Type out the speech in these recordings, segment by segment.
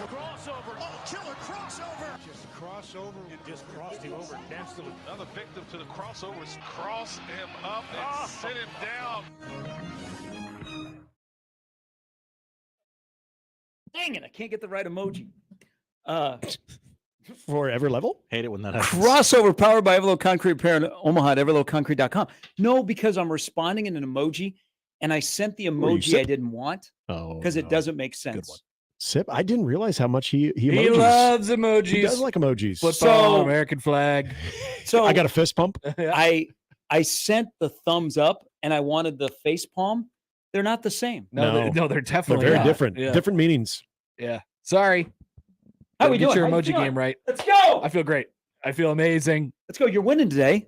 Crossover. Oh, killer crossover. Just crossover. You just crossed him over. Danced him. Another victim to the crossovers. Cross him up and sit him down. Dang it, I can't get the right emoji. For Everlevel? Hate it when that happens. Crossover powered by Everlow Concrete Repair in Omaha at everlowconcrete.com. No, because I'm responding in an emoji, and I sent the emoji I didn't want because it doesn't make sense. Sip, I didn't realize how much he He loves emojis. He does like emojis. Football, American flag. So I got a fist pump. I sent the thumbs up, and I wanted the face palm. They're not the same. No, they're definitely very not. different. Yeah. Different meanings. Yeah. Sorry. How we Get doing? your How you emoji feeling? game right. Let's go. I feel great. I feel amazing. Let's go. You're winning today.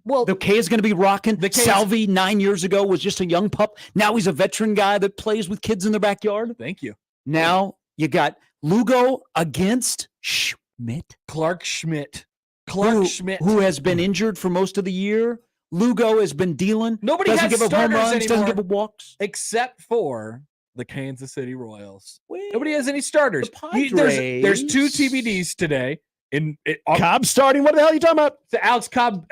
The K is going to be rocking. Salvi 9 years ago was just a young pup. Now he's a veteran guy that plays with kids in their backyard. Thank you. Now you got Lugo against Schmidt. Clark Schmidt. Who has been injured for most of the year. Lugo has been dealing. Nobody doesn't has give up home starters runs, doesn't anymore. give up walks. Except for the Kansas City Royals. Well, Nobody has any starters. the There's two Padres. TBDs today. Cobb starting? What the hell are you talking about? So Alex Cobb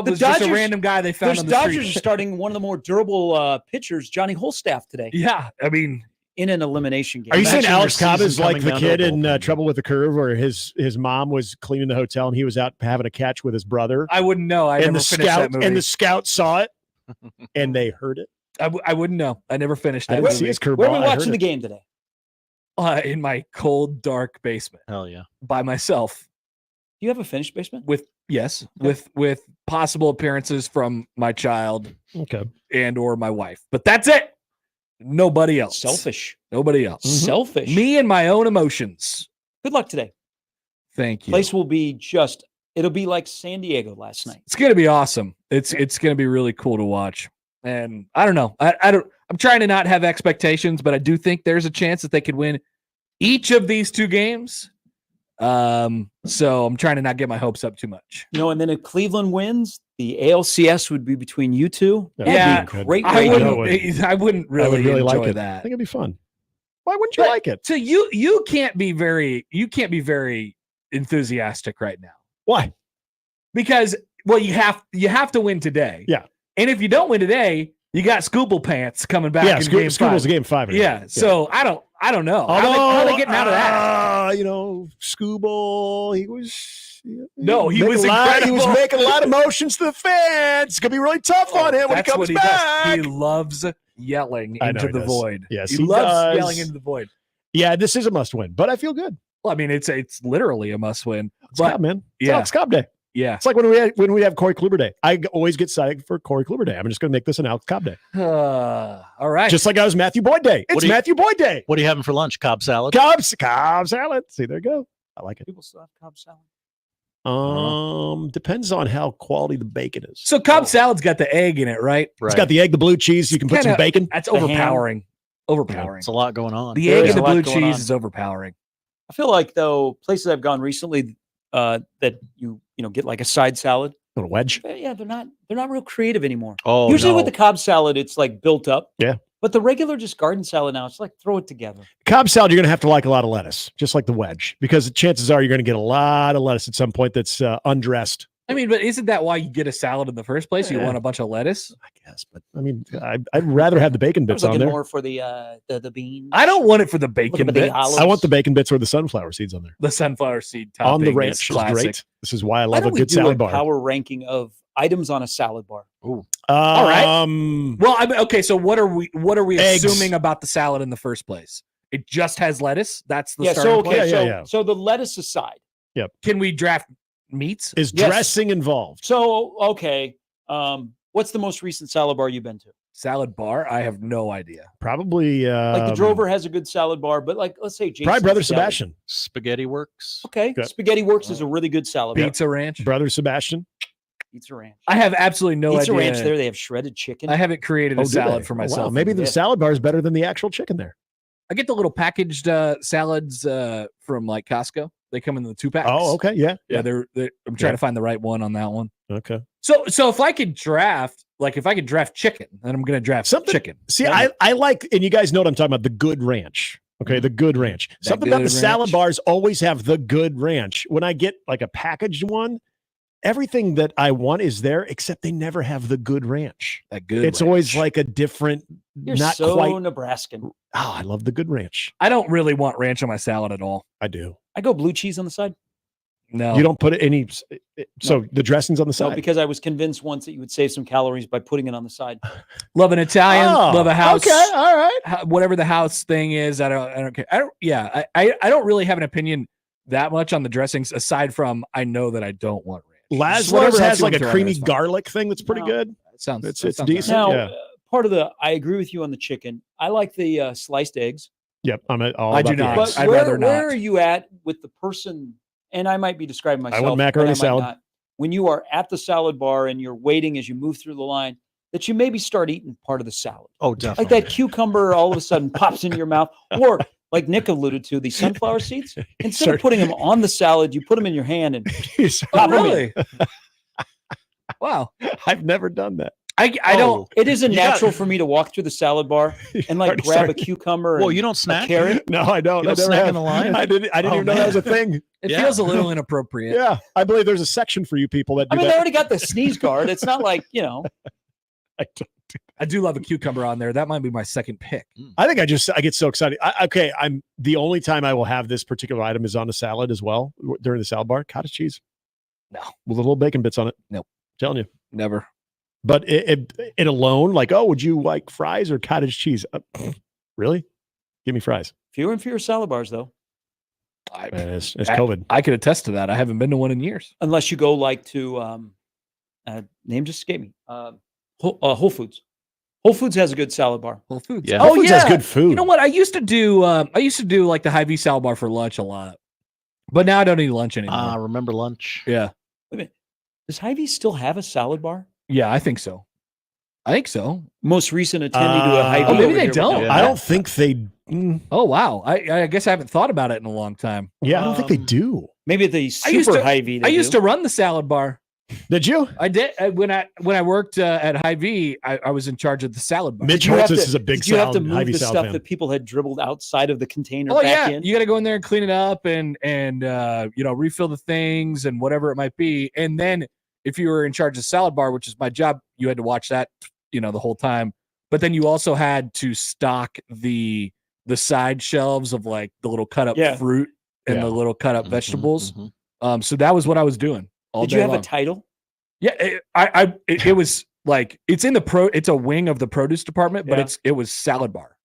The was just a Dodgers- random guy they found on the Dodgers street. are starting one of the more durable pitchers, Johnny Holstaff, today Yeah, I mean, in an elimination game. Are you saying Imagine Alex your Cobb is season like coming the down to kid a in bullpen. Trouble with the Curve where his mom was cleaning the hotel and he was out having a catch with his brother? I wouldn't know. I and never the finished that scout movie. and the scout saw it and they heard it. I wouldn't know. I never finished I that didn't see movie. his curveball. Where are we I heard watching the it. game today? In my cold, dark basement Hell yeah. by myself. Do you have a finished basement? With possible appearances from my child Okay. and or my wife, but that's it. Nobody else. Selfish. Nobody else. Selfish. Me and my own emotions. Good luck today. Thank you. Place will be it'll be like San Diego last night. It's gonna be awesome. It's gonna be really cool to watch. And I don't know. I'm trying to not have expectations, but I do think there's a chance that they could win each of these two games. So I'm trying to not get my hopes up too much. And then if Cleveland wins, the ALCS would be between you two. That'd Yeah, be a great. I rating. wouldn't really really enjoy like it. I that. think it'd be fun. Why wouldn't you But- like it? So you can't be very enthusiastic right now Why? because you have to win today. Yeah. And if you don't win today, you got Scooble Pants coming back. Yeah, in game Scooble's five. game 5. Yeah. So I don't know. How are they getting out of that? Scooble, he was. No, he making was a lot- He incredible. was making a lot of motions to the fans. It's gonna be really tough on him when he That's comes what he back. does. He loves yelling I know into he the does. void. Yes, he he loves does. yelling into the void. Yeah, this is a must-win, but I feel good. Well, I mean, it's literally a must-win. It's But Cobb, man. It's yeah. Alex Cobb Day. yeah, It's like when we have Corey Kluber Day. I always get psyched for Corey Kluber Day. I'm just going to make this an Alex Cobb Day. all right. Just like I was Matthew Boyd Day. It's do you- Matthew Boyd Day. What are you having for lunch? Cobb salad? Cobb salad. See, there you go. I like it. People still have Cobb salad. Depends on how quality the bacon is. So Cobb salad's got the egg in it, right? It's got the egg, the blue cheese. You can put some Kinda- bacon. That's The ham. overpowering. Overpowering. It's a lot going on. The There egg is and the a lot blue going cheese on. is overpowering. I feel like though places I've gone recently that you get like a side salad. little wedge. Yeah, they're not real creative anymore. Oh, Usually no. with the Cobb salad, it's like built up. Yeah. But the regular just garden salad now, it's like throw it together. Cobb salad, you're going to have to like a lot of lettuce, just like the wedge, because the chances are you're going to get a lot of lettuce at some point that's undressed. I mean, but isn't that why you get a salad in the first place? You Yeah. want a bunch of lettuce? I guess, but I mean, I'd rather have the bacon I was bits on looking there. more for the beans. I don't want it for the Looking bacon at the bits. olives. I want the bacon bits or the sunflower seeds on there. The sunflower seed topping On the is ranch is classic. great. This is why I Why love a don't we good do salad a bar. power ranking of items on a salad bar? All right. Well, I mean, okay. So what are we Eggs. assuming about the salad in the first place? It just has lettuce. That's the Yeah. starting So point. okay. Yeah, So the lettuce aside. Can we draft meats? Is Yes. dressing involved? So okay. What's the most recent salad bar you've been to? Salad bar? I have no idea. Probably Like the Drover has a good salad bar, but like let's say Jason's Probably Brother Deli. Sebastian. Spaghetti Works. Okay, Yeah. Spaghetti Works is a really good salad bar. Pizza Ranch? Brother Sebastian. Pizza Ranch. I have absolutely no Pizza idea. Ranch there, they have shredded chicken. I haven't created a do salad they? for Oh, wow. myself. Maybe the Yeah. salad bar is better than the actual chicken there. I get the little packaged salads from like Costco. They come in the 2-packs. Oh, okay. Yeah. Yeah, I'm trying to find the right one on that one. Okay. So if I could draft chicken, then I'm going to draft Something- chicken. See, I like, and you guys know what I'm talking about, the good ranch. Okay, the good ranch. Something about the salad bars always have the good ranch. When I get like a packaged one, everything that I want is there, except they never have the good ranch. It's always like a different, You're not so quite. Nebraskan. Oh, I love the good ranch. I don't really want ranch on my salad at all. I do. I go blue cheese on the side. No. You don't put any. So the dressing's on the side? No, because I was convinced once that you would save some calories by putting it on the side. Love an Italian. Love a house. Okay, all right. Whatever the house thing is, I don't care. I don't really have an opinion that much on the dressings aside from I know that I don't want ranch. Laszlo's has like a creamy garlic thing that's pretty good. It's decent. Now, Yeah. Part of I agree with you on the chicken. I like the sliced eggs. Yep, I do not. But I'd rather not. Where are you at with the person? And I might be describing myself. I want macaroni salad. Not. When you are at the salad bar and you're waiting as you move through the line, that you maybe start eating part of the salad. Oh, definitely. Like that cucumber all of a sudden pops into your mouth. Or like Nick alluded to, the sunflower seeds. Instead of putting them on the salad, you put them in your hand and pop them in. Wow. I've never done that. I don't. It isn't natural for me to walk through the salad bar and like grab a cucumber. Well, and you don't snack? a carrot. No, I don't. You don't snack in the line? I didn't even know that was a thing. It feels a little inappropriate. Yeah, I believe there's a section for you people that do They that. already got the sneeze guard. It's not like, I do love a cucumber on there. That might be my second pick. I think I get so excited. I'm the only time I will have this particular item is on a salad as well during the salad bar. Cottage cheese. No. With little bacon bits on it. Nope. Telling you. Never. But it alone, like, oh, would you like fries or cottage cheese? Really? Give me fries. fewer and fewer salad bars, though. It's COVID. I could attest to that. I haven't been to one in years. Unless you go like to, name just escaped me, Whole Foods. Whole Foods has a good salad bar. Whole Foods. Yeah. Whole Foods has good food. You know what? I used to do like the Hy-Vee salad bar for lunch a lot, but now I don't eat lunch anymore. Remember lunch? Yeah. Wait a minute. Does Hy-Vee still have a salad bar? Yeah, I think so. Most recent attendee to a Hy-Vee. Oh, maybe over they here don't. I don't think they. Oh wow! I guess I haven't thought about it in a long time. Yeah, I don't think they do. Maybe the super Hy-Vee. I used to run the salad bar. Did you? I did when I worked at Hy-Vee. I was in charge of the salad bar. Mitch Holtzis is a big Did you have to move Hy-Vee the salad stuff fan. that people had dribbled outside of the container Oh back yeah, in? you got to go in there and clean it up and refill the things and whatever it might be. And then if you were in charge of salad bar, which is my job, you had to watch that the whole time. But then you also had to stock the side shelves of like the little cut up fruit and the little cut up vegetables. So that was what I was doing all Did day you have long. a title? Yeah, it was like it's it's a wing of the produce department, but it was salad bar.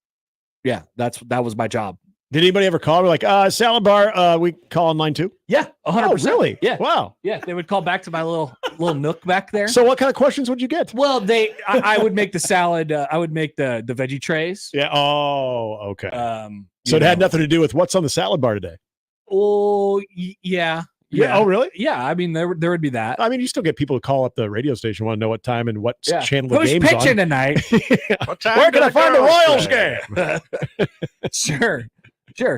Yeah, that was my job. Did anybody ever call? We're like, salad bar, we call online too? Yeah, 100%. Oh, really? Yeah. Wow. Yeah, they would call back to my little nook back there. So what kind of questions would you get? Well, I would make the salad. I would make the veggie trays. Yeah. Oh, okay. So it had nothing to do with what's on the salad bar today. Oh, yeah. Yeah. Oh, really? Yeah. I mean, there would be that. I mean, you still get people to call up the radio station, want to know what time and what channel the Who's game's pitching on. tonight? Where can I find the Royals game? Sure.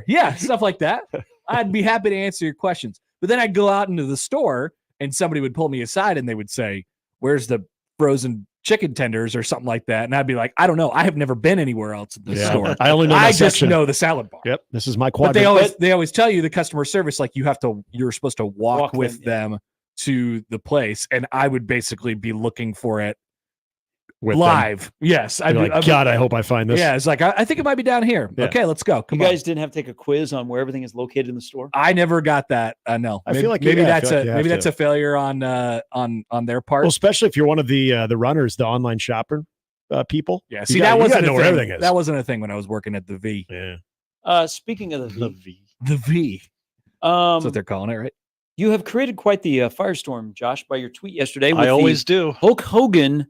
Yeah, stuff like that. I'd be happy to answer your questions. But then I'd go out into the store and somebody would pull me aside and they would say, "Where's the frozen chicken tenders?" or something like that. And I'd be like, "I don't know. I have never been anywhere else in the store. I only know I that just section. know the salad bar." Yep. This is my But quadrant. they always tell you the customer service, like you're supposed to walk with them to the place. And I would basically be looking for it with live. Them. Yes. I'd be like, God, I hope I find this. Yeah. It's like, I think it might be down here. Yeah. Okay, let's go. You guys didn't have to take a quiz on where everything is located in the store? I never got that. No. I feel like maybe that's a failure on their part. Well, especially if you're one of the runners, the online shopper people. Yeah. See, that wasn't know where everything is. That wasn't a thing when I was working at the V. Yeah. Speaking of The V. The V. That's what they're calling it, right? You have created quite the firestorm, Josh, by your tweet yesterday. With I always do. Hulk Hogan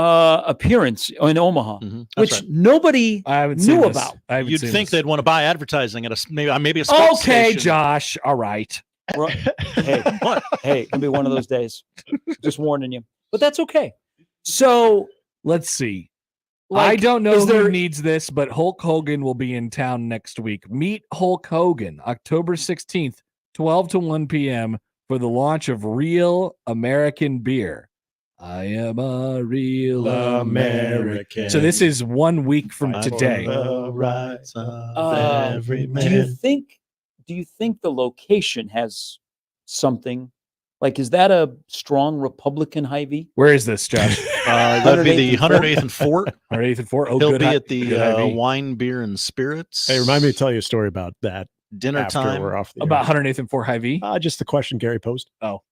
appearance in Omaha, which right. nobody knew about. You'd think they'd want to buy advertising at maybe a sports okay, station. Josh. All right. Hey, it's gonna be one of those days. Just warning you, but that's okay. So let's see. I don't know who needs this, but Hulk Hogan will be in town next week. Meet Hulk Hogan, October 16th, 12 to 1 p.m. for the launch of Real American Beer. I am a real American. So this is 1 week from For today. the rights of every man. Do you think the location has something? Like, is that a strong Republican Hy-Vee? Where is this, Josh? That'd be the 108th and Fort. 108th and 4. Oh, He'll good. be at the good Hy-Vee. Wine, Beer, and Spirits. Hey, remind me to tell you a story about that Dinner after time. we're off the About air. 108th and 4 Hy-Vee. Just the question Gary posed. Oh,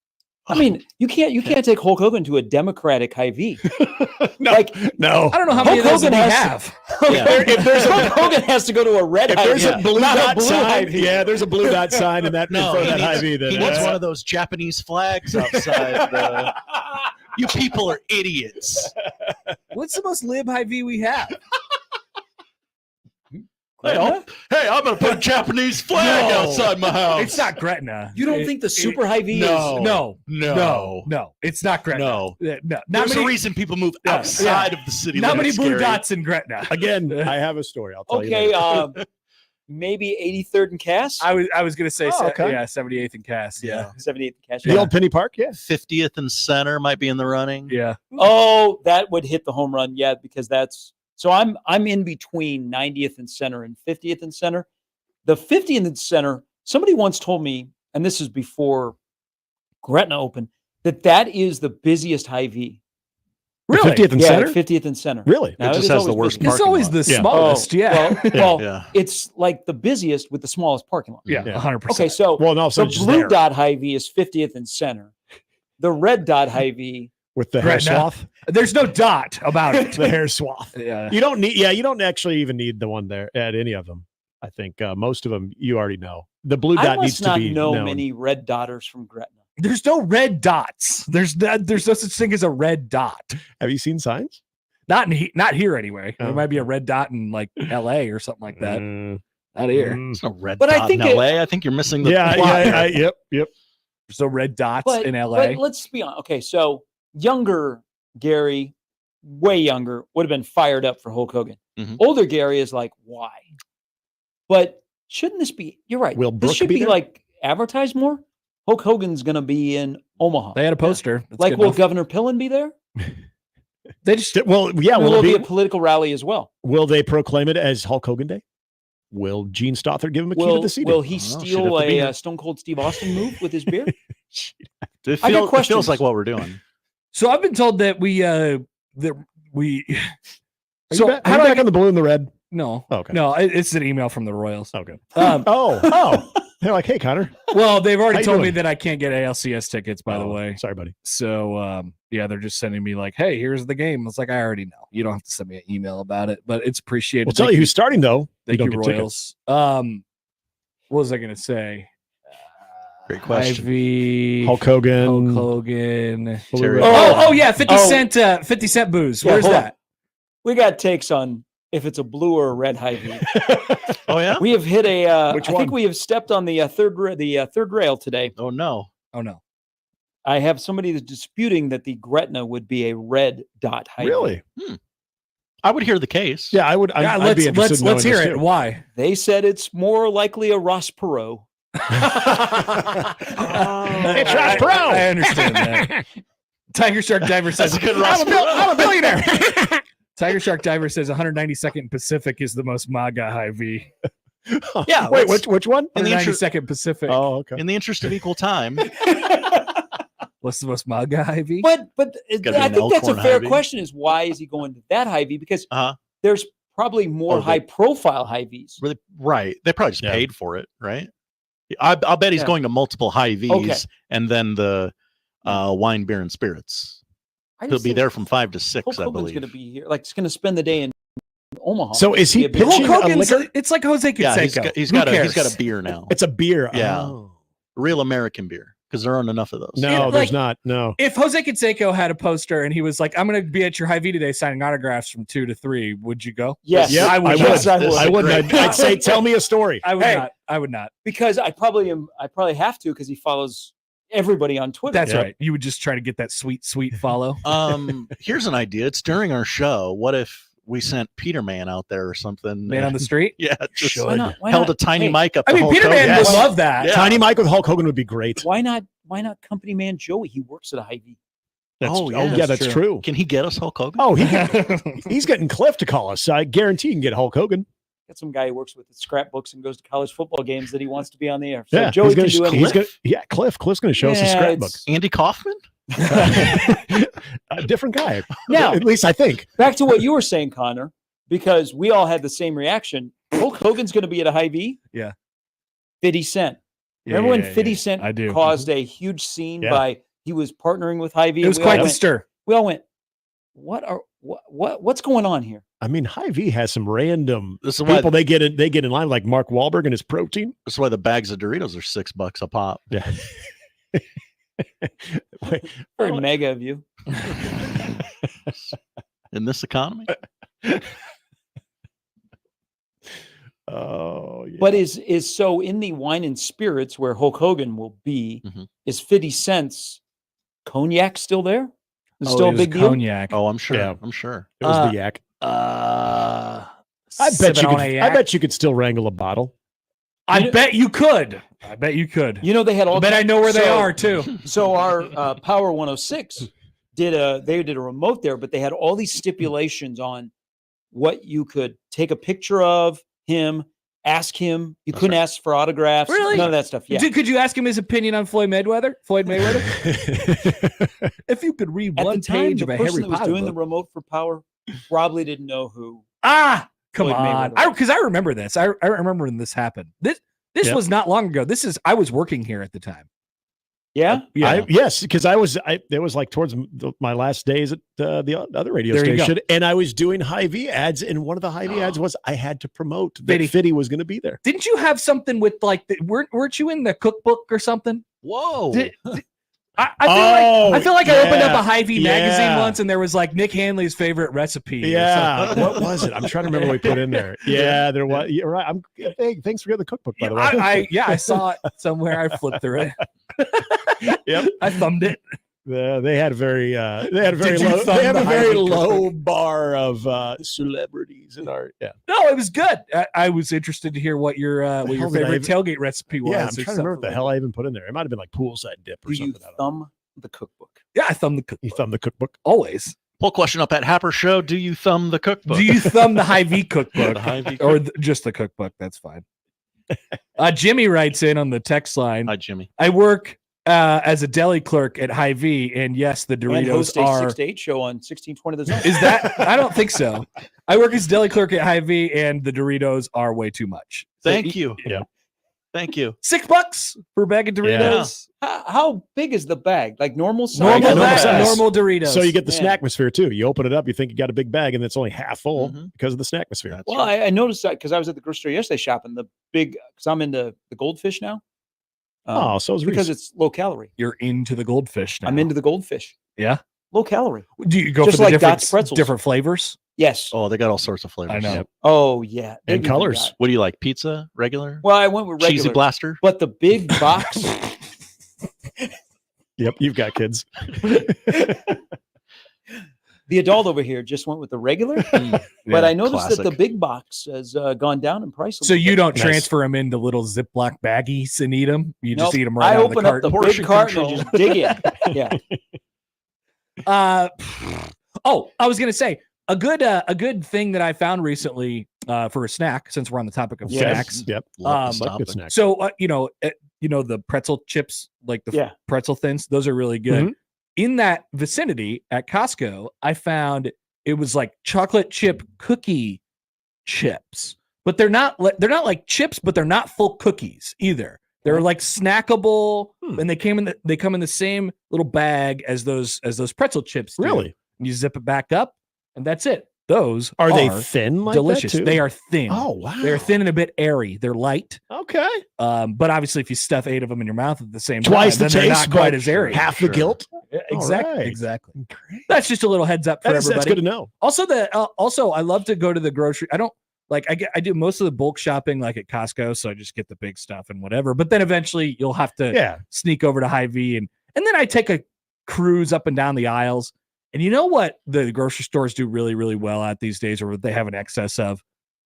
I mean, you can't take Hulk Hogan to a Democratic Hy-Vee. No, Like, no. I don't know how Hulk many of those Hogan we has have. if there's Hulk Hogan has to go to a red If Hy-Vee. there's a blue not a dot blue sign, Hy-Vee. yeah, there's a blue dot sign in that in No, front of he that needs, Hy-Vee. Then, he needs one of those Japanese flags outside. You people are idiots. What's the most lib Hy-Vee we have? Hey, I'm going to put a Japanese flag No. outside my house. It's not Gretna. You don't think the Super Hy-Vee no. is? No. It's not Gretna. No. No. Not There's many, a reason people move Yeah. outside of the city. not many limits, blue Gary. dots in Gretna. Again, I have a story. I'll tell you. Okay, later. maybe 83rd and Cass. I was gonna say okay. 78th and Cass. Yeah. 78th and Cass. The old Penny Park, yeah. 50th and Center might be in the running. Yeah. Oh, that would hit the home run, yeah, because that's so I'm in between 90th and Center and 50th and Center. The 50th and Center, somebody once told me, and this is before Gretna opened, that is the busiest Hy-Vee. Really? 50th and Yeah, Center? 50th and Center. Really? Now, It just is has the always worst busy. It's always the Yeah. smallest. Yeah. Well, Yeah. it's like the busiest with the smallest parking lot. Yeah. Yeah. 100%. Okay, so Well, no, so the it's just blue there dot Hy-Vee is 50th and Center. The red dot Hy-Vee, with the hair Gretna. swath. There's no dot about it. The hair swath. Yeah. You don't need. Yeah, you don't actually even need the one there at any of them. I think most of them you already know. The blue I dot needs must to not be know known. many red dotters from Gretna. There's no red dots. There's no such thing as a red dot. Have you seen signs? Not here anyway. There Oh. might be a red dot in like LA or something like that. Mm, Not here. There's no red But I dot think in LA. I think you're missing the yeah, plot here. yep. There's no red dots But, in LA. but let's be honest. Okay, so younger Gary, way younger, would have been fired up for Hulk Hogan. Mhm. Older Gary is like, why? But shouldn't this be? You're right. Will this Brooke should be be there? like advertised more. Hulk Hogan's going to be in Omaha. They had a poster. That's Like, good will enough. Governor Pillen be there? They just Well, yeah. Or Will will it it be be? a political rally as well? Will they proclaim it as Hulk Hogan Day? Will Gene Stothert give him a key to Will, the seat? will he I don't know. She'd steal have to be a here. Stone Cold Steve Austin move with his beer? It I got feels questions. like what we're doing. So I've been told that we Are you so back, how are do you I back get, on the blue and the red? no Okay. no it's an email from the Royals. Okay. Um, Oh. They're like, hey, Connor. well, they've How already you told me doing? that I can't get ALCS tickets. By the Oh, way, sorry, buddy. so yeah, they're just sending me like, hey, here's the game. It's like I already know. You don't have to send me an email about it, but it's appreciated. We'll tell you who's starting though. Thank you, don't get tickets. Royals. What was I gonna say? Great question. Ivy, Hulk Hogan. Hulk Hogan. Terry- Oh yeah, 50 Oh. cent 50 cent booze. Yeah, Where's hold on. that? We got takes on if it's a blue or a red Hy-Vee. Oh yeah. We have hit a. Which I one? think we have stepped on the third rail today. Oh no. Oh no. I have somebody that's disputing that the Gretna would be a red dot Hy-Vee. Really? I would hear the case. Yeah, I would. Yeah, I'd be interested in let's knowing hear this it. too. Why? They said it's more likely a Ross Perot. It's Ross Perot. I understand that. Tiger Shark Diver says That's a good Ross I'm a billionaire. Tiger Shark Diver says 192nd Pacific is the most MAGA Hy-Vee. Yeah, Wait, let's- which one? In the interest- 192nd Pacific. Oh, okay. In the interest of equal time, What's the most MAGA Hy-Vee? But Gotta be I an think that's a Elkhorn fair Hy-Vee. question. Is why is he going to that Hy-Vee? Because uh-huh. there's probably more Oh, high profile Hy-Vees. Really, right. They probably just Yeah. paid for it, right? I'll bet he's Yeah. going to multiple Hy-Vees Okay. and then the wine, beer, and spirits. I He'll just be think there from 5 to 6, Hulk I Hogan's believe. going to be here. Like, he's going to spend the day in Omaha. So is he Be a big- pitching Hulk a Hogan's, liquor? it's like Jose Canseco. Yeah, he's got Who a beer now. It's a beer. Yeah. Oh. Real American beer because there aren't enough of those. No, Yeah, there's like- not. No. If Jose Canseco had a poster and he was like, I'm going to be at your Hy-Vee today signing autographs from 2 to 3, would you go? Yes, Yeah, I would. I would. Yes, I would. I would. Great. I'd say, tell me a story. I would Hey. not. I would not. because I probably have to because he follows everybody on Twitter. That's Yep. right. You would just try to get that sweet follow. Here's an idea. It's during our show. What if we sent Peterman out there or something? Man on the street. Yeah, just Should. Why not? Why held not? a tiny Hey, mic up. I to mean, Hulk Peter Hogan. Man would Yes. love that. Yeah. Tiny Mike with Hulk Hogan would be great. Why not? Why not Company Man Joey? He works at a Hy-Vee. That's true. Can he get us Hulk Hogan? Oh, he's getting Cliff to call us. I guarantee he can get Hulk Hogan. Got some guy who works with the scrapbooks and goes to college football games that he wants to be on the air. So Yeah, Joey can do anything. Cliff. Cliff's going to show us his scrapbooks. Andy Kaufman? A different guy. Now, at least I think. Back to what you were saying, Connor, because we all had the same reaction. Hulk Hogan's going to be at a Hy-Vee. Yeah. 50 Cent. Remember when 50 Cent caused a huge scene by he was partnering with Hy-Vee? It was quite the stir. We all went, what's going on here? I mean, Hy-Vee has some random people they get in line, like Mark Wahlberg and his protein. That's why the bags of Doritos are $6 a pop. Yeah. Very mega of you. In this economy. Oh, yeah. But is so in the wine and spirits where Hulk Hogan will be, is 50 Cent's cognac still there? Is it still a big deal? Cognac. Oh, I'm sure. Yeah. I'm sure. It was the yak. I bet you could still wrangle a bottle. I bet you could. You know, they had all. I bet I know where they are too. So our Power 106 did a remote there, but they had all these stipulations on what you could take a picture of him, ask him. You couldn't ask for autographs. Really? None of that stuff. Yeah. Could you ask him his opinion on Floyd Mayweather? If you could read one page of a Harry Potter Potter doing book. the remote for Power probably didn't know who. Come on. Because I remember this. I remember when this happened. This was not long ago. I was working here at the time. Yeah. Yes, because it was like towards my last days at the other radio station, and I was doing Hy-Vee ads, and one of the Hy-Vee ads was I had to promote that Fitty was going to be there. Didn't you have something with weren't you in the cookbook or something? Whoa. I feel like I opened up a Hy-Vee magazine once, and there was like Nick Hanley's favorite recipe. Yeah, what was it? I'm trying to remember what we put in there. Yeah, there was. You're right. Hey, thanks for getting the cookbook, by the way. I saw it somewhere. I flipped through it. Yep, I thumbed it. They had a very low bar of celebrities in our. Yeah. No, it was good. I was interested to hear what your favorite tailgate recipe was. Yeah, I'm trying to remember what the hell I even put in there. It might have been like poolside dip or something. Do you thumb the cookbook? Yeah, I thumb the cookbook. You thumb the cookbook always. Poll question up at Happer Show: do you thumb the cookbook? Do you thumb the Hy-Vee cookbook, or just the cookbook? That's fine. Jimmy writes in on the text line. Hi, Jimmy. I work as a deli clerk at Hy-Vee, and yes, the Doritos and host a are 6 to 8 show on 1620 The Zone. Is that? I don't think so. I work as deli clerk at Hy-Vee, and the Doritos are way too much. Thank you. Yeah. Thank you. $6 for a bag of Doritos. Yeah. How big is the bag? Like normal size? Normal Doritos. So you get the snackmosphere too. You open it up, you think you got a big bag, and it's only half full because of the snackmosphere. Well, I noticed that because I was at the grocery store yesterday shopping. Because I'm into the goldfish now. So it's because it's low calorie. You're into the goldfish now. I'm into the goldfish. Yeah. Low calorie. Do you go just for the like pretzels? Different flavors? Yes. Oh, they got all sorts of flavors. I know. Yep. Oh, yeah. And colors. What do you like? Pizza? Regular? Well, I went with regular. Cheesy blaster? But the big box. Yep, you've got kids. The adult over here just went with the regular. But I noticed that the big box has gone down in price. So you don't transfer them into little Ziploc baggies and eat them? You just eat them right out of the carton? I open up the big carton and just dig in. Yeah. I was gonna say a good thing that I found recently for a snack, since we're on the topic of snacks. Yep. Good snack. So you know the pretzel chips, like the pretzel thins, those are really good. In that vicinity at Costco, I found it was like chocolate chip cookie chips, but they're not like chips, but they're not full cookies either. They're like snackable, and they come in the same little bag as those pretzel chips. Really? And you zip it back up, and that's it. Those are they thin? Like delicious. That too? They are thin. Oh wow! They're thin and a bit airy. They're light. Okay. But obviously, if you stuff 8 of them in your mouth at the same time, then they're not quite as airy. Half the guilt. Exactly. Right. Exactly. Great. That's just a little heads up for everybody. That's good to know. Also, I love to go to the grocery. I don't like. I do most of the bulk shopping like at Costco, so I just get the big stuff and whatever. But then eventually, you'll have to sneak over to Hy-Vee, and then I take a cruise up and down the aisles. And you know what the grocery stores do really, really well at these days, or what they have an excess of?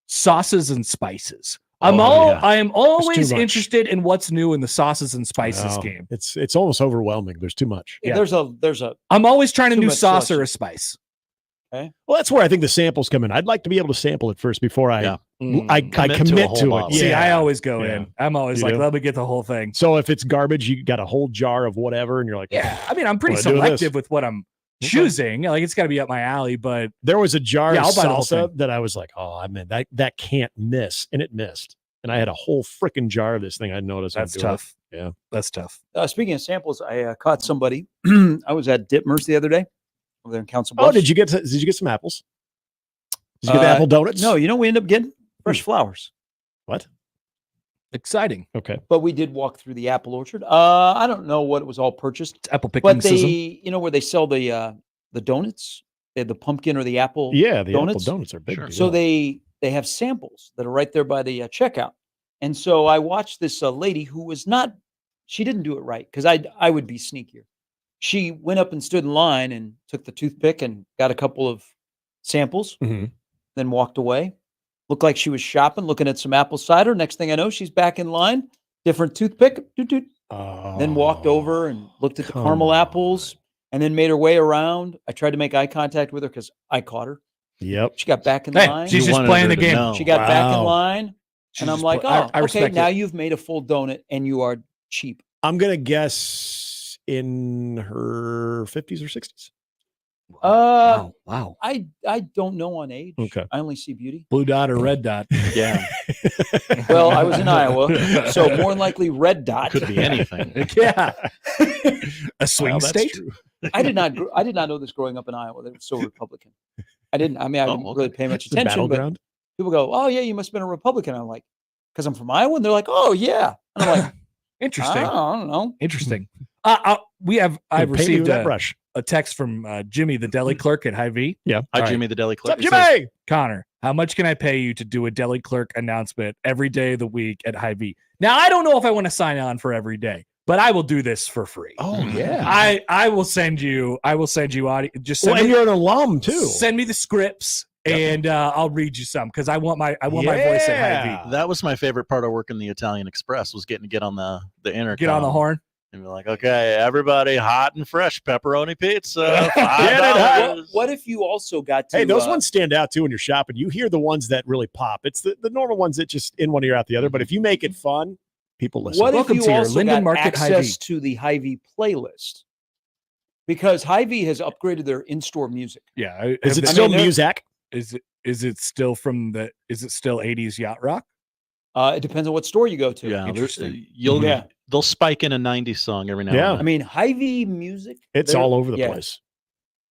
Sauces and spices. I am too always much. interested in what's new in the sauces and spices Oh, game. It's almost overwhelming. There's too much. Yeah. There's a I'm always trying a Too new much sauce selection. or a spice. Okay. Well, that's where I think the samples come in. I'd like to be able to sample it first before I commit to it. See, I always go Yeah. in. I'm always You like, do? let me get the whole thing. So if it's garbage, you got a whole jar of whatever, and you're like, Yeah, I mean, I'm pretty Wanna do this? selective with what I'm choosing. Like, it's got to be up my alley. But there was a jar of I'll buy the whole salsa thing. that I was like, oh, I mean, that can't miss, and it missed. And I had a whole freaking jar of this thing. I noticed. that's I'd do it. tough. Yeah, That's tough. speaking of samples, I caught somebody. I was at Ditmer's the other day over there in Council Bluffs. Oh, did you get some apples? Did you get the apple donuts? No, you know we end up getting fresh flowers. What? Exciting. Okay. But we did walk through the apple orchard. I don't know what it was all purchased, It's apple picking but they, season. where they sell the donuts, they have the pumpkin or the apple. Yeah, the donuts. apple donuts are big. Sure. deal. So they have samples that are right there by the checkout. And so I watched this lady who was not. She didn't do it right because I would be sneakier. She went up and stood in line and took the toothpick and got a couple of samples, Mhm. then walked away. Looked like she was shopping, looking at some apple cider. Next thing I know, she's back in line, different toothpick, doot. Then walked over and looked at the come caramel on. apples and then made her way around. I tried to make eye contact with her because I caught her. Yep. She got back in Hey, line. she's You just wanted playing her the to game. know. She got back in Wow. line. She's And I'm just like, I oh, okay, respect now it. you've made a full donut and you are cheap. I'm gonna guess in her 50s or 60s. Wow. I don't know on age. Okay. I only see beauty. Blue dot or red dot? Yeah, Well, I was in Iowa, so more than likely red dot. could be anything. Yeah. A swing Well, that's state? true. I did not know this growing up in Iowa. They were so Republican. I didn't Oh, really pay much It's the attention, but battleground. people go, "Oh yeah, you must have been a Republican." I'm like, "Because I'm from Iowa," and they're like, "Oh yeah," and I'm like, Interesting. I don't know. Interesting. I've Hey, pay me received with that brush. a text from Jimmy, the deli clerk at Hy-Vee. Yeah. Hi, All right. Jimmy the deli What's up, clerk. Jimmy? Connor, how much can I pay you to do a deli clerk announcement every day of the week at Hy-Vee? Now, I don't know if I want to sign on for every day, but I will do this for free. Oh yeah. I will send you audio. Just send Well, and me, you're an alum too. send me the scripts and I'll read you some because I want my voice at Hy-Vee. That was my favorite part of working the Italian Express was getting to get on the intercom. Get on the horn. And be like, okay, everybody, hot and fresh pepperoni pizza. Get it hot. $5. What if you also got to? Hey, those ones stand out too when you're shopping. You hear the ones that really pop. It's the normal ones that just in one ear out the other. But if you make it fun, people listen. What Welcome if to you your also Linden got Market access Hy-Vee. to the Hy-Vee playlist? Because Hy-Vee has upgraded their in-store music. Yeah. Is it I still mean, they're- music? Is it still from the? Is it still 80s yacht rock? It depends on what store you go to. Yeah, Interesting. they'll spike in a 90s song every now Yeah. and I then. mean, Hy-Vee music. It's they're- all over the yeah. place.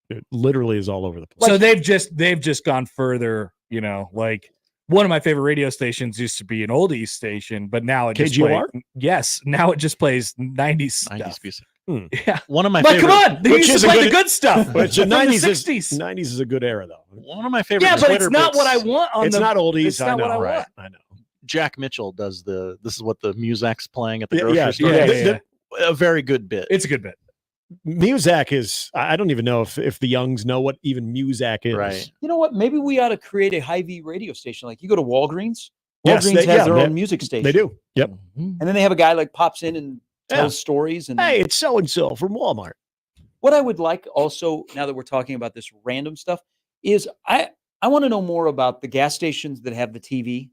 It literally is all over the place. So they've just gone further. You know, like one of my favorite radio stations used to be an oldies station, but now it just KGOR? yes, now it just plays 90s stuff. 90s music. Yeah, One of my but favorite. come on, they Which used is to a play good- the good stuff. But the from the 90s 60s. 90s is a good era though. One of my favorite. Yeah, but Twitter it's not bits- what I want on It's the. not oldies. it's I not know. what I right. want. I know. Jack Mitchell does the. This is what the music's playing at the Yeah, grocery yeah, store. yeah, The- yeah. A very good bit. It's a good bit. Muzak is. I don't even know if the youngs know what even Muzak is. Right. You know what? Maybe we ought to create a Hy-Vee radio station. Like you go to Walgreens. Yes, Walgreens they- has yeah, their they- own music station. They do. Yep. And then they have a guy like pops in and tells Yeah. stories. And Hey, it's so and so from Walmart. what I would like also, now that we're talking about this random stuff, is I want to know more about the gas stations that have the TV.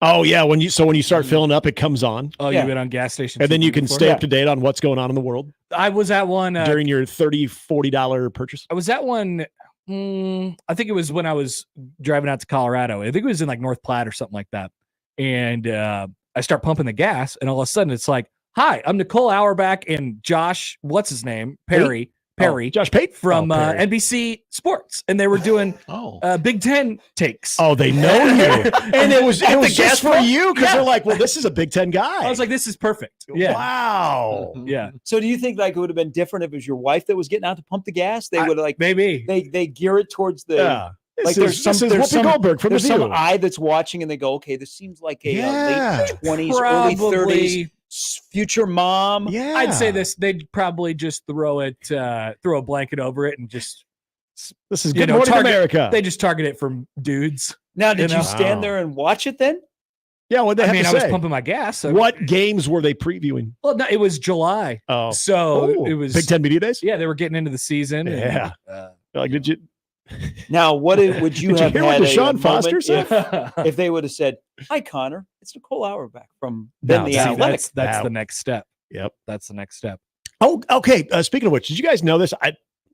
Oh yeah, when you start filling up, it comes on, Oh, Yeah. you've been on gas stations, and then you can before? stay up to date on what's going on in the world I was at one. during your $30-$40 purchase. I was at one. I think it was when I was driving out to Colorado. I think it was in like North Platte or something like that. And I start pumping the gas, and all of a sudden it's like, "Hi, I'm Nicole Auerbach and Josh. What's his name? Perry. Oh, Josh Pate From Perry. NBC Sports," and they were doing Oh. Big Ten takes. Oh, they know you, and it was At the just gas for pump? you because Yeah. they're like, well, this is a Big Ten guy. I was like, "This is perfect." Yeah, wow. yeah, So do you think like it would have been different if it was your wife that was getting out to pump the gas? They would like maybe. they gear it towards the Yeah. like This is Whoopi Goldberg from The there's some View. eye that's watching and they go, okay, this seems like a Yeah. late 20s, early 30s Probably. future mom. Yeah, I'd say this. They'd probably just throw a blanket over it and just This is you Good know, Morning target- America. They just target it from dudes. Now, did You you know? stand Wow. there and watch it then? Yeah, what they I have mean, to I say? was pumping my gas. What games were they previewing? Well, no, it was July. Oh, So it was Big Ten Media Days. Yeah, they were getting into the season. Yeah. Like, did you? Now, would you Did you have hear had what a Deshaun Foster moment said? if they would have said, "Hi, Connor, it's Nicole Auerbach from then No, the see, Athletic." That's the next step. Yep. That's the next step. Oh, okay. Speaking of which, did you guys know this?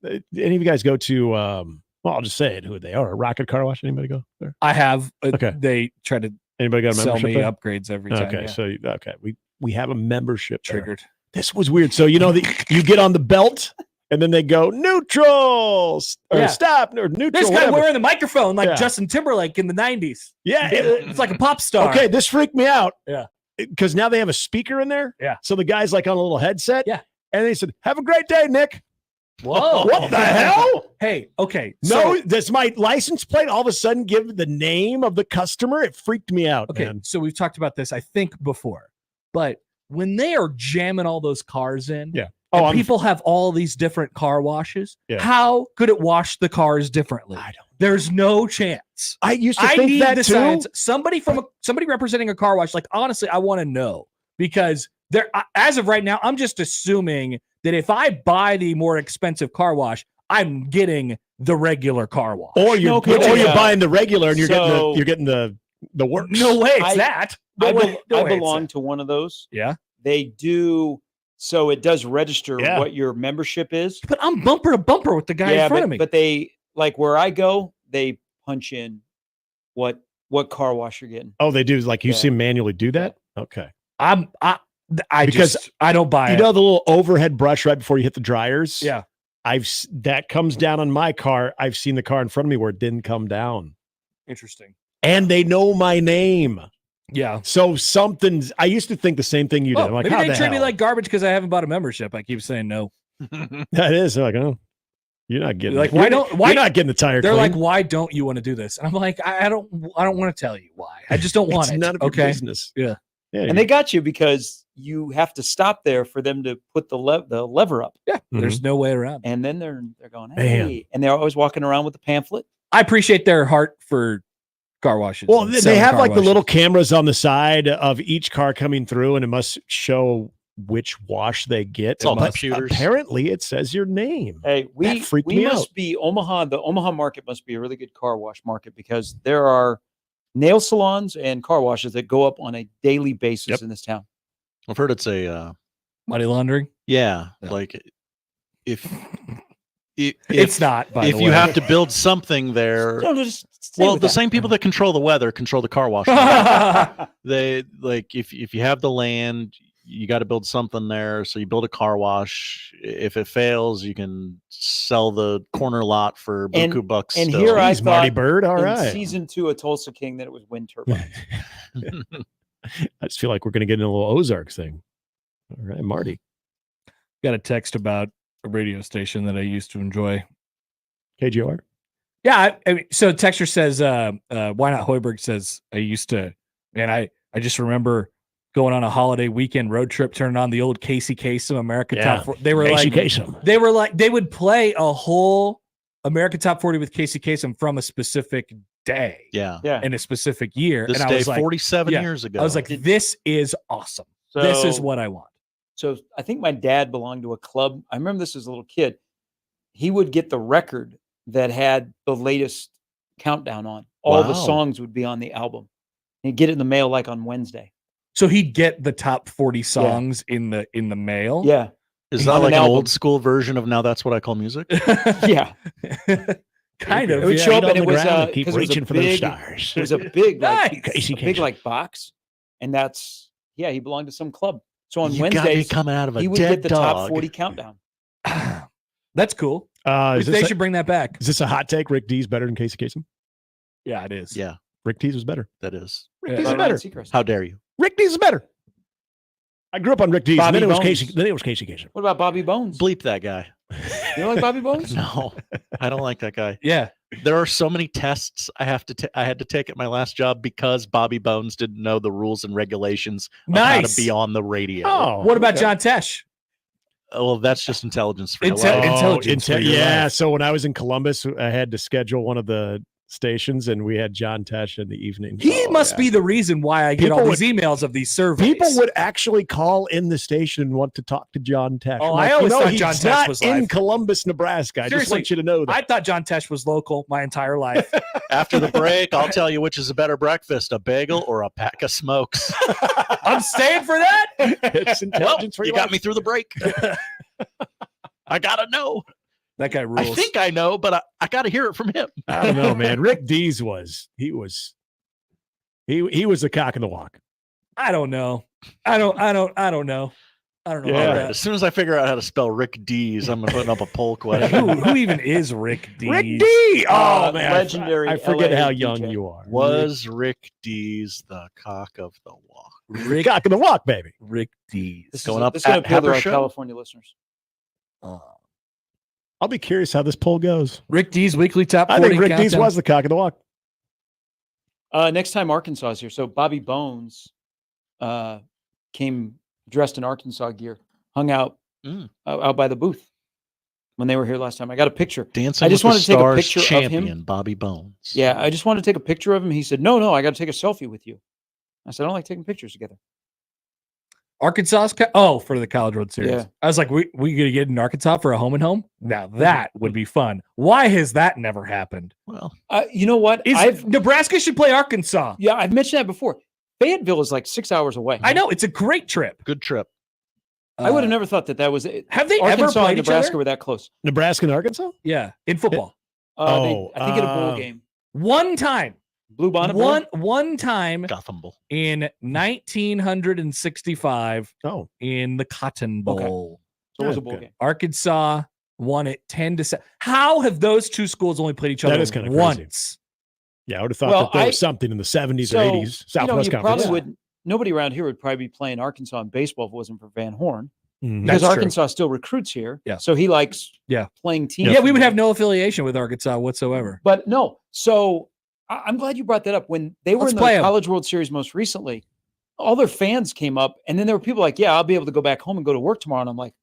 Any of you guys go to? Well, I'll just say it. Who they are? Rocket Car Wash. Anybody go there? I have. Okay. They try to Anybody got a sell membership? me there? upgrades every time. Okay, yeah. so we have a membership there. Triggered. This was weird. So you get on the belt, and then they go neutrals or stop or neutral. This guy whatever. wearing the microphone like Yeah. Justin Timberlake in the 90s. Yeah, It's like a pop star. okay, this freaked me out. Yeah. Because now they have a speaker in there. Yeah. So the guy's like on a little headset. Yeah. And they said, "Have a great day, Nick." Whoa. What the hell? Hey, okay. No, So, does my license plate all of a sudden give the name of the customer? It freaked me out. okay. Man. So we've talked about this, I think, before. But when they are jamming all those cars in, Yeah. and I'm- people have all these different car washes, Yeah. how could it wash the cars differently? I don't. There's no chance. I used to I think need that the too. science. Somebody representing a car wash. Like, honestly, I want to know, because there, as of right now, I'm just assuming that if I buy the more expensive car wash, I'm getting the regular car wash. Or you're Yeah. buying the regular and you're So- getting the works. No way, it's I- that. I No way- no way it's belong that. to one of those. Yeah, They do, so it does register Yeah. what your membership is. but I'm bumper to bumper with the guy in front of me. But they, like where I go, they punch in what car wash you're getting. Oh, they do. Like you Yeah. see them manually do that. Okay. Because I don't buy You it. know the little overhead brush right before you hit the dryers. Yeah. That comes down on my car. I've seen the car in front of me where it didn't come down, Interesting. and they know my name. Yeah. So something's. I used to think the same thing you did. Well, I'm like, maybe how they the treat me hell? like garbage because I haven't bought a membership. I keep saying no. That is. They're like, oh, you're not getting. Like, you're why not getting the tire? They're clean. like, why don't you want to do this? And I'm like, I don't want to tell you why. I just don't want it's it. none of your Okay. business. Yeah. Yeah. And they got you because you have to stop there for them to put the lever up. Yeah. There's no way around it. And then they're going, Man. hey. And they're always walking around with the pamphlet. I appreciate their heart for car washes. Well, and they selling have car like the washes. little cameras on the side of each car coming through, and it must show which wash they get. It's all But computers. apparently, it says your name. Hey, we freaked me must out. be Omaha. The Omaha market must be a really good car wash market because there are nail salons and car washes that go up on a daily basis Yep. in this town. I've heard it's a money laundering. yeah, Yeah. like if It's not. By if the you way. have to build something there. No, just stay Well, with the that. same people that control the weather control the car wash. They like if you have the land, you got to build something there. So you build a car wash. If it fails, you can sell the corner lot for And- buku bucks. and still. here I Jeez, Marty thought Bird. All in right. season 2 of Tulsa King that it was wind turbines. I just feel like we're going to get in a little Ozark thing. All right, Marty. Got a text about a radio station that I used to enjoy. KGR. Yeah. I mean, so texture says, why not Hoiberg says I used to, and I just remember going on a holiday weekend road trip, turning on the old Casey Kasem America Yeah. Top 40. They were Casey like, Kasem. they would play a whole America Top 40 with Casey Kasem from a specific day yeah. Yeah. in a specific year. This and I day was like, 47 yeah. years ago. I was like, this is awesome. This is what I want. So I think my dad belonged to a club. I remember this as a little kid. He would get the record that had the latest countdown on. All the Wow. songs would be on the album. He'd get it in the mail like on Wednesday. So he'd get the top 40 songs in the mail. Yeah. is on that like an an album. old school version of Now That's What I Call Music? Yeah. Kind It of. would yeah. show up Feet and on it the was ground and keep 'cause it was a reaching for those big- stars. It was a big like Nice. a big like box. And that's he belonged to some club. So on You got me Wednesdays coming out of a he would dead get the top dog. 40 countdown. That's cool. Is They this, should bring that back. is this a hot take? Rick D's better than Casey Kasem? Yeah, it is. Yeah, Rick D's was better. that is. Rick Yeah. D's is Ryan better. Seacrest. How dare you? Rick D's is better. I grew up on Rick D's. And Bobby then it was Bones. Casey. Then it was Casey Kasem. What about Bobby Bones? Bleep that guy. You don't like Bobby Bones? No, I don't like that guy. Yeah. There are so many tests I had to take at my last job because Bobby Bones didn't know the rules and regulations of how Nice. to be on the radio. Oh, What about okay. John Tesh? Well, that's just intelligence for Intel- life. intelligence for your yeah. life. So when I was in Columbus, I had to schedule one of the stations, and we had John Tesh in the evening. He must be the reason why I get all these emails of these surveys. People would actually call in the station and want to talk to John Tesh. Oh, I always thought John Tesh was in live. Columbus, Nebraska. I just want you to know that. I thought John Tesh was local my entire life. After the break, I'll tell you which is a better breakfast, a bagel or a pack of smokes. I'm staying for that. It's intelligence for you got me through the break. I got to know. That guy rules. I think I know, but I got to hear it from him. I don't know, man. Rick Dees was the cock in the walk. I don't know. I don't know. I don't know. All right. As soon as I figure out how to spell Rick Dees, I'm putting up a poll question. Who even is Rick Dees? Rick Dees. Oh man, legendary. I forget LA how DJ. young you are. Was Rick Dees the cock of the walk? Rick cock in the walk, baby. Rick Dees. This Going is, up this is gonna at appeal to Happer our show? California listeners. I'll be curious how this poll goes. Rick Dees weekly top 40 I think Rick countdown. Dees was the cock of the walk. Next time Arkansas is here, so Bobby Bones came dressed in Arkansas gear, hung out out by the booth when they were here last time. I got a picture. Dancing I just with wanted the to take a Stars picture of him. champion, Bobby Bones. Yeah, I just wanted to take a picture of him. He said, "No, I got to take a selfie with you." I said, "I don't like taking pictures together." Arkansas's for the College World Series. Yeah. I was like, we gonna get in Arkansas for a home and home? Now that would be fun. Why has that never happened? Well, You know what? Nebraska should play Arkansas. Yeah, I've mentioned that before. Fayetteville is like 6 hours away. I know it's a great trip. good trip. I would have never thought that was it. Have they ever Arkansas played and each Nebraska other? were that close. Nebraska and Arkansas? Yeah, in football. I think in a bowl game. One time. Blue Bonnet Bowl? One time Gotham Bowl. in 1965 in the Cotton Bowl. Okay. So it was a bowl game. Arkansas won it 10-7. How have those two schools only played each other That is kind of once? Crazy. Yeah, I would have thought that there was something in the 70s or 80s. Southwest you Conference. probably would. Nobody around here would probably be playing Arkansas in baseball if it wasn't for Van Horn. Mhm. Because That's true. Arkansas still recruits here. Yeah. So he likes Yeah. playing teams. Yeah, we would have no affiliation with Arkansas whatsoever. But no. So I'm glad you brought that up. When they were Let's in play the 'em. College World Series most recently, all their fans came up, and then there were people like, "Yeah, I'll be able to go back home and go to work tomorrow." And I'm like,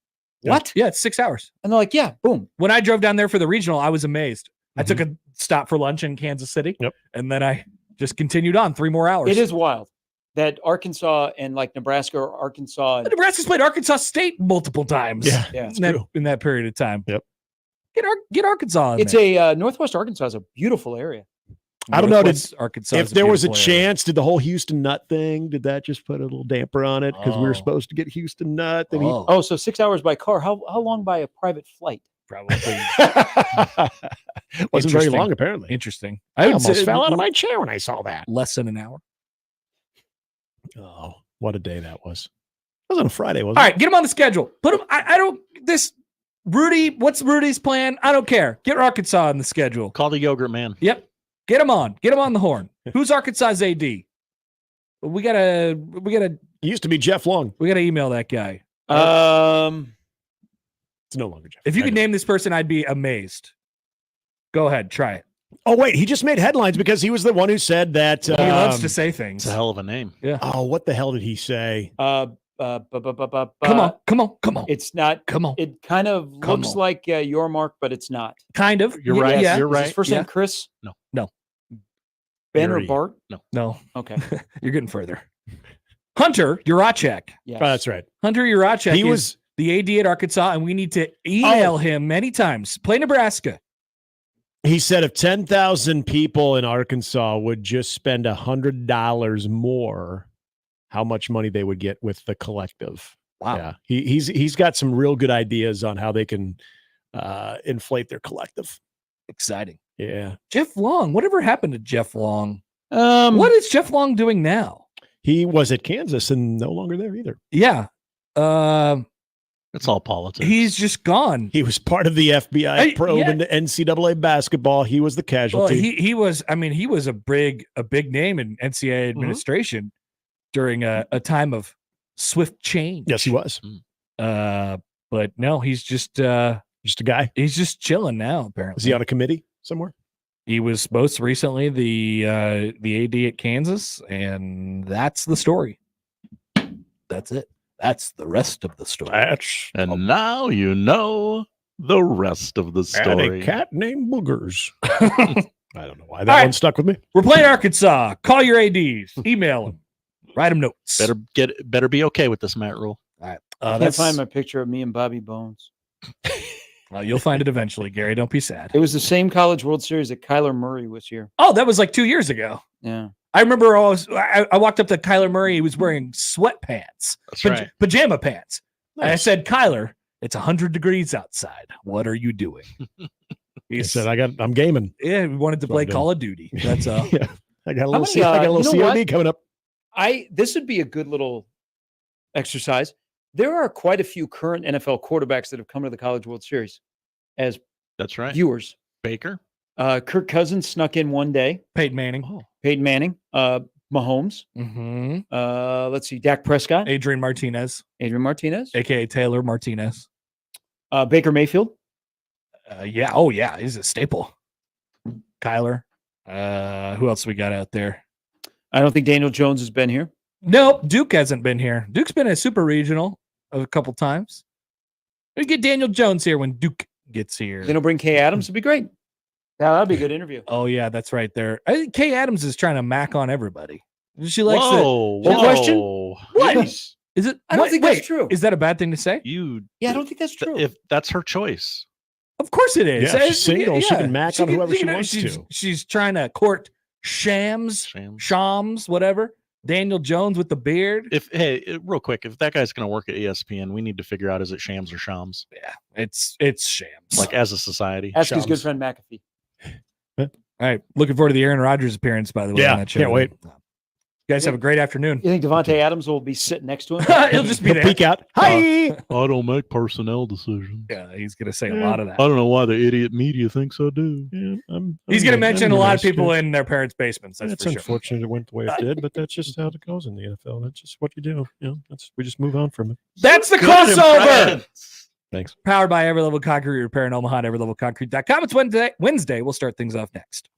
"What?" Yeah, it's 6 hours. And they're like, "Yeah, boom." When I drove down there for the regional, I was amazed. I took a stop for lunch in Kansas City. Yep. And then I just continued on 3 more hours. It is wild that Arkansas and like Nebraska or Arkansas. But Nebraska's played Arkansas State multiple times. Yeah, Yeah. in that period of time. Yep. Get Arkansas in It's there. a Northwest Arkansas is a beautiful area. I don't know. Northwest Arkansas If is there was a beautiful area. chance, did the whole Houston Nut thing, did that just put a little damper on it? Because we were Oh. supposed to get Houston Nut. Then Oh, so 6 hours by car. How long by a private flight? Probably wasn't very Interesting. long, apparently. interesting. I would almost say fell out of my chair when I saw that. less than an hour. Oh, what a day that was. It was on a Friday, wasn't All it? right, get him on the schedule. Put him. I don't. This Rudy. What's Rudy's plan? I don't care. Get Arkansas on the schedule. Call the yogurt man. Yep. Get him on. Get him on the horn. Who's Arkansas's AD? We gotta It used to be Jeff Long. email that guy. It's no longer Jeff. If you I could know. name this person, I'd be amazed. Go ahead, try it. Oh, wait. He just made headlines because he was the one who said that. He loves to say things. It's a hell of a name. Oh, what the hell did he say? Come on. It's not. Come on. It kind of Come looks on. like your mark, but it's not. Kind of. You're right. Yeah. You're Is his right. first Yeah. name Chris? No. Ben or Yuri. Bart? No, Okay. you're getting further. Hunter Urachek. Yes. Oh, that's right. Hunter Urachek He is was. the AD at Arkansas, and we need to email him many times. Play Nebraska. He said if 10,000 people in Arkansas would just spend $100 more, how much money they would get with the collective. Wow. Yeah, he's got some real good ideas on how they can inflate their collective. Exciting. Yeah, Jeff Long. Whatever happened to Jeff Long? What What is Jeff Long doing now? he was at Kansas and no longer there either. Yeah. It's all politics. He's just gone. He was part of the FBI probe yeah. into NCAA basketball. He was the Well, casualty. he was. I mean, he was a big name in NCAA administration during a time of swift change. Yes, he was. But no, he's just Just a guy. he's just chilling now. Apparently, Is he on a committee somewhere? He was most recently the AD at Kansas, and that's the story. That's it. That's the rest of the story. And now you know the rest of the And story. a cat named Boogers. I don't know why that one stuck with me. We're playing Arkansas. Call your ADs. Email them. Write them notes. Better be okay with this Matt rule. All right. I can't find my picture of me and Bobby Bones. Well, you'll find it eventually, Gary. Don't be sad. It was the same College World Series that Kyler Murray was here. Oh, that was like 2 years ago. Yeah. I remember I walked up to Kyler Murray. He was wearing sweatpants. That's right. Pajama pants. Nice. And I said, Kyler, it's 100 degrees outside. What are you doing? He said, I'm gaming. Yeah, we wanted to play Call of Duty. That's all. Yeah. I got a little, many, I got a little you know COD coming up. This would be a good little exercise. There are quite a few current NFL quarterbacks that have come to the College World Series as That's right. viewers. Baker. Kirk Cousins snuck in one day. Peyton Manning. Oh. Peyton Manning. Mahomes. Mm-hmm. Let's see. Dak Prescott. Adrian Martinez, a.k.a. Taylor Martinez. Baker Mayfield. Yeah. Oh, yeah. He's a staple. Kyler. Who else we got out there? I don't think Daniel Jones has been here. Nope. Duke hasn't been here. Duke's been a super regional a couple times. We get Daniel Jones here when Duke gets here. Then he'll bring Kay Adams. It'd be great. That'd be a good interview. Oh, yeah. That's right there. I think Kay Adams is trying to mack on everybody. She likes Whoa. question? What? Jeez. Is it? I don't think that's true. Is that a bad thing to say? Yeah, I don't think that's true. If that's her choice. Of course it is. Yeah, she's single. She can mack on whoever she wants she's, to. She's trying to court Shams, whatever. Daniel Jones with the beard. Real quick, if that guy's going to work at ESPN, we need to figure out, is it Shams or Shams? Yeah, it's Shams. Like as a society. Ask his good friend McAfee. All right. Looking forward to the Aaron Rodgers appearance, by the way. Yeah, on that show. can't wait. You guys have a great afternoon. You think Devontae Adams will be sitting next to him? He'll just be He'll there. peek out. Hi. I don't make personnel decisions. Yeah, he's going to say a lot of that. I don't know why the idiot media thinks I do. Yeah, He's going to mention a lot of people in their parents' basements. That's It's for sure. unfortunate it went the way it did, but that's just how it goes in the NFL. That's just what you do. We just move on from it. That's the crossover. Thanks. Powered by Every Level Concrete Repair in Omaha, everylevelconcrete.com. It's Wednesday. We'll start things off next.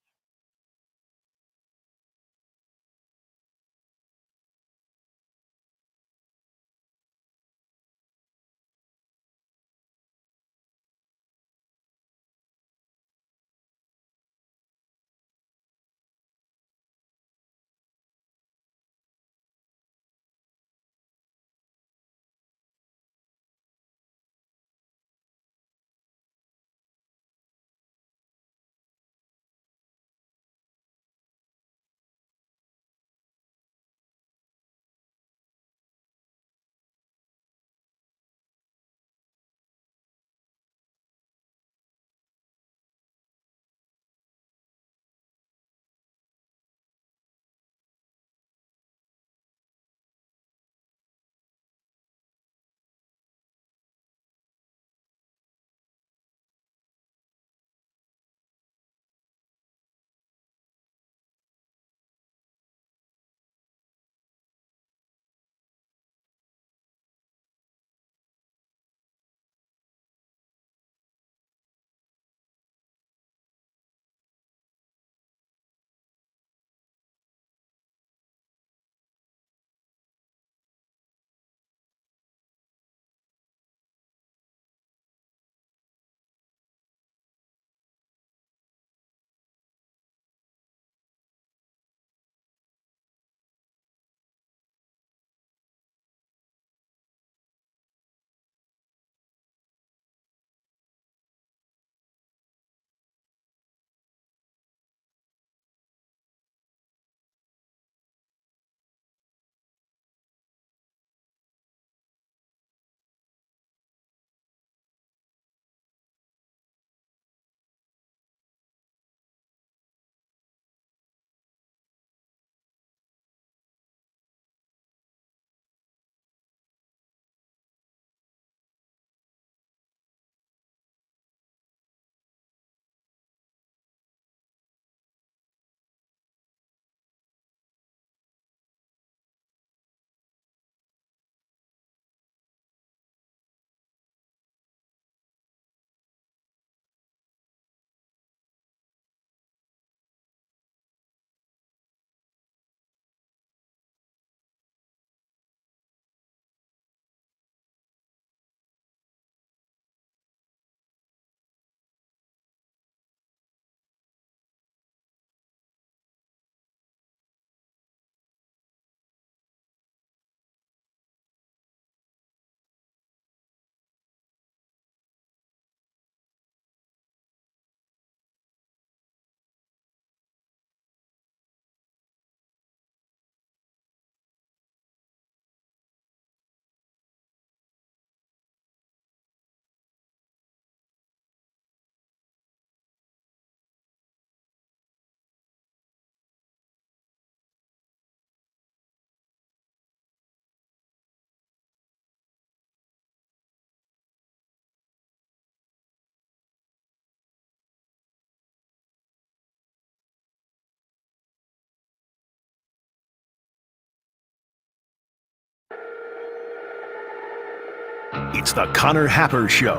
It's the Connor Happer Show.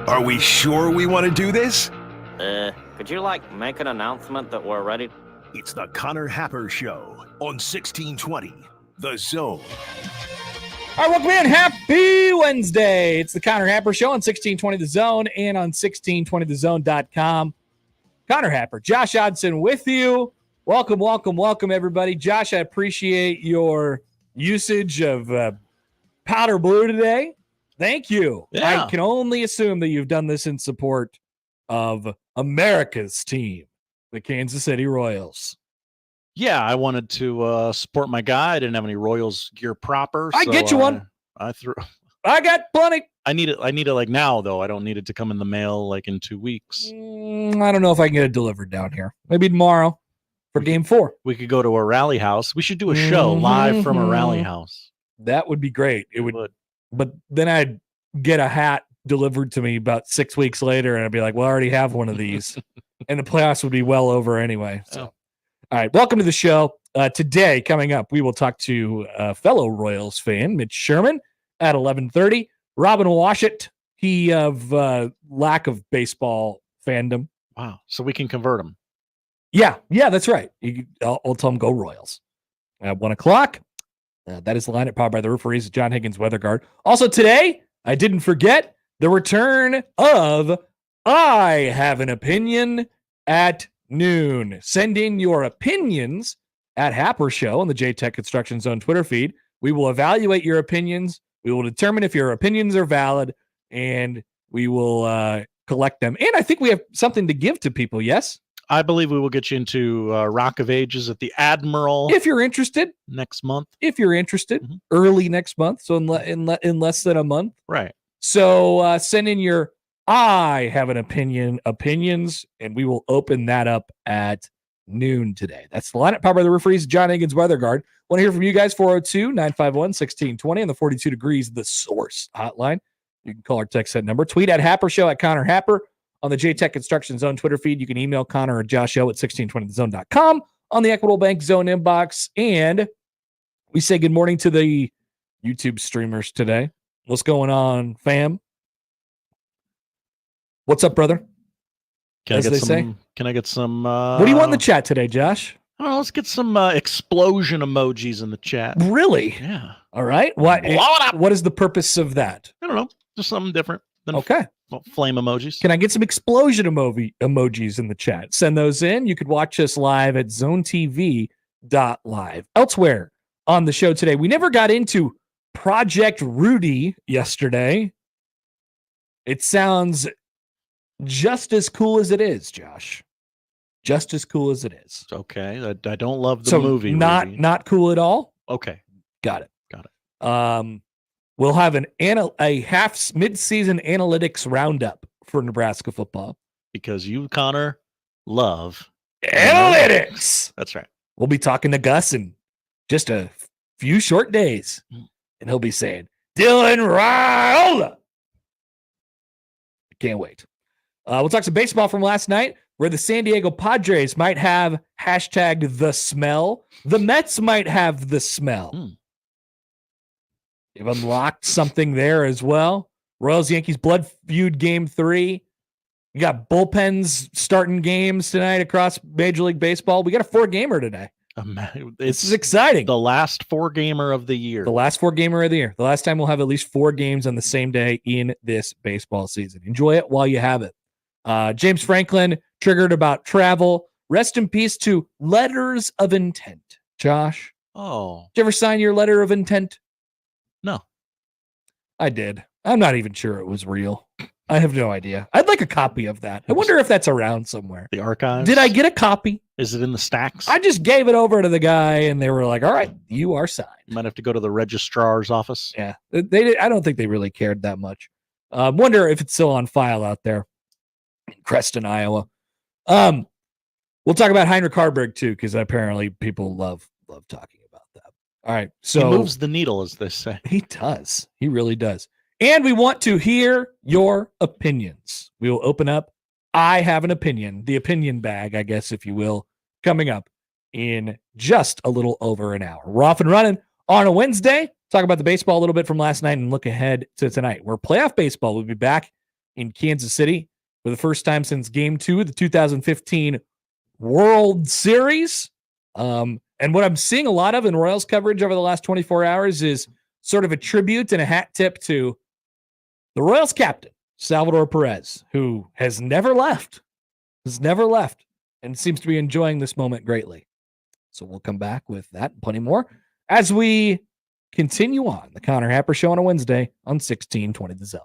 Are we sure we want to do this? Could you, make an announcement that we're ready? It's the Connor Happer Show on 1620, The Zone. All right, welcome in. Happy Wednesday. It's the Connor Happer Show on 1620 The Zone and on 1620thezone.com. Connor Happer, Josh Odson with you. Welcome, everybody. Josh, I appreciate your usage of powder blue today. Thank you. Yeah. I can only assume that you've done this in support of America's team, the Kansas City Royals. Yeah, I wanted to support my guy. I didn't have any Royals gear proper. I get you one. I got plenty. I need it like now, though. I don't need it to come in the mail in 2 weeks. I don't know if I can get it delivered down here. Maybe tomorrow for game 4. We could go to a rally house. We should do a show live from a rally house. That would be great. It would. But then I'd get a hat delivered to me about 6 weeks later, and I'd be like, well, I already have one of these. And the playoffs would be well over anyway. So, all right, welcome to the show. Today, coming up, we will talk to fellow Royals fan, Mitch Sherman, at 11:30. Robin Washut, he of lack of baseball fandom. Wow. So we can convert him. Yeah, that's right. I'll tell him go Royals. At 1 o'clock, that is the lineup powered by the referees, John Higgins Weather Guard. Also today, I didn't forget the return of I Have an Opinion at noon. Send in your opinions at Happer Show on the J-Tech Construction Zone Twitter feed. We will evaluate your opinions. We will determine if your opinions are valid, and we will collect them. And I think we have something to give to people, yes? I believe we will get you into Rock of Ages at the Admiral. If you're interested. Next month. If you're interested. Mm-hmm. Early next month, so in less than a month. Right. So send in your I Have an opinions, and we will open that up at noon today. That's the lineup powered by the referees, John Higgins Weather Guard. Want to hear from you guys, 402-951-1620 on the 42 Degrees The Source hotline. You can call or text that number. Tweet at Happer Show at Connor Happer on the J-Tech Construction Zone Twitter feed. You can email Connor or Josh O at 1620thezone.com on the Equitable Bank Zone inbox. And we say good morning to the YouTube streamers today. What's going on, fam? What's up, brother? Can I get some? What do you want in the chat today, Josh? I don't know, let's get some explosion emojis in the chat. Really? Yeah. All right. What is the purpose of that? I don't know. Just something different than flame emojis. Can I get some explosion emojis in the chat? Send those in. You could watch us live at zonetv.live. Elsewhere on the show today, we never got into Project Rudy yesterday. It sounds just as cool as it is, Josh. Just as cool as it is. Okay. I don't love the movie. Not cool at all? Okay. Got it. We'll have a half mid-season analytics roundup for Nebraska football. Because you, Connor, love analytics. That's right. We'll be talking to Gus in just a few short days. And he'll be saying, Dylan Raiola. Can't wait. We'll talk some baseball from last night, where the San Diego Padres might have hashtag the smell. The Mets might have the smell. They've unlocked something there as well. Royals Yankees Blood Feud Game 3. You got bullpens starting games tonight across Major League Baseball. We got a 4-gamer today. This is exciting. The last 4-gamer of the year. The last 4-gamer of the year. The last time we'll have at least 4 games on the same day in this baseball season. Enjoy it while you have it. James Franklin triggered about travel. Rest in peace to letters of intent. Josh. Oh. Did you ever sign your letter of intent? No. I did. I'm not even sure it was real. I have no idea. I'd like a copy of that. I wonder if that's around somewhere. The archives? Did I get a copy? Is it in the stacks? I just gave it over to the guy, and they were like, all right, you are signed. You might have to go to the registrar's office. Yeah. I don't think they really cared that much. Wonder if it's still on file out there in Creston, Iowa. We'll talk about Heinrich Harburg, too, because apparently people love talking about that. All right. So he moves the needle, as they say. He does. He really does. And we want to hear your opinions. We will open up I Have an Opinion, the opinion bag, I guess, if you will, coming up in just a little over an hour. We're off and running on a Wednesday. talk about the baseball a little bit from last night and look ahead to tonight, where playoff baseball will be back in Kansas City for the first time since Game 2 of the 2015 World Series. And what I'm seeing a lot of in Royals coverage over the last 24 hours is sort of a tribute and a hat tip to the Royals captain, Salvador Perez, who has never left, and seems to be enjoying this moment greatly. So we'll come back with that and plenty more as we continue on the Connor Happer Show on a Wednesday on 1620 The Zone.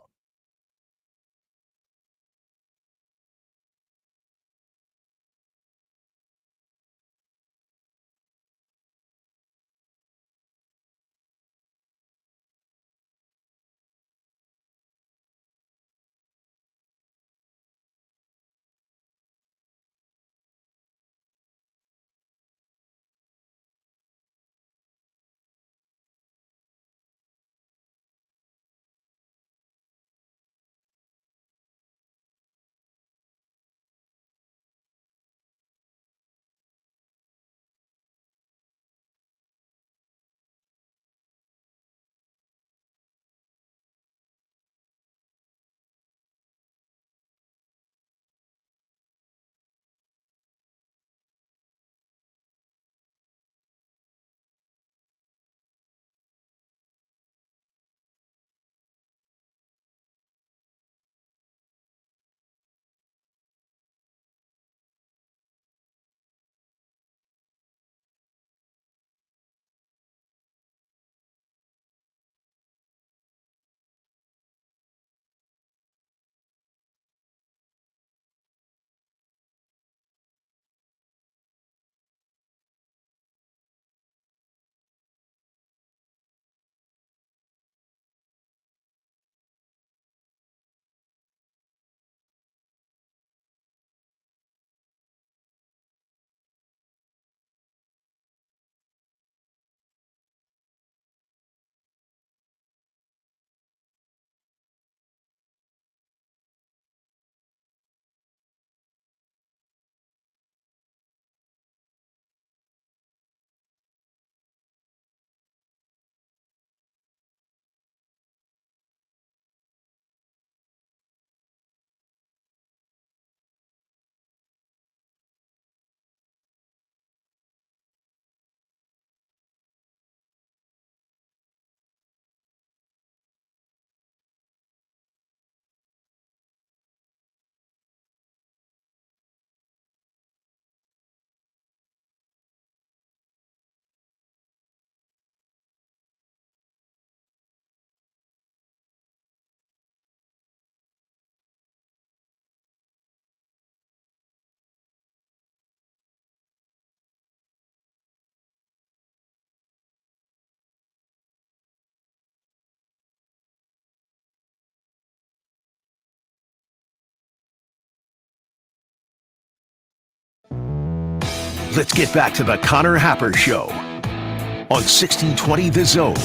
Let's get back to the Connor Happer Show on 1620 The Zone.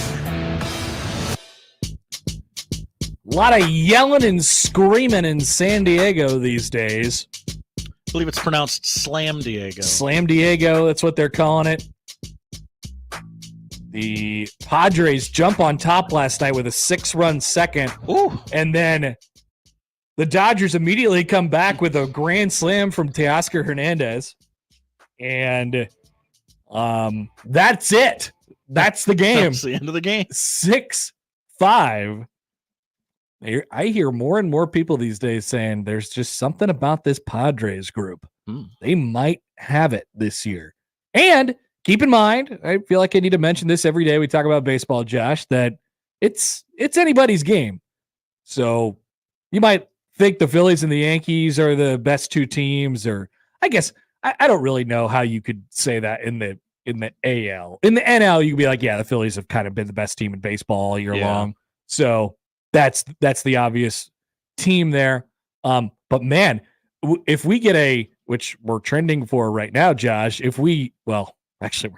A lot of yelling and screaming in San Diego these days. I believe it's pronounced Slam Diego. Slam Diego, that's what they're calling it. The Padres jump on top last night with a 6-run second. Ooh. And then the Dodgers immediately come back with a grand slam from Teoscar Hernandez. And that's it. That's the game. That's the end of the game. 6-5. I hear more and more people these days saying there's just something about this Padres group. They might have it this year. And keep in mind, I feel like I need to mention this every day we talk about baseball, Josh, that it's anybody's game. So you might think the Phillies and the Yankees are the best two teams, or I guess I don't really know how you could say that in the AL. In the NL, you could be like, yeah, the Phillies have kind of been the best team in baseball all year long. So that's the obvious team there. But man, if we get which we're trending for right now, Josh, actually we're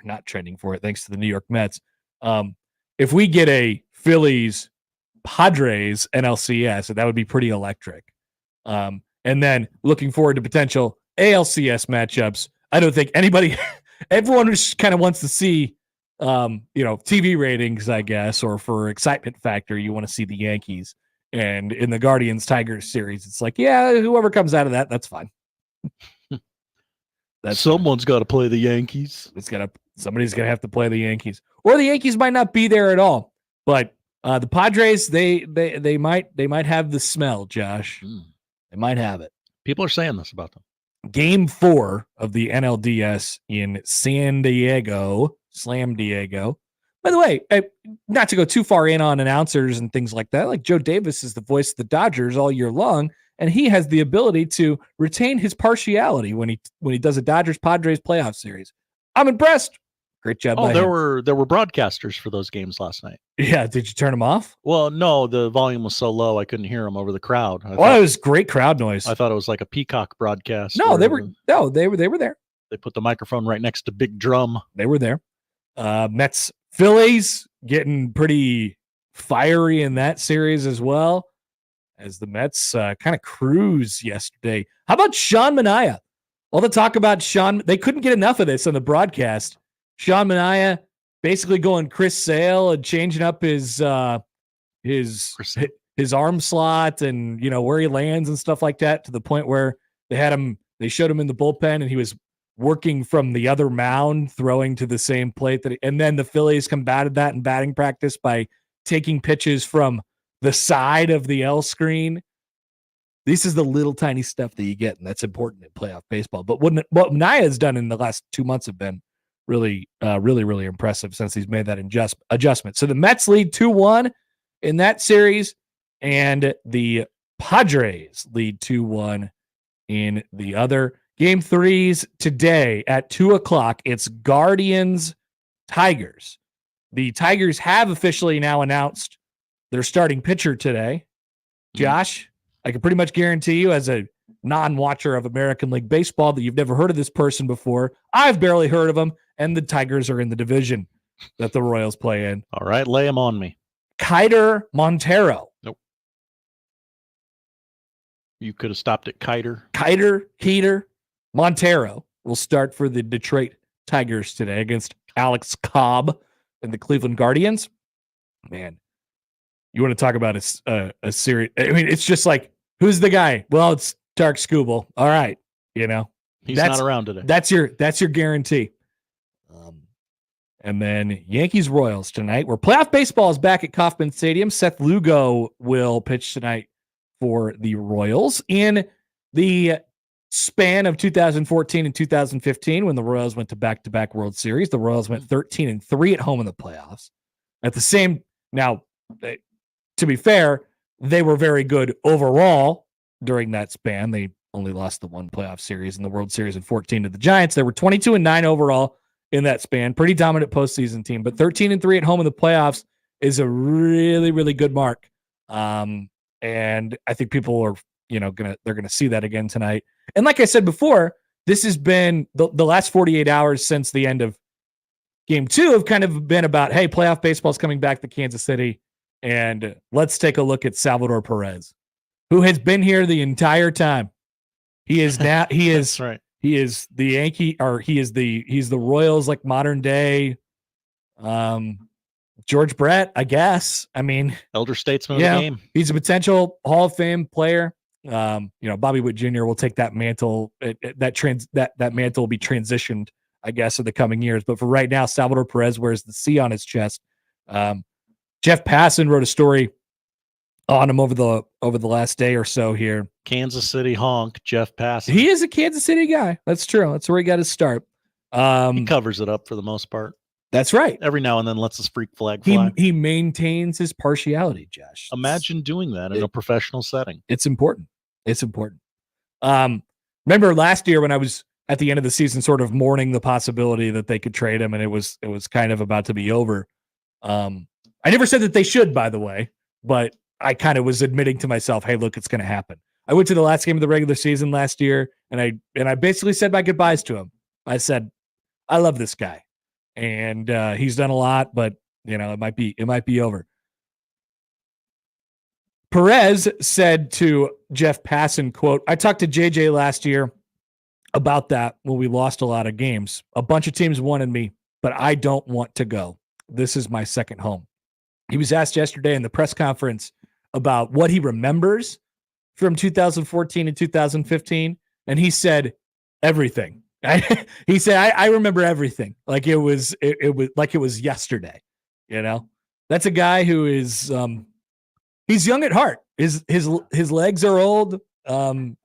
not trending for it thanks to the New York Mets. If we get a Phillies Padres NLCS, that would be pretty electric. And then looking forward to potential ALCS matchups. I don't think everyone just kind of wants to see TV ratings, I guess, or for excitement factor, you want to see the Yankees. And in the Guardians Tigers series, it's like, yeah, whoever comes out of that, that's fine. Someone's got to play the Yankees. Somebody's gonna have to play the Yankees, or the Yankees might not be there at all. But the Padres, they might have the smell, Josh. They might have it. People are saying this about them. Game 4 of the NLDS in San Diego, Slam Diego. By the way, not to go too far in on announcers and things like that, like Joe Davis is the voice of the Dodgers all year long, and he has the ability to retain his partiality when he does a Dodgers-Padres playoff series. I'm impressed. Great job. There were broadcasters for those games last night. Yeah, did you turn them off? Well, no, the volume was so low I couldn't hear them over the crowd. It was great crowd noise. I thought it was like a Peacock broadcast. No, they were there. They put the microphone right next to Big Drum. They were there. Mets Phillies getting pretty fiery in that series as well, as the Mets kind of cruise yesterday. How about Sean Manaea? All the talk about Sean, they couldn't get enough of this on the broadcast. Sean Manaea basically going Chris Sale and changing up his arm slot and where he lands and stuff like that, to the point where they showed him in the bullpen and he was working from the other mound, throwing to the same plate and then the Phillies combated that in batting practice by taking pitches from the side of the L screen. This is the little tiny stuff that you get, and that's important in playoff baseball. But what Manaea has done in the last 2 months have been really impressive since he's made that adjustment. So the Mets lead 2-1 in that series, and the Padres lead 2-1 in the other. Game 3's today at 2:00. It's Guardians Tigers. The Tigers have officially now announced their starting pitcher today. Josh, I can pretty much guarantee you, as a non-watcher of American League Baseball, that you've never heard of this person before. I've barely heard of him, and the Tigers are in the division that the Royals play in. All right, lay him on me. Kiter Montero. Nope. You could have stopped at Kiter. Kiter Montero will start for the Detroit Tigers today against Alex Cobb and the Cleveland Guardians. Man, you want to talk about a series? I mean, it's just like, who's the guy? Well, it's Tarek Skubal. All right, he's not around today. That's your guarantee. And then Yankees Royals tonight, where playoff baseball is back at Kauffman Stadium. Seth Lugo will pitch tonight for the Royals. In the span of 2014 and 2015, when the Royals went to back-to-back World Series, the Royals went 13-3 at home in the playoffs. Now, to be fair, they were very good overall during that span. They only lost the one playoff series in the World Series in 2014 to the Giants. They were 22-9 overall in that span. Pretty dominant postseason team, but 13-3 at home in the playoffs is a really, really good mark. And I think people are, they're going to see that again tonight. And like I said before, this has been the last 48 hours since the end of Game 2 have kind of been about, hey, playoff baseball is coming back to Kansas City. And let's take a look at Salvador Perez, who has been here the entire time. He is now, That's right. He is the Yankee, or he's the Royals, like modern day George Brett, I guess. I mean, elder statesman of the game. He's a potential Hall of Fame player. Bobby Witt Jr. will take that mantle. That mantle will be transitioned, I guess, in the coming years. But for right now, Salvador Perez wears the C on his chest. Jeff Passan wrote a story on him over the last day or so here. Kansas City honk, Jeff Passan. He is a Kansas City guy. That's true. That's where he got his start. He covers it up for the most part. That's right. Every now and then lets his freak flag fly. He maintains his partiality, Josh. Imagine doing that in a professional setting. It's important. It's important. Remember last year when I was at the end of the season sort of mourning the possibility that they could trade him, and it was kind of about to be over. I never said that they should, by the way, but I kind of was admitting to myself, hey, look, it's going to happen. I went to the last game of the regular season last year, and I basically said my goodbyes to him. I said, I love this guy, and he's done a lot, but it might be over. Perez said to Jeff Passan, quote, I talked to JJ last year about that when we lost a lot of games. A bunch of teams wanted me. but I don't want to go. This is my second home. He was asked yesterday in the press conference about what he remembers from 2014 and 2015, and he said everything. He said, I remember everything like it was yesterday. That's a guy who is he's young at heart. His legs are old.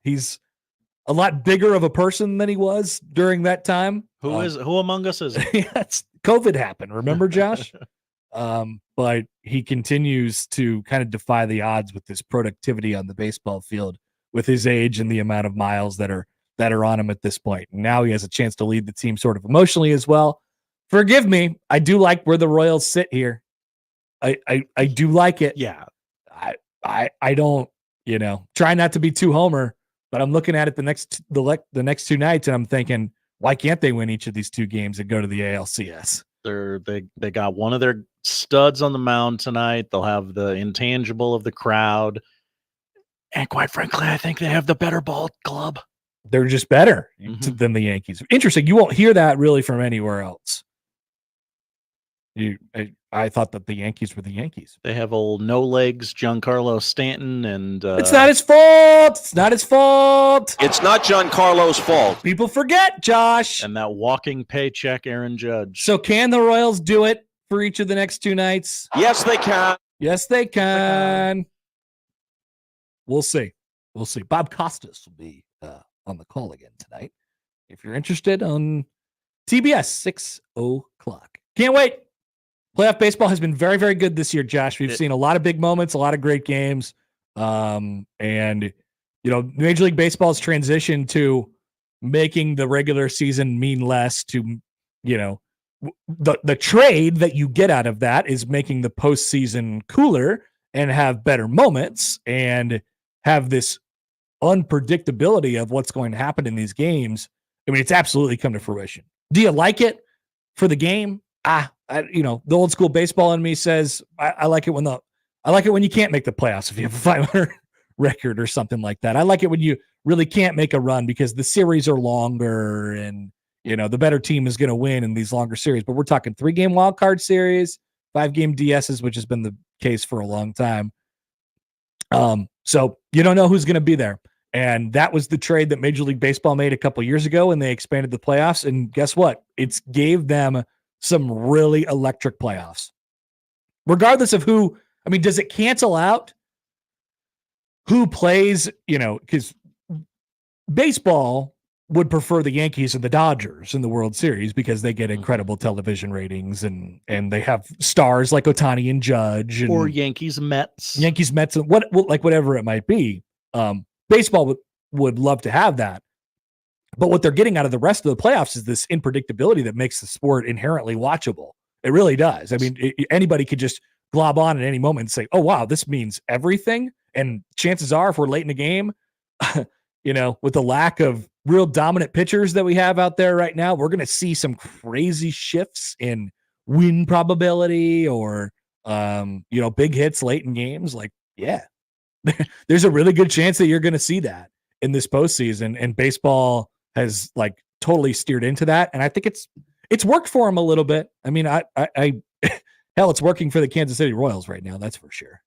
He's a lot bigger of a person than he was during that time. Who among us is it? Yes, COVID happened. Remember, Josh? But he continues to kind of defy the odds with his productivity on the baseball field, with his age and the amount of miles that are on him at this point. And now he has a chance to lead the team sort of emotionally as well. Forgive me, I do like where the Royals sit here. I do like it. Yeah. I don't, try not to be too homer, but I'm looking at it the next 2 nights and I'm thinking, why can't they win each of these 2 games and go to the ALCS? They got one of their studs on the mound tonight. They'll have the intangible of the crowd. And quite frankly, I think they have the better ball club. They're just better than the Yankees. Interesting. You won't hear that really from anywhere else. I thought that the Yankees were the Yankees. They have old no legs Giancarlo Stanton, and it's not his fault. It's not his fault. It's not Giancarlo's fault. People forget, Josh. And that walking paycheck Aaron Judge. So can the Royals do it for each of the next 2 nights? Yes, they can. Yes, they can. We'll see. We'll see. Bob Costas will be on the call again tonight. If you're interested, on TBS, 6 o'clock. Can't wait. Playoff baseball has been very, very good this year, Josh. We've seen a lot of big moments, a lot of great games. And, Major League Baseball's transition to making the regular season mean less to, the trade that you get out of that is making the postseason cooler and have better moments and have this unpredictability of what's going to happen in these games. I mean, it's absolutely come to fruition. Do you like it for the game? The old school baseball in me says I like it when you can't make the playoffs if you have a 500 record or something like that. I like it when you really can't make a run because the series are longer and the better team is going to win in these longer series. But we're talking 3-game wild card series, 5-game DSs, which has been the case for a long time. So you don't know who's going to be there. And that was the trade that Major League Baseball made a couple years ago, and they expanded the playoffs. And guess what? It's gave them some really electric playoffs. Regardless of who, does it cancel out who plays, because baseball would prefer the Yankees and the Dodgers in the World Series because they get incredible television ratings and they have stars like Ohtani and Judge or Yankees Mets, and whatever it might be. Baseball would love to have that. But what they're getting out of the rest of the playoffs is this unpredictability that makes the sport inherently watchable. It really does. Anybody could just glob on at any moment and say, oh, wow, this means everything. And chances are, if we're late in the game, with the lack of real dominant pitchers that we have out there right now, we're going to see some crazy shifts in win probability or, big hits late in games. There's a really good chance that you're going to see that in this postseason, and baseball has totally steered into that. And I think it's worked for them a little bit. Hell, it's working for the Kansas City Royals right now. That's for sure.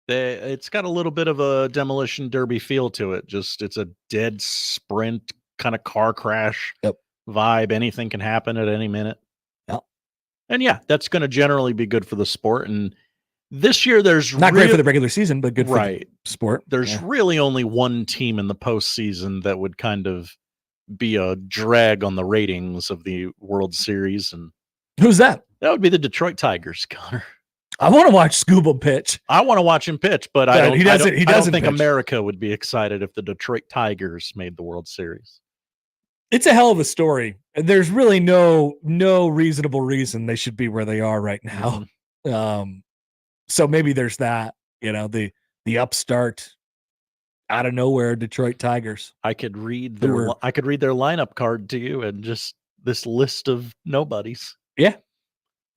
It's got a little bit of a demolition derby feel to it. It's a dead sprint kind of car crash vibe. Anything can happen at any minute. Yep. And that's going to generally be good for the sport. And this year, there's not great for the regular season, but good for the sport. There's really only one team in the postseason that would kind of be a drag on the ratings of the World Series. And who's that? That would be the Detroit Tigers, Connor. I want to watch Scuba pitch. I want to watch him pitch, but I don't think pitch. America would be excited if the Detroit Tigers made the World Series. It's a hell of a story. There's really no reasonable reason they should be where they are right now. Mm-hmm. So maybe there's that, the upstart out of nowhere Detroit Tigers. I could read their lineup card to you and just this list of nobodies. Yeah.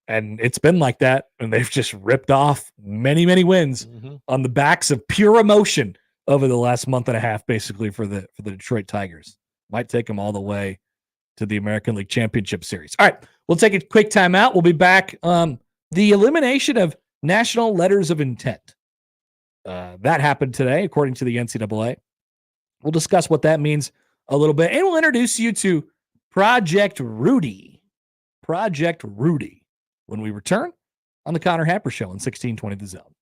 And it's been like that, and they've just ripped off many, many wins on the backs of pure emotion over the last month and a half, basically for the Detroit Tigers. Might take them all the way to the American League Championship Series. All right, we'll take a quick timeout. We'll be back. The elimination of national letters of intent. That happened today, according to the NCAA. We'll discuss what that means a little bit, and we'll introduce you to Project Rudy. Project Rudy. When we return on the Connor Happer Show on 1620 The Zone.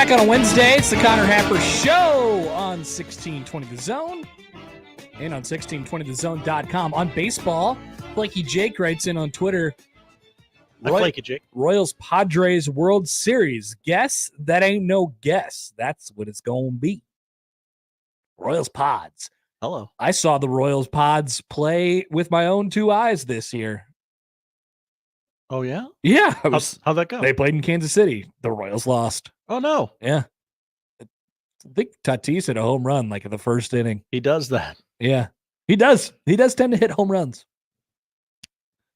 back on a Wednesday. It's the Connor Happer Show on 1620 The Zone and on 1620thezone.com. On baseball, Flaky Jake writes in on Twitter, Flaky Jake. Royals Padres World Series. Guess that ain't no guess. That's what it's going to be. Royals Pods. Hello. I saw the Royals Pods play with my own two eyes this year. Oh, yeah? Yeah. How'd that go? They played in Kansas City. The Royals lost. Oh, no. Yeah. I think Tatis hit a home run like in the first inning. He does that. Yeah. He does. He does tend to hit home runs.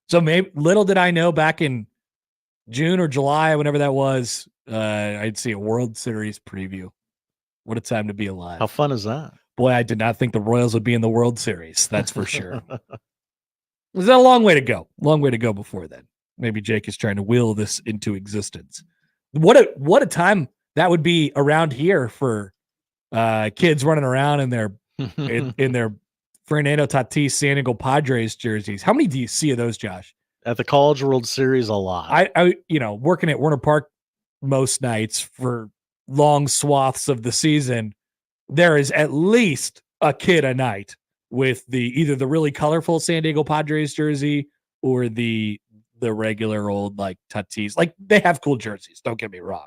So maybe little did I know back in June or July, whenever that was, I'd see a World Series preview. What a time to be alive. How fun is that? Boy, I did not think the Royals would be in the World Series. That's for sure. Was that a long way to go? Long way to go before then. Maybe Jake is trying to will this into existence. What a time that would be around here for kids running around in their in their Fernando Tatis San Diego Padres jerseys. How many do you see of those, Josh? At the College World Series, a lot. I working at Werner Park most nights for long swaths of the season, there is at least a kid a night with either the really colorful San Diego Padres jersey or the regular old like Tatis. Like they have cool jerseys. Don't get me wrong.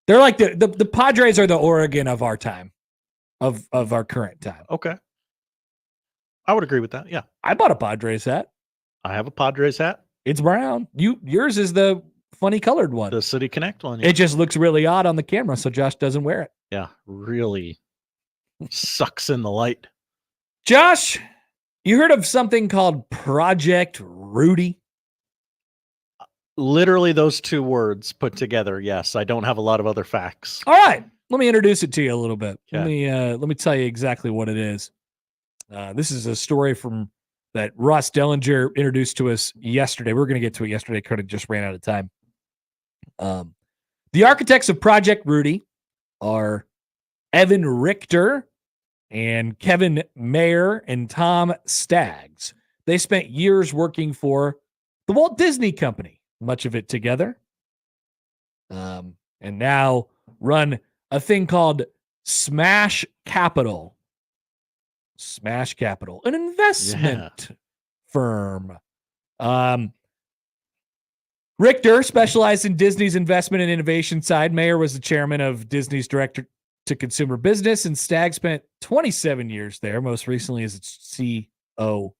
They're like the Padres are the Oregon of our time, of our current time. Okay. I would agree with that. Yeah. I bought a Padres hat. I have a Padres hat. It's brown. Yours is the funny colored one. The City Connect one. Yeah. It just looks really odd on the camera, so Josh doesn't wear it. Yeah. Really sucks in the light. Josh, you heard of something called Project Rudy? Literally those two words put together. Yes. I don't have a lot of other facts. All right. Let me introduce it to you a little bit. Okay. Let me tell you exactly what it is. This is a story that Ross Dellinger introduced to us yesterday. We were going to get to it yesterday. Kind of just ran out of time. The architects of Project Rudy are Evan Richter and Kevin Mayer and Tom Staggs. They spent years working for the Walt Disney Company, much of it together, and now run a thing called Smash Capital. Smash Capital, an investment firm. Richter specialized in Disney's investment and innovation side. Mayer was the chairman of Disney's direct-to-consumer business, and Stagg spent 27 years there, most recently as its COO.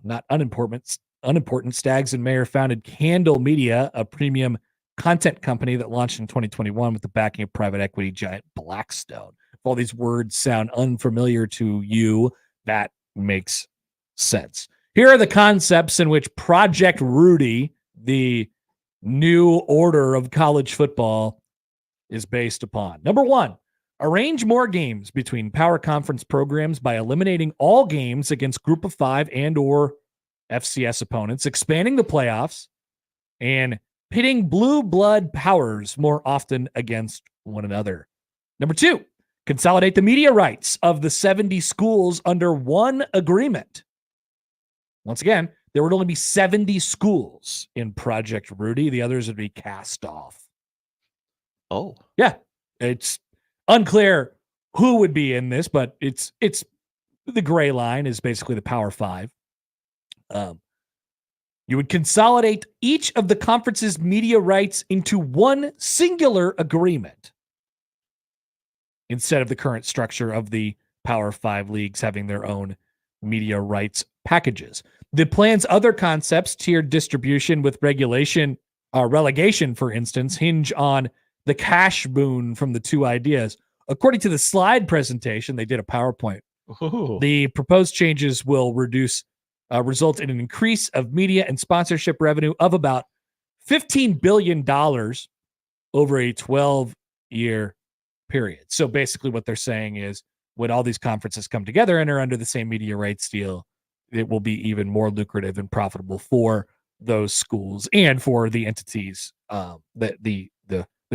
Not unimportant, Staggs and Mayer founded Candle Media, a premium content company that launched in 2021 with the backing of private equity giant Blackstone. If all these words sound unfamiliar to you, that makes sense. Here are the concepts in which Project Rudy, the new order of college football, is based upon. Number one, arrange more games between power conference programs by eliminating all games against Group of Five and or FCS opponents, expanding the playoffs, and pitting blue blood powers more often against one another. Number two, consolidate the media rights of the 70 schools under one agreement. Once again, there would only be 70 schools in Project Rudy. The others would be cast off. Oh. Yeah. It's unclear who would be in this, but it's the gray line is basically the Power Five. You would consolidate each of the conference's media rights into one singular agreement instead of the current structure of the Power Five leagues having their own media rights packages. The plan's other concepts, tiered distribution with relegation, for instance, hinge on the cash boon from the two ideas. According to the slide presentation, they did a PowerPoint. Ooh. The proposed changes will result in an increase of media and sponsorship revenue of about $15 billion over a 12-year period. So basically what they're saying is when all these conferences come together and are under the same media rights deal, it will be even more lucrative and profitable for those schools and for the entities, the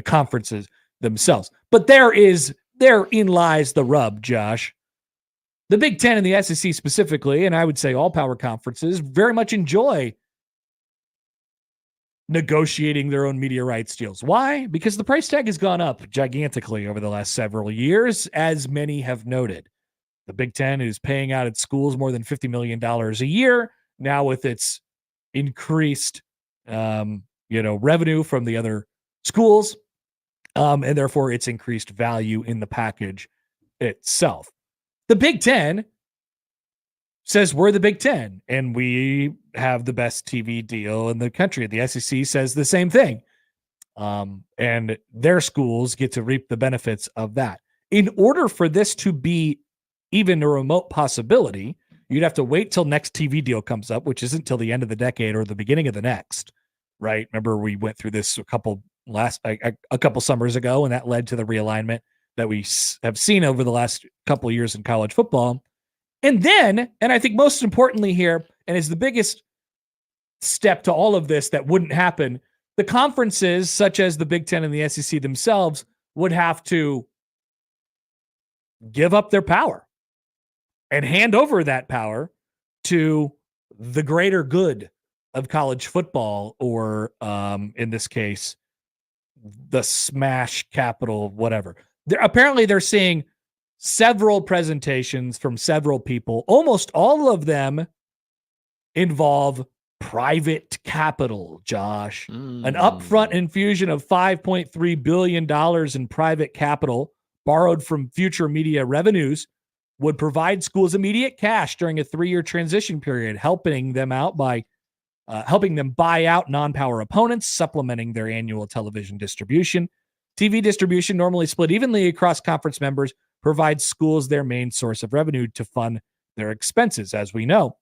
conferences themselves. But therein lies the rub, Josh. The Big Ten and the SEC specifically, and I would say all power conferences, very much enjoy negotiating their own media rights deals. Why? Because the price tag has gone up gigantically over the last several years, as many have noted. The Big Ten is paying out its schools more than $50 million a year now with its increased, revenue from the other schools, and therefore its increased value in the package itself. The Big Ten says we're the Big Ten and we have the best TV deal in the country. The SEC says the same thing. And their schools get to reap the benefits of that. In order for this to be even a remote possibility, you'd have to wait till next TV deal comes up, which isn't till the end of the decade or the beginning of the next, right? Remember, we went through this a couple summers ago, and that led to the realignment that we have seen over the last couple of years in college football. And then, and I think most importantly here, and is the biggest step to all of this that wouldn't happen, the conferences such as the Big Ten and the SEC themselves would have to give up their power and hand over that power to the greater good of college football, or in this case, the smash capital, whatever. Apparently they're seeing several presentations from several people. Almost all of them involve private capital, Josh. An upfront infusion of $5.3 billion in private capital borrowed from future media revenues would provide schools immediate cash during a 3-year transition period, helping them buy out non-power opponents, supplementing their annual television distribution. TV distribution, normally split evenly across conference members, provides schools their main source of revenue to fund their expenses. As we know,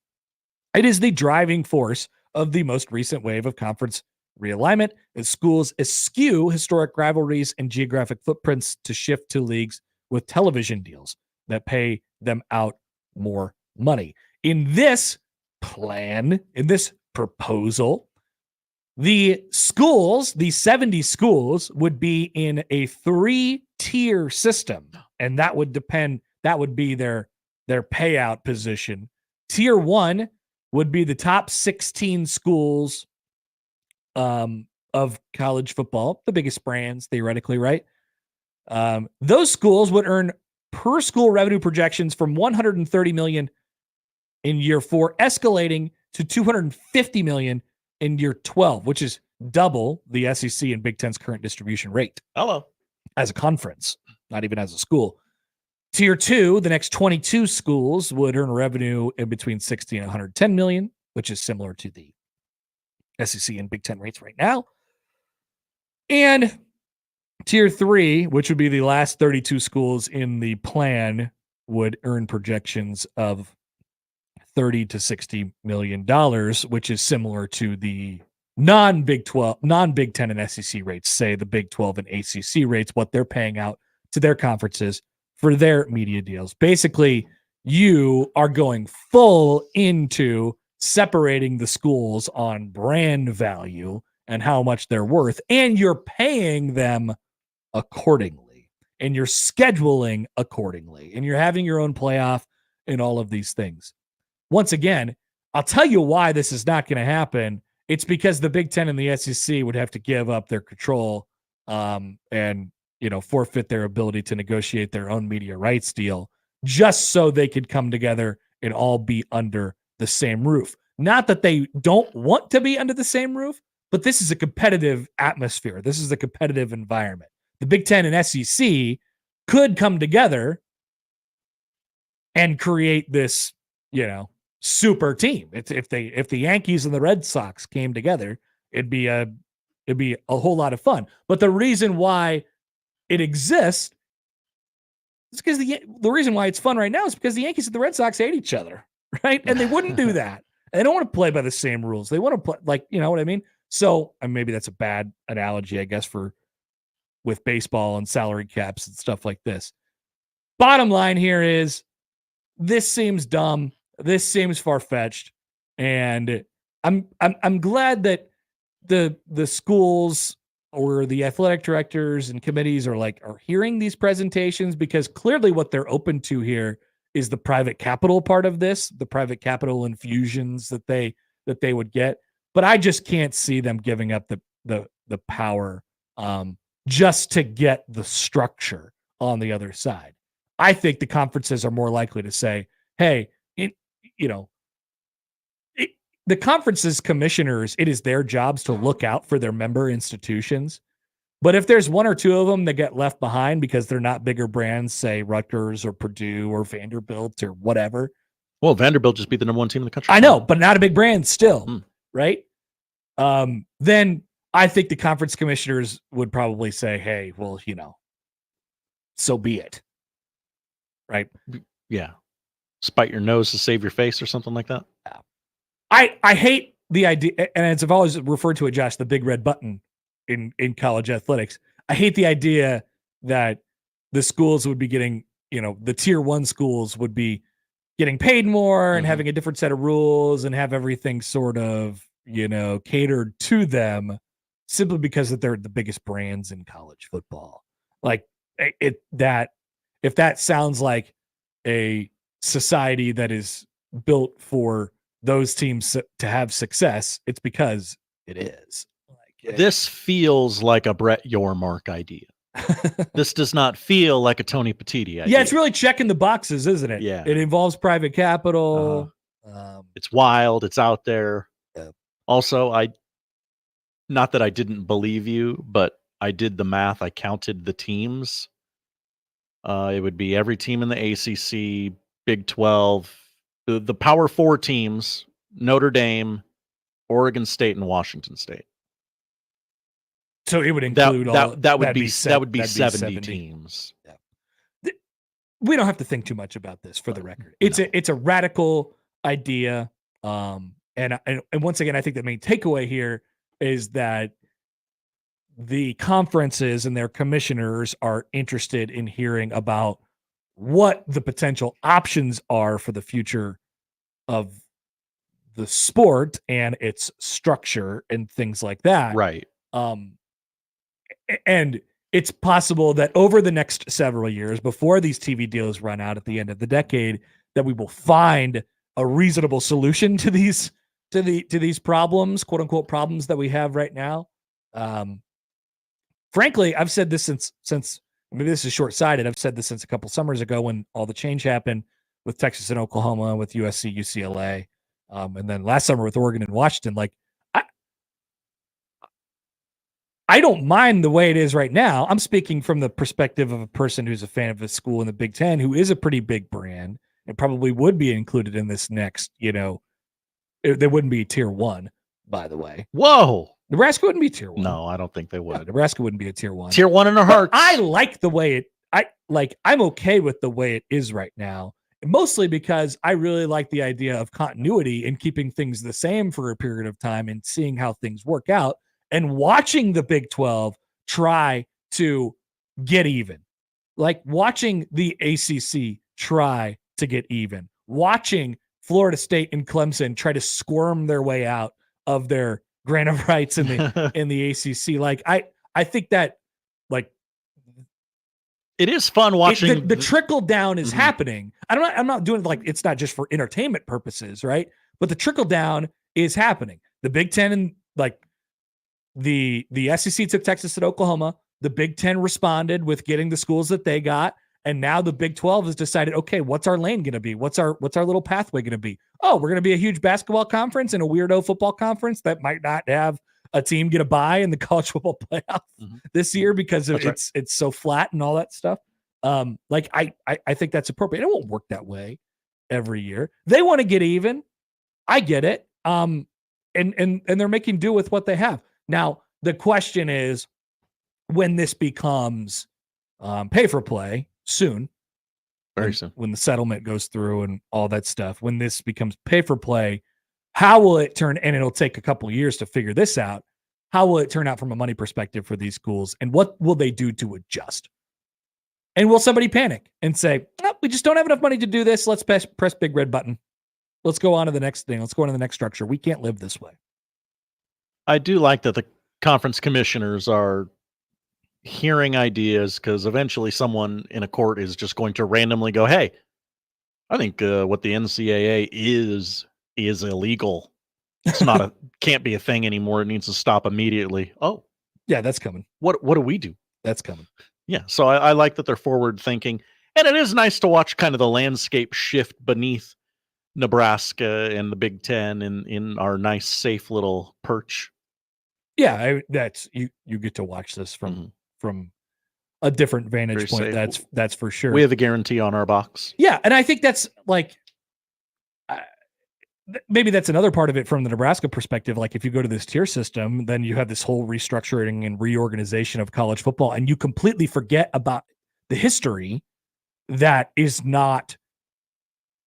it is the driving force of the most recent wave of conference realignment, as schools eschew historic rivalries and geographic footprints to shift to leagues with television deals that pay them out more money. In this plan, in this proposal, the schools, the 70 schools, would be in a 3-tier system, and that would be their payout position. Tier 1 would be the top 16 schools of college football, the biggest brands, theoretically, right? Those schools would earn per school revenue projections from $130 million in year 4, escalating to $250 million in year 12, which is double the SEC and Big Ten's current distribution rate. Hello. As a conference, not even as a school. Tier 2, the next 22 schools would earn revenue in between 60 and 110 million, which is similar to the SEC and Big Ten rates right now. And Tier 3, which would be the last 32 schools in the plan, would earn projections of $30 to $60 million, which is similar to the non-Big 10 and SEC rates, say the Big 12 and ACC rates, what they're paying out to their conferences for their media deals. Basically, you are going full into separating the schools on brand value and how much they're worth, and you're paying them accordingly, and you're scheduling accordingly, and you're having your own playoff and all of these things. Once again, I'll tell you why this is not going to happen. It's because the Big Ten and the SEC would have to give up their control and forfeit their ability to negotiate their own media rights deal just so they could come together and all be under the same roof. Not that they don't want to be under the same roof, but this is a competitive atmosphere. This is a competitive environment. The Big Ten and SEC could come together and create this, super team. If the Yankees and the Red Sox came together, it'd be a whole lot of fun. But the reason why it exists is because the reason why it's fun right now is because the Yankees and the Red Sox hate each other, right? And they wouldn't do that. They don't want to play by the same rules. They want to play you know what I mean? So, and maybe that's a bad analogy, I guess, with baseball and salary caps and stuff like this. Bottom line here is this seems dumb. This seems far-fetched. And I'm glad that the schools or the athletic directors and committees are hearing these presentations, because clearly what they're open to here is the private capital part of this, the private capital infusions that they would get. but I just can't see them giving up the power just to get the structure on the other side. I think the conferences are more likely to say, hey, the conference's commissioners, it is their jobs to look out for their member institutions. But if there's one or two of them that get left behind because they're not bigger brands, say Rutgers or Purdue or Vanderbilt or whatever. Well, Vanderbilt just beat the number 1 team in the country. I know, but not a big brand still, right? Then I think the conference commissioners would probably say, hey, well, so be it. Right? Yeah. Spite your nose to save your face or something like that. I hate the idea, and as I've always referred to it, Josh, the big red button in college athletics. I hate the idea that the schools would be getting, the tier 1 schools would be getting paid more and having a different set of rules and have everything sort of, catered to them simply because that they're the biggest brands in college football. Like if that sounds like a society that is built for those teams to have success, it's because it is. This feels like a Brett Yormark idea. This does not feel like a Tony Petitti idea. Yeah, it's really checking the boxes, isn't it? Yeah. It involves private capital. It's wild. It's out there. Yeah. Also, not that I didn't believe you, but I did the math. I counted the teams. It would be every team in the ACC, Big 12, the Power 4 teams, Notre Dame, Oregon State, and Washington State. So it would include that would be 70 teams. Yeah. We don't have to think too much about this, for the record. It's a radical idea, and once again, I think the main takeaway here is that the conferences and their commissioners are interested in hearing about what the potential options are for the future of the sport and its structure and things like that. Right. And it's possible that over the next several years, before these TV deals run out at the end of the decade, that we will find a reasonable solution to these problems, quote unquote problems that we have right now. Frankly, I've said this since maybe this is short-sighted. I've said this since a couple summers ago when all the change happened with Texas and Oklahoma, with USC, UCLA, and then last summer with Oregon and Washington. Like, I don't mind the way it is right now. I'm speaking from the perspective of a person who's a fan of a school in the Big Ten, who is a pretty big brand and probably would be included in this next, they wouldn't be tier 1, by the way. Whoa. Nebraska wouldn't be tier 1. No, I don't think they would. No, Nebraska wouldn't be a tier 1. Tier 1 in our hearts. I like the way I'm okay with the way it is right now, mostly because I really like the idea of continuity and keeping things the same for a period of time and seeing how things work out and watching the Big 12 try to get even. Like watching the ACC try to get even. Watching Florida State and Clemson try to squirm their way out of their grant of rights in the ACC. Like I think that it is fun watching the trickle down is happening. I'm not doing it like it's not just for entertainment purposes, right? But the trickle down is happening. The Big Ten and the SEC took Texas and Oklahoma. The Big Ten responded with getting the schools that they got. And now the Big 12 has decided, okay, what's our lane going to be? What's our little pathway going to be? Oh, we're going to be a huge basketball conference and a weirdo football conference that might not have a team get a bye in the college football playoff this year because it's so flat and all that stuff. I think that's appropriate. It won't work that way every year. They want to get even. I get it. And they're making do with what they have. Now, the question is when this becomes pay for play soon, very soon, when the settlement goes through and all that stuff, when this becomes pay for play, how will it turn? And it'll take a couple of years to figure this out. How will it turn out from a money perspective for these schools? And what will they do to adjust? And will somebody panic and say, oh, we just don't have enough money to do this. Let's press big red button. Let's go on to the next thing. Let's go on to the next structure. We can't live this way. I do like that the conference commissioners are hearing ideas because eventually someone in a court is just going to randomly go, hey, I think what the NCAA is illegal. Can't be a thing anymore. It needs to stop immediately. Oh, Yeah, that's coming. what do we do? That's coming. Yeah. So I like that they're forward thinking, and it is nice to watch kind of the landscape shift beneath Nebraska and the Big Ten in our nice, safe little perch. Yeah, that's you get to watch this from a different vantage point. That's for sure. We have a guarantee on our box. Yeah, and I think that's like maybe that's another part of it from the Nebraska perspective. Like if you go to this tier system, then you have this whole restructuring and reorganization of college football, and you completely forget about the history that is not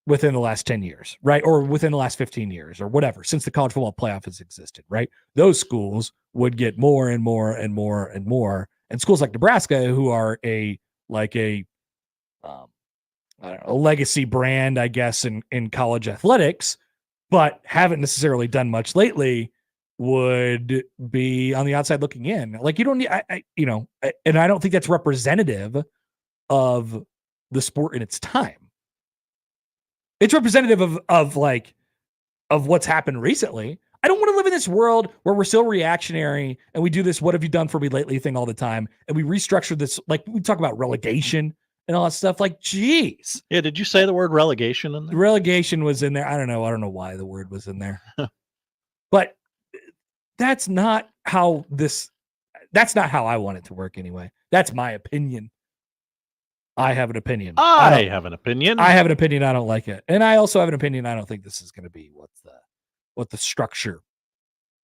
within the last 10 years, right? Or within the last 15 years or whatever, since the college football playoff has existed, right? Those schools would get more and more and more and more. And schools like Nebraska, who are a legacy brand, I guess, in college athletics, but haven't necessarily done much lately, would be on the outside looking in. Like you don't need, and I don't think that's representative of the sport in its time. It's representative of what's happened recently. I don't want to live in this world where we're still reactionary and we do this "what have you done for me lately" thing all the time, and we restructure this. Like we talk about relegation and all that stuff. Like, geez. Yeah. Did you say the word relegation in there? Relegation was in there. I don't know why the word was in there, but that's not how I want it to work anyway. That's my opinion. I have an opinion. I have an opinion. I have an opinion. I don't like it. And I also have an opinion. I don't think this is going to be what the structure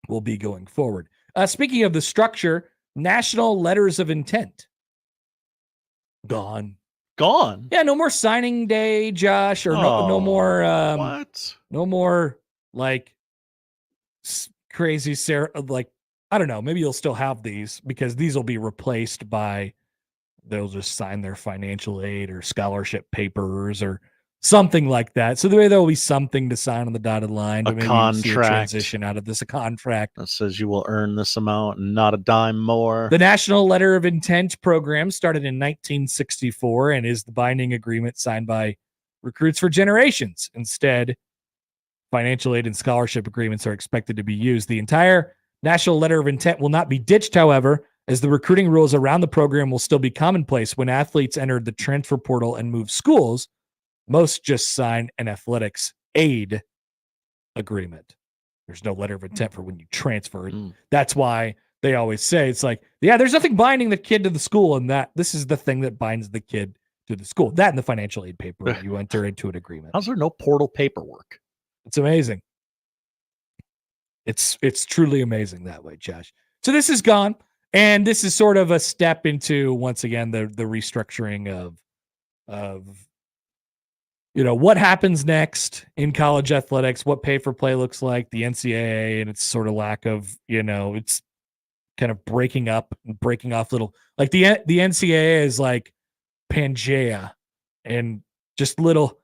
will be going forward. Speaking of the structure, national letters of intent. Gone. Yeah, no more signing day, Josh, or no more what? No more like crazy like I don't know, maybe you'll still have these because these will be replaced by they'll just sign their financial aid or scholarship papers or something like that. So there will be something to sign on the dotted line. A contract. See a transition out of this. A contract that says you will earn this amount and not a dime more. The National Letter of Intent program started in 1964 and is the binding agreement signed by recruits for generations. Instead, financial aid and scholarship agreements are expected to be used. The entire National Letter of Intent will not be ditched, however, as the recruiting rules around the program will still be commonplace. When athletes enter the transfer portal and move schools, most just sign an athletics aid agreement. There's no letter of intent for when you transfer. That's why they always say it's like, yeah, there's nothing binding the kid to the school, and that this is the thing that binds the kid to the school. That and the financial aid paper, you enter into an agreement. How's there no portal paperwork? It's amazing. It's truly amazing that way, Josh. So this is gone. And this is sort of a step into, once again, the restructuring of what happens next in college athletics, what pay for play looks like, the NCAA and its sort of lack of, it's kind of breaking off little, like the NCAA is like Pangea, and just little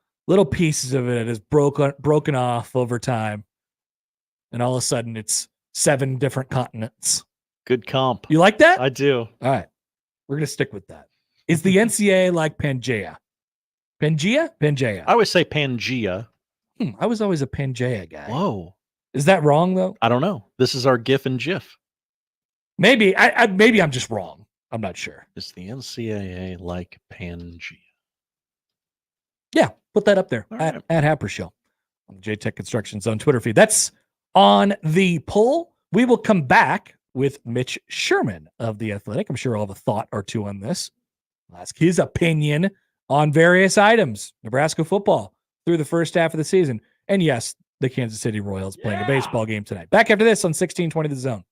pieces of it is broken off over time. And all of a sudden it's 7 different continents. Good comp. You like that? I do. All right. We're going to stick with that. Is the NCAA like Pangea? Pangea. I always say Pangea. I was always a Pangea guy. Whoa. Is that wrong, though? I don't know. This is our GIF and GIF. Maybe. Maybe I'm just wrong. I'm not sure. Is the NCAA like Pangea? Yeah. Put that up there at Happer Show on the JTech Construction Zone Twitter feed. That's on the poll. We will come back with Mitch Sherman of The Athletic. I'm sure I'll have a thought or two on this. I'll ask his opinion on various items. Nebraska football through the first half of the season. And yes, the Kansas City Royals playing a baseball game tonight. Back after this on 1620 The Zone.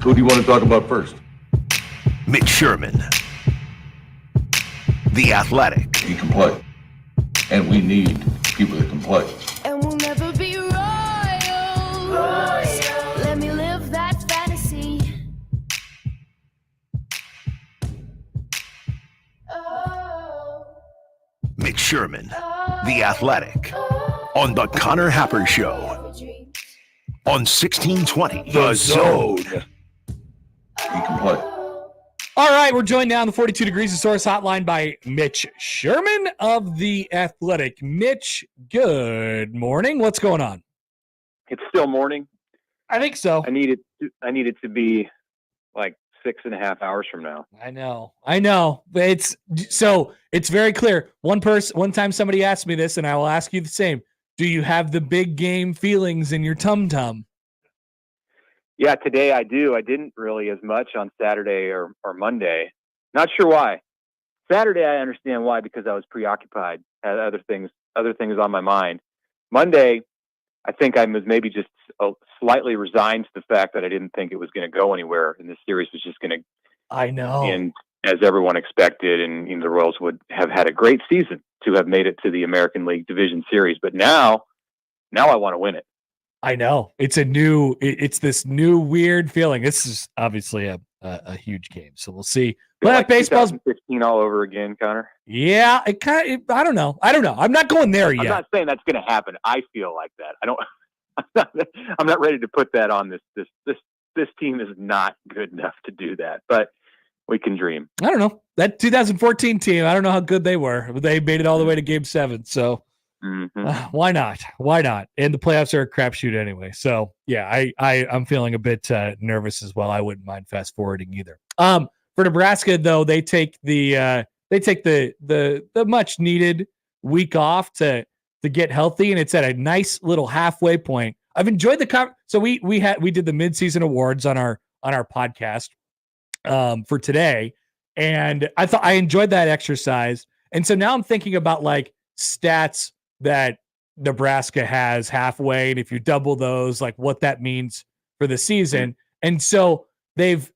Who do you want to talk about first? Mitch Sherman, The Athletic. He can play. And we need people that can play. And we'll never be royals. Let me live that fantasy. Mitch Sherman, The Athletic. On the Connor Happer Show. On 1620 The Zone. He can play. All right, we're joined now on the 42 Degrees of Source hotline by Mitch Sherman of The Athletic. Mitch, good morning. What's going on? It's still morning. I think so. I need it to be like 6.5 hours from now. I know. It's very clear. One time somebody asked me this, and I will ask you the same. Do you have the big game feelings in your tum-tum? Yeah, today I do. I didn't really as much on Saturday or Monday. Not sure why. Saturday I understand why, because I was preoccupied, had other things on my mind. Monday, I think I was maybe just slightly resigned to the fact that I didn't think it was going to go anywhere, and this series was just going to. I know. And as everyone expected, and the Royals would have had a great season to have made it to the American League Division Series. But now I want to win it. I know. It's this new weird feeling. This is obviously a huge game, so we'll see. But like baseball's 2015 all over again, Connor. Yeah, I don't know. I'm not going there yet. I'm not saying that's going to happen. I feel like that. I'm not ready to put that on this team is not good enough to do that, but we can dream. I don't know. That 2014 team, I don't know how good they were. They made it all the way to Game 7, so why not? And the playoffs are a crapshoot anyway. So yeah, I'm feeling a bit nervous as well. I wouldn't mind fast forwarding either. For Nebraska though, they take the much needed week off to get healthy, and it's at a nice little halfway point. I've enjoyed so we did the midseason awards on our podcast for today, and I enjoyed that exercise. And so now I'm thinking about like stats that Nebraska has halfway, and if you double those, like what that means for the season. And so they've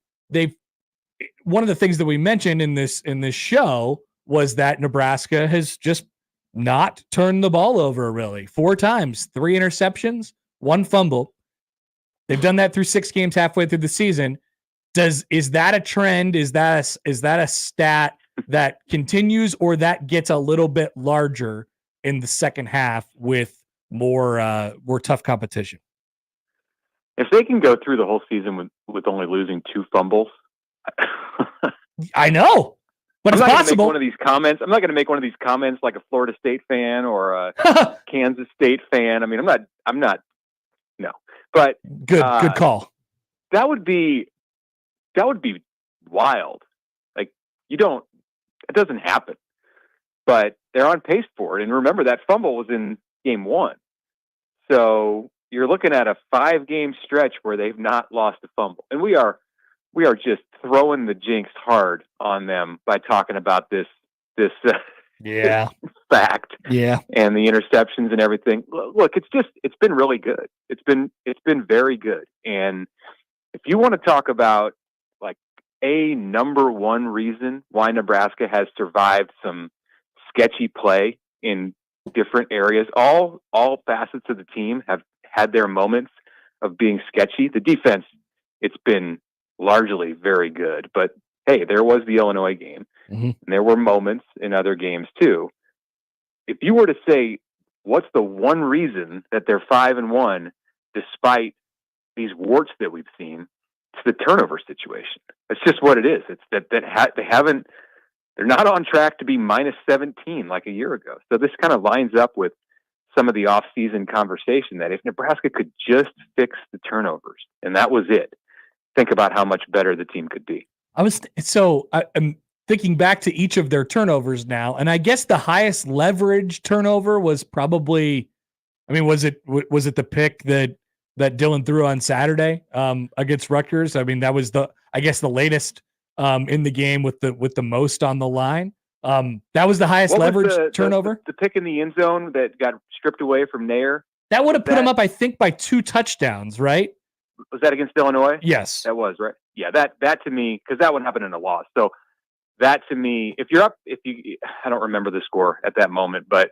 one of the things that we mentioned in this show was that Nebraska has just not turned the ball over really 4 times, 3 interceptions, 1 fumble. They've done that through 6 games halfway through the season. Is that a trend? Is that a stat that continues, or that gets a little bit larger in the second half with more tough competition? If they can go through the whole season with only losing 2 fumbles, I know, but it's possible. I'm not going to make one of these comments like a Florida State fan or a Kansas State fan. I mean, I'm not. No, but good call. That would be wild. Like it doesn't happen, but they're on pace for it. And remember, that fumble was in game 1. So you're looking at a 5-game stretch where they've not lost a fumble. And we are just throwing the jinx hard on them by talking about this fact. Yeah. And the interceptions and everything. Look, it's been really good. It's been very good. And if you want to talk about like a number one reason why Nebraska has survived some sketchy play in different areas, all facets of the team have had their moments of being sketchy. The defense, it's been largely very good, but hey, there was the Illinois game, and there were moments in other games too. If you were to say, what's the one reason that they're 5-1 despite these warts that we've seen, it's the turnover situation. It's just what it is. It's they're not on track to be -17 like a year ago. So this kind of lines up with some of the off-season conversation that if Nebraska could just fix the turnovers, and that was it, think about how much better the team could be. I'm thinking back to each of their turnovers now, and I guess the highest leverage turnover was probably, was it the pick that Dylan threw on Saturday against Rutgers? I mean, that was the latest in the game with the most on the line. That was the highest leverage turnover. The pick in the end zone that got stripped away from Nair. That would have put him up, I think, by 2 touchdowns, right? Was that against Illinois? Yes. That was, right? Yeah, that to me, because that one happened in a loss. So that to me, if you're up, I don't remember the score at that moment, but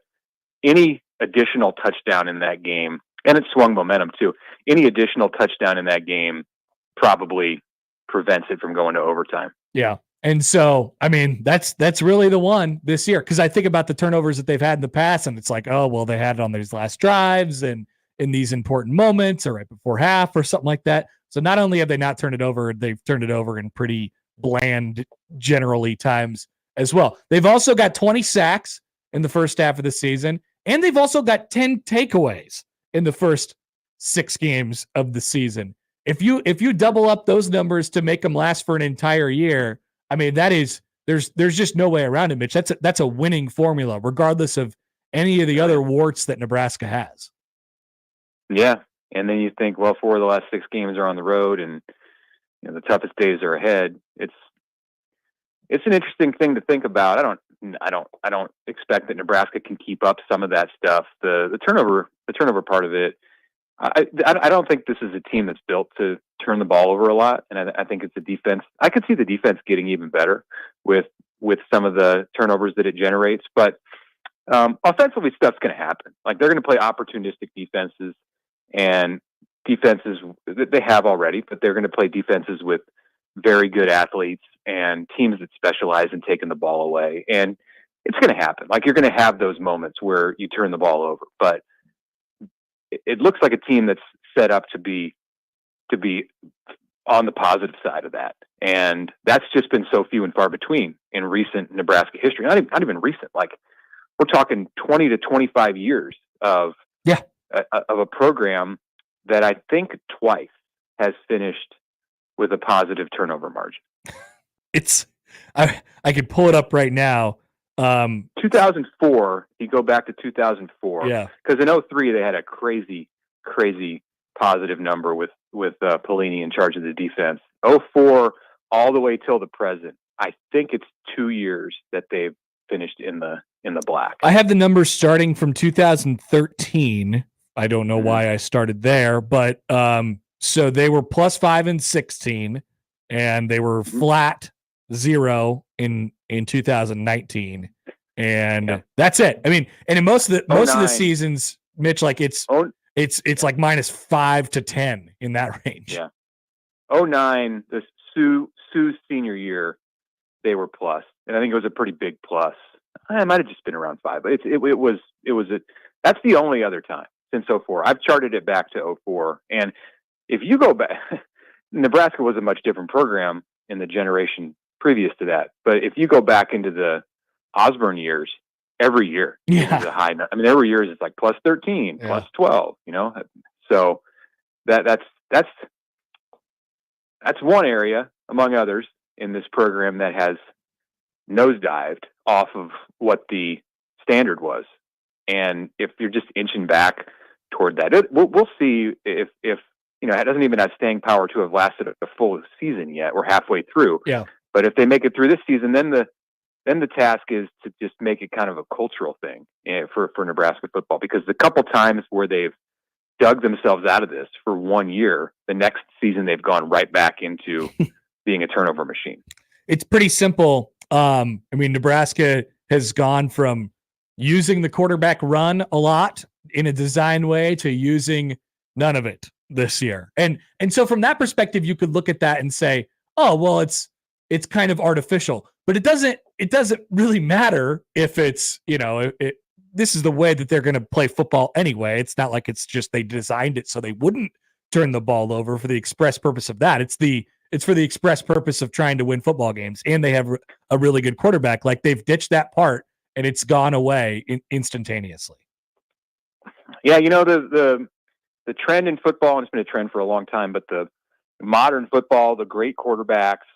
any additional touchdown in that game, and it swung momentum too, any additional touchdown in that game probably prevents it from going to overtime. Yeah. And so, I mean, that's really the one this year. Cause I think about the turnovers that they've had in the past, and it's like, oh, well, they had it on these last drives and in these important moments or right before half or something like that. So not only have they not turned it over, they've turned it over in pretty bland, generally times as well. They've also got 20 sacks in the first half of the season, and they've also got 10 takeaways in the first 6 games of the season. If you double up those numbers to make them last for an entire year, I mean, there's just no way around it, Mitch. That's a winning formula, regardless of any of the other warts that Nebraska has. Yeah, and then you think, well, 4 of the last 6 games are on the road, and the toughest days are ahead. It's an interesting thing to think about. I don't expect that Nebraska can keep up some of that stuff. The turnover part of it. I don't think this is a team that's built to turn the ball over a lot, and I think it's a defense. I could see the defense getting even better with some of the turnovers that it generates. But offensively, stuff's going to happen. Like, they're going to play opportunistic defenses, and defenses that they have already, but they're going to play defenses with very good athletes and teams that specialize in taking the ball away. And it's going to happen. Like, you're going to have those moments where you turn the ball over, but it looks like a team that's set up to be on the positive side of that. And that's just been so few and far between in recent Nebraska history. Not even recent. Like, we're talking 20 to 25 years of a program that I think twice has finished with a positive turnover margin. I could pull it up right now. 2004, you go back to 2004. Yeah. Because in 2003, they had a crazy positive number with Pelini in charge of the defense. 2004 all the way till the present. I think it's 2 years that they've finished in the black. I have the numbers starting from 2013. I don't know why I started there, but so they were +5 in 16, and they were flat 0 in 2019, and that's it. I mean, and in most of the seasons, Mitch, like it's like -5 to 10 in that range. Yeah. 2009, the Sue's senior year, they were plus, and I think it was a pretty big plus. It might have just been around 5, but that's the only other time since 2004. I've charted it back to 2004, and if you go back, Nebraska was a much different program in the generation previous to that. But if you go back into the Osborne years, every year is a high. I mean, every year is like +13, +12. So that's one area among others in this program that has nosedived off of what the standard was. And if you're just inching back toward that, we'll see if it doesn't even have staying power to have lasted a full season yet. We're halfway through. Yeah. But if they make it through this season, then the task is to just make it kind of a cultural thing for Nebraska football, because the couple times where they've dug themselves out of this for 1 year, the next season they've gone right back into being a turnover machine. It's pretty simple. I mean, Nebraska has gone from using the quarterback run a lot in a design way to using none of it this year. And so from that perspective, you could look at that and say, oh, well, it's kind of artificial, but it doesn't really matter if it's, this is the way that they're going to play football anyway. It's not like it's just, they designed it so they wouldn't turn the ball over for the express purpose of that. It's for the express purpose of trying to win football games. And they have a really good quarterback. Like, they've ditched that part and it's gone away instantaneously. Yeah. The trend in football, and it's been a trend for a long time, but the modern football, the great quarterbacks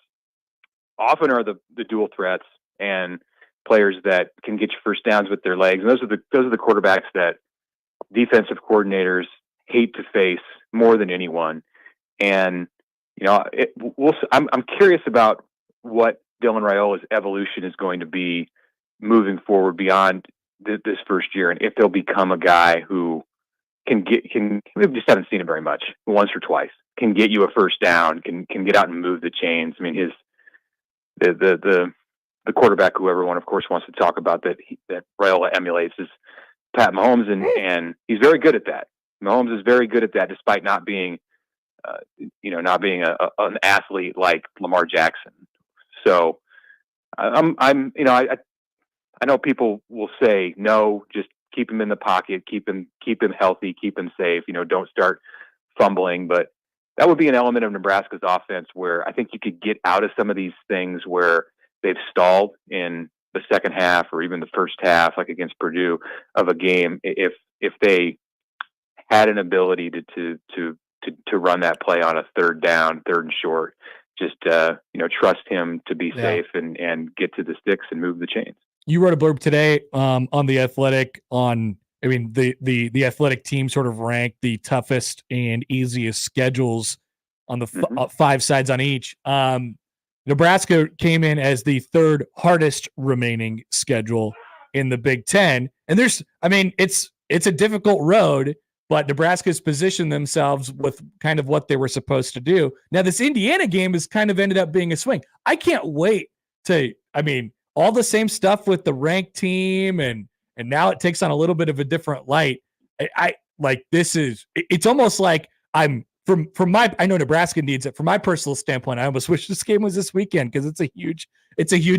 often are the dual threats and players that can get you first downs with their legs. And those are the quarterbacks that defensive coordinators hate to face more than anyone. And, I'm curious about what Dylan Raiola's evolution is going to be moving forward beyond this first year, and if they'll become a guy who we just haven't seen it very much, once or twice, can get you a first down, can get out and move the chains. I mean, the quarterback, who everyone of course wants to talk about that Raiola emulates, is Pat Mahomes, and he's very good at that. Mahomes is very good at that, despite not being an athlete like Lamar Jackson. So I know people will say, no, just keep him in the pocket, keep him healthy, keep him safe, don't start fumbling. But that would be an element of Nebraska's offense where I think you could get out of some of these things where they've stalled in the second half or even the first half, like against Purdue, of a game, if they had an ability to run that play on a third down, third and short. Just trust him to be safe and get to the sticks and move the chains. You wrote a blurb today on The Athletic the Athletic team sort of ranked the toughest and easiest schedules on the 5 sides on each. Nebraska came in as the third hardest remaining schedule in the Big Ten. And it's a difficult road, but Nebraska's positioned themselves with kind of what they were supposed to do. Now, this Indiana game has kind of ended up being a swing. I can't wait all the same stuff with the ranked team, and now it takes on a little bit of a different light. It's almost like I know Nebraska needs it. From my personal standpoint, I almost wish this game was this weekend because it's a huge,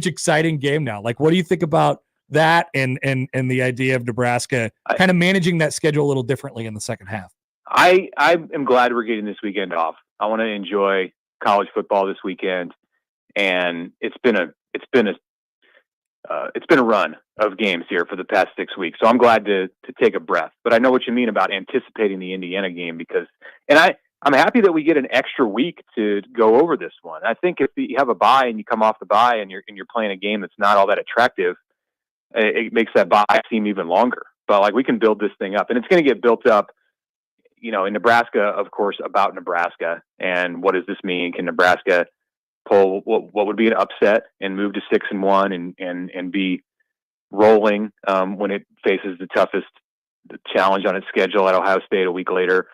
exciting game now. Like, what do you think about that and the idea of Nebraska kind of managing that schedule a little differently in the second half? I am glad we're getting this weekend off. I want to enjoy college football this weekend, and it's been a run of games here for the past 6 weeks. So I'm glad to take a breath. But I know what you mean about anticipating the Indiana game I'm happy that we get an extra week to go over this one. I think if you have a bye and you come off the bye and you're playing a game that's not all that attractive, it makes that bye seem even longer. But we can build this thing up, and it's going to get built up, in Nebraska, of course, about Nebraska. And what does this mean? Can Nebraska pull what would be an upset and move to 6-1 and be rolling when it faces the toughest challenge on its schedule at Ohio State a week later?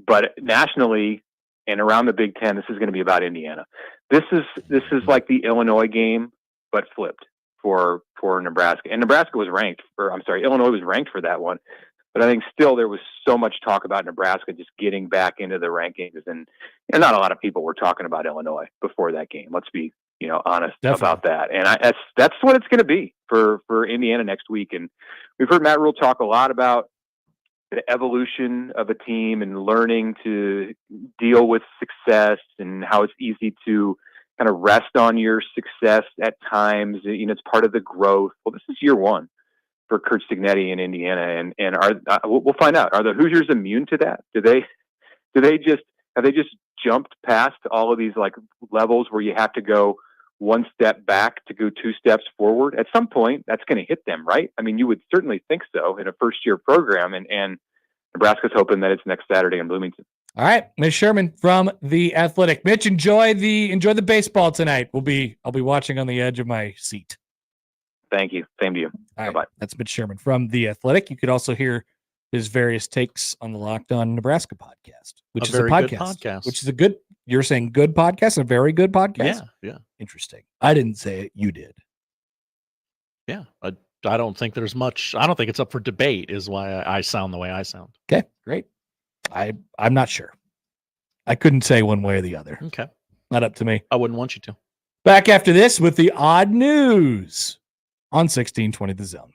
But nationally and around the Big Ten, this is going to be about Indiana. This is like the Illinois game, but flipped for Nebraska. And Nebraska was ranked Illinois was ranked for that one. But I think still there was so much talk about Nebraska just getting back into the rankings, and not a lot of people were talking about Illinois before that game. Let's be honest about that. And that's what it's going to be for Indiana next week. And we've heard Matt Rule talk a lot about the evolution of a team and learning to deal with success and how it's easy to kind of rest on your success at times. It's part of the growth. Well, this is year one for Curt Cignetti in Indiana, and we'll find out. Are the Hoosiers immune to that? Have they just jumped past all of these levels where you have to go one step back to go 2 steps forward? At some point, that's going to hit them, right? I mean, you would certainly think so in a first-year program, and Nebraska's hoping that it's next Saturday in Bloomington. All right, Mitch Sherman from The Athletic. Mitch, enjoy the baseball tonight. I'll be watching on the edge of my seat. Thank you. Same to you. All right, bye. That's Mitch Sherman from The Athletic. You could also hear his various takes on the Locked On Nebraska podcast, which is a podcast. Which is a good, you're saying good podcast, a very good podcast? Yeah. Interesting. I didn't say it. You did. Yeah. I don't think there's much. I don't think it's up for debate is why I sound the way I sound. Okay, great. I'm not sure. I couldn't say one way or the other. Okay. Not up to me. I wouldn't want you to. Back after this with the odd news on 1620 The Zone.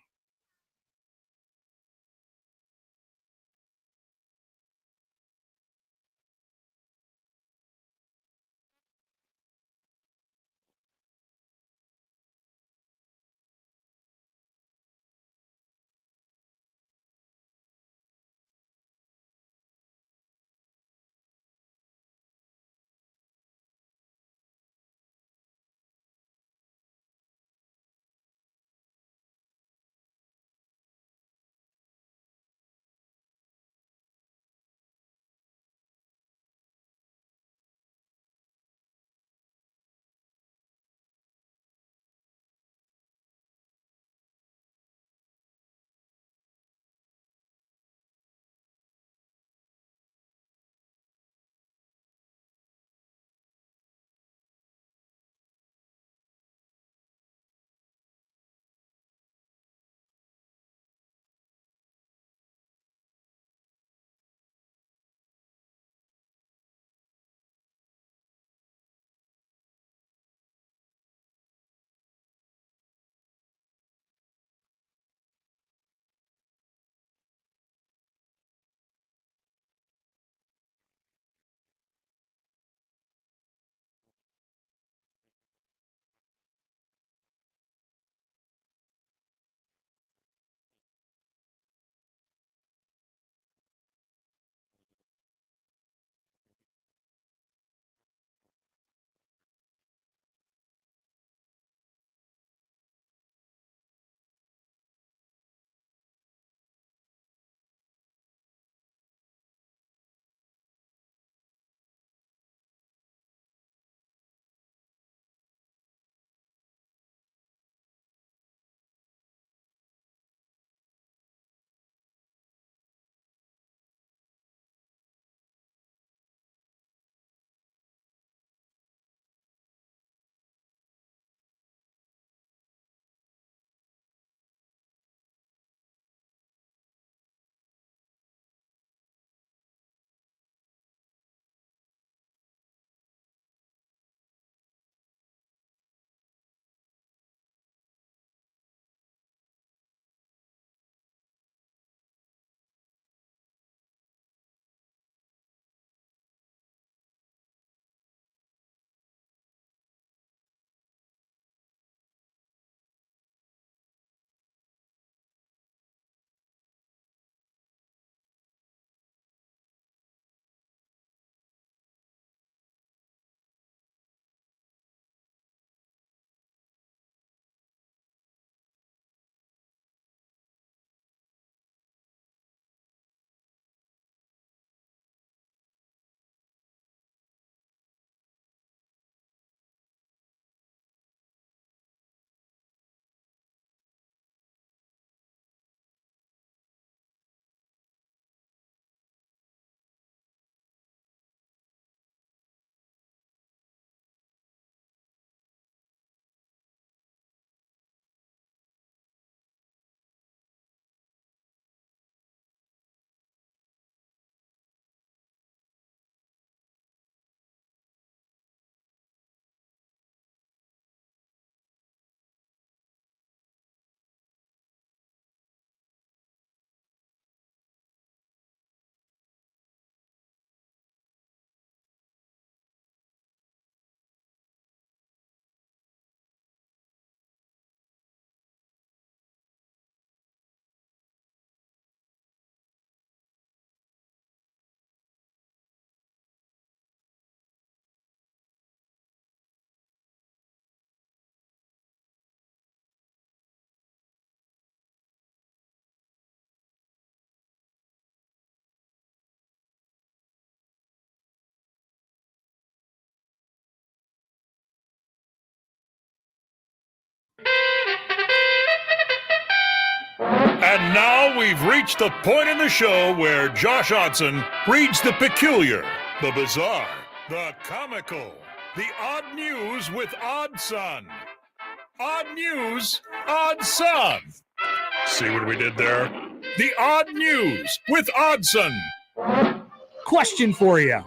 And now we've reached the point in the show where Josh Odson reads the peculiar, the bizarre, the comical, the odd news with Odd Son. Odd news, Odd Son. See what we did there? The odd news with Oddson. Question for you.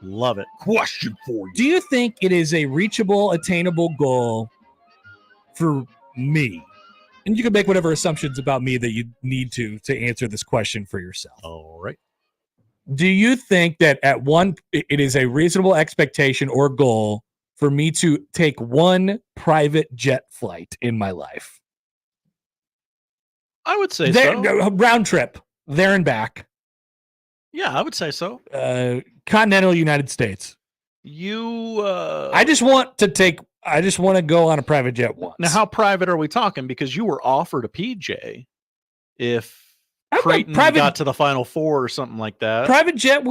Love it. Question for you. Do you think it is a reachable, attainable goal for me? And you can make whatever assumptions about me that you need to answer this question for yourself. All right. Do you think that it is a reasonable expectation or goal for me to take one private jet flight in my life? I would say so. Round trip, there and back. Yeah, I would say so. Continental United States. I just want to go on a private jet once. Now, how private are we talking? Because you were offered a PJ if Creighton got to the Final Four or something like that. Private jet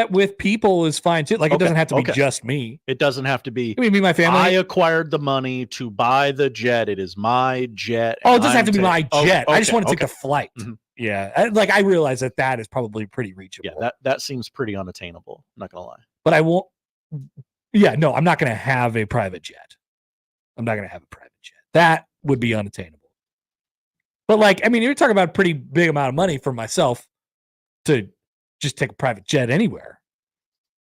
with people is fine too. Like, it doesn't have to be just me. It doesn't have to be. I mean, my family. I acquired the money to buy the jet. It is my jet. Oh, it doesn't have to be my jet. I just want to take the flight. Mm-hmm. Yeah, I realize that is probably pretty reachable. Yeah, that seems pretty unattainable. I'm not gonna lie. But I won't. Yeah, no, I'm not gonna have a private jet. That would be unattainable. But you're talking about a pretty big amount of money for myself to just take a private jet anywhere.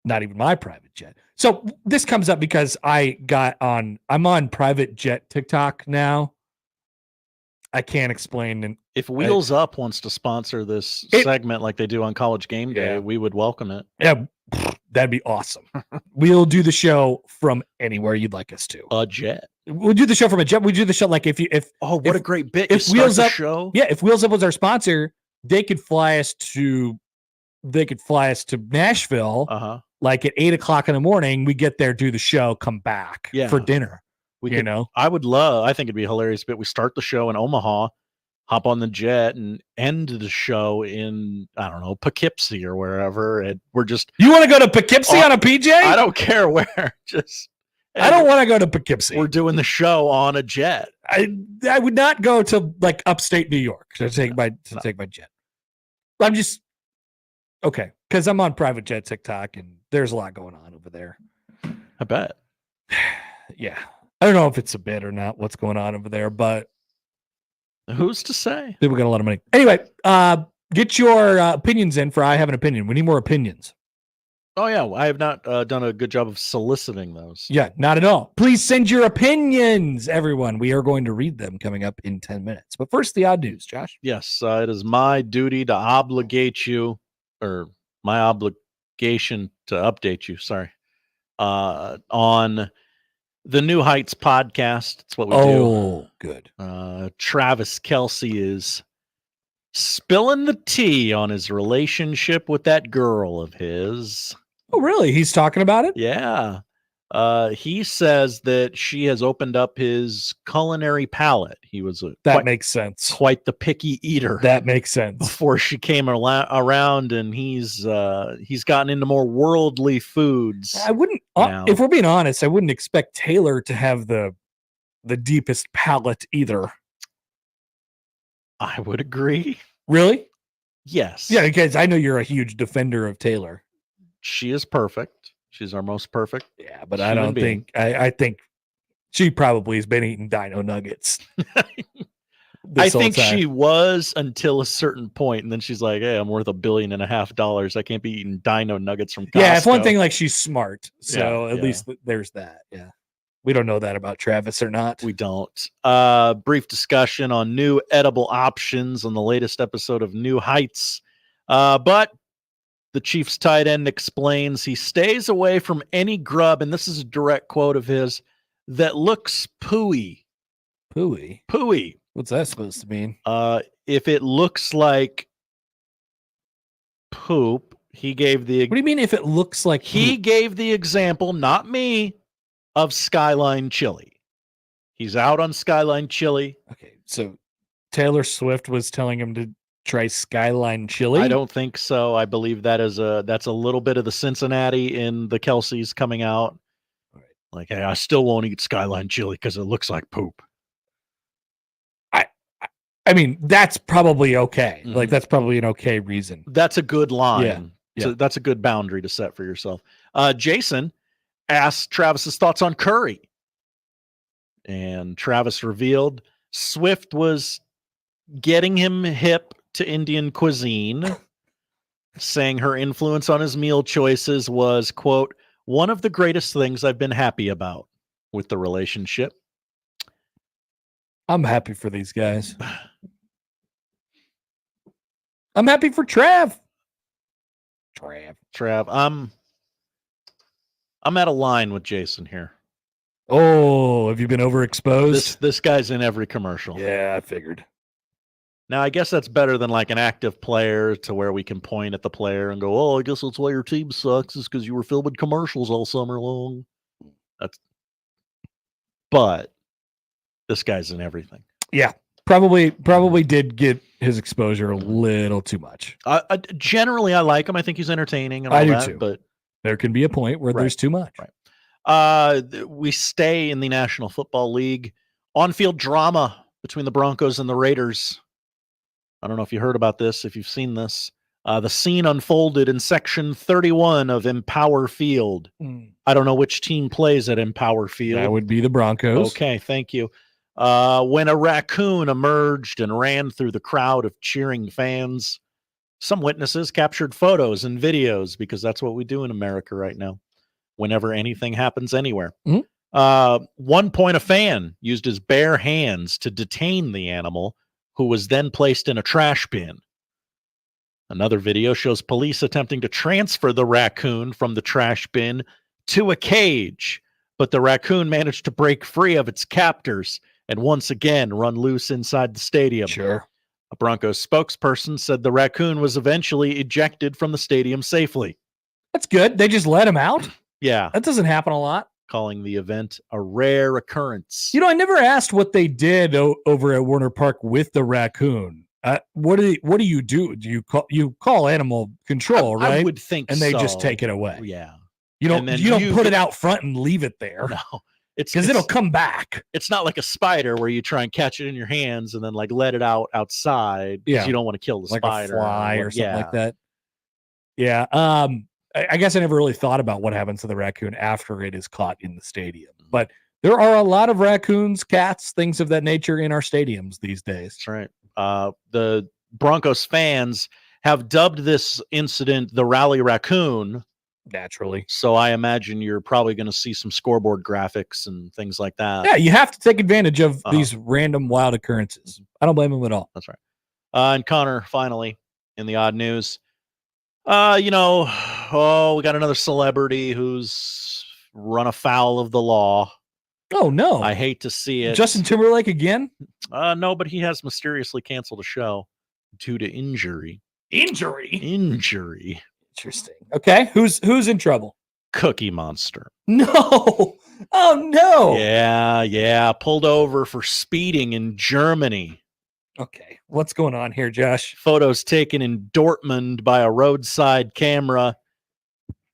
Not even my private jet. So this comes up because I'm on private jet TikTok now. I can't explain. And if Wheels Up wants to sponsor this segment like they do on College Game Day, we would welcome it. Yeah, that'd be awesome. We'll do the show from anywhere you'd like us to. A jet. We'll do the show from a jet. We do the show like if a great bit. If Wheels Up show. Yeah, if Wheels Up was our sponsor, they could fly us to Nashville. Like at 8:00 in the morning. We get there, do the show, come back for dinner. I think it'd be hilarious, but we start the show in Omaha, hop on the jet, and end the show in, I don't know, Poughkeepsie or wherever. And we're just. You want to go to Poughkeepsie on a PJ? I don't care where. I don't want to go to Poughkeepsie. We're doing the show on a jet. I would not go to upstate New York to take my jet. I'm just okay because I'm on private jet TikTok and there's a lot going on over there. I bet. Yeah. I don't know if it's a bit or not what's going on over there, but who's to say? We got a lot of money. Anyway, get your opinions in for I Have an Opinion. We need more opinions. Oh, yeah. I have not done a good job of soliciting those. Yeah, not at all. Please send your opinions, everyone. We are going to read them coming up in 10 minutes. But first, the odd news, Josh. Yes, it is my duty to obligate you, or my obligation to update you, on the New Heights podcast. It's what we do. Oh, good. Travis Kelce is spilling the tea on his relationship with that girl of his. Oh, really? He's talking about it? Yeah. He says that she has opened up his culinary palate. He was makes sense. Quite the picky eater. That makes sense. Before she came around, and he's gotten into more worldly foods. I wouldn't, if we're being honest, I wouldn't expect Taylor to have the deepest palate either. I would agree. Really? Yes. Yeah, because I know you're a huge defender of Taylor. She is perfect. She's our most perfect. Yeah, but I don't think I think she probably has been eating dino nuggets. I think she was until a certain point, and then she's like, "Hey, I'm worth $1.5 billion. I can't be eating dino nuggets from Costco." Yeah, it's one thing like she's smart, so at least there's that. Yeah, we don't know that about Travis or not. We don't. Brief discussion on new edible options on the latest episode of New Heights, but. The Chiefs tight end explains he stays away from any grub, and this is a direct quote of his, that looks pooey. Pooey? Pooey. What's that supposed to mean? If it looks like poop, he gave the... What do you mean if it looks like poop? He gave the example, not me, of Skyline Chili. He's out on Skyline Chili. Okay, so Taylor Swift was telling him to try Skyline Chili? I don't think so. I believe that's a little bit of the Cincinnati in the Kelce's coming out. Right. Like, hey, I still won't eat Skyline Chili because it looks like poop. I mean, that's probably okay. Like, that's probably an okay reason. That's a good line. Yeah. So that's a good boundary to set for yourself. Jason asked Travis's thoughts on Curry. And Travis revealed Swift was getting him hip to Indian cuisine, saying her influence on his meal choices was, quote, one of the greatest things I've been happy about with the relationship. I'm happy for these guys. I'm happy for Trav. Trav, I'm at a line with Jason here. Oh, have you been overexposed? This guy's in every commercial. Yeah, I figured. Now, I guess that's better than like an active player to where we can point at the player and go, oh, I guess that's why your team sucks is because you were filming commercials all summer long. But this guy's in everything. Yeah, probably did get his exposure a little too much. Generally, I like him. I think he's entertaining and all I do that, too. but there can be a point where there's too much. Right. We stay in the National Football League. On-field drama between the Broncos and the Raiders. I don't know if you heard about this, if you've seen this. The scene unfolded in Section 31 of Empower Field. I don't know which team plays at Empower Field. That would be the Broncos. Okay, thank you. When a raccoon emerged and ran through the crowd of cheering fans, some witnesses captured photos and videos because that's what we do in America right now. Whenever anything happens anywhere. One point, a fan used his bare hands to detain the animal, who was then placed in a trash bin. Another video shows police attempting to transfer the raccoon from the trash bin to a cage, but the raccoon managed to break free of its captors and once again run loose inside the stadium. Sure. A Broncos spokesperson said the raccoon was eventually ejected from the stadium safely. That's good. They just let him out? Yeah. That doesn't happen a lot. Calling the event a rare occurrence. You know, I never asked what they did over at Warner Park with the raccoon. What do you do? Do you call animal control, right? I would think and they so. just take it away. Yeah. You don't put it out front and leave it there. No. It's because it'll come back. It's not like a spider where you try and catch it in your hands and then like let it out outside because you don't want to kill the like spider a fly or something like that. Yeah. I guess I never really thought about what happens to the raccoon after it is caught in the stadium. But there are a lot of raccoons, cats, things of that nature in our stadiums these days. That's right. The Broncos fans have dubbed this incident the Rally Raccoon. Naturally. So I imagine you're probably going to see some scoreboard graphics and things like that. Yeah, you have to take advantage of these random wild occurrences. I don't blame them at all. That's right. And Connor, finally, in the odd news, we got another celebrity who's run afoul of the law. Oh, no. I hate to see it. Justin Timberlake again? No, but he has mysteriously canceled a show due to injury. Injury? Interesting. Okay. Who's in trouble? Cookie Monster. No. Oh, no. Yeah. Pulled over for speeding in Germany. Okay. What's going on here, Josh? Photos taken in Dortmund by a roadside camera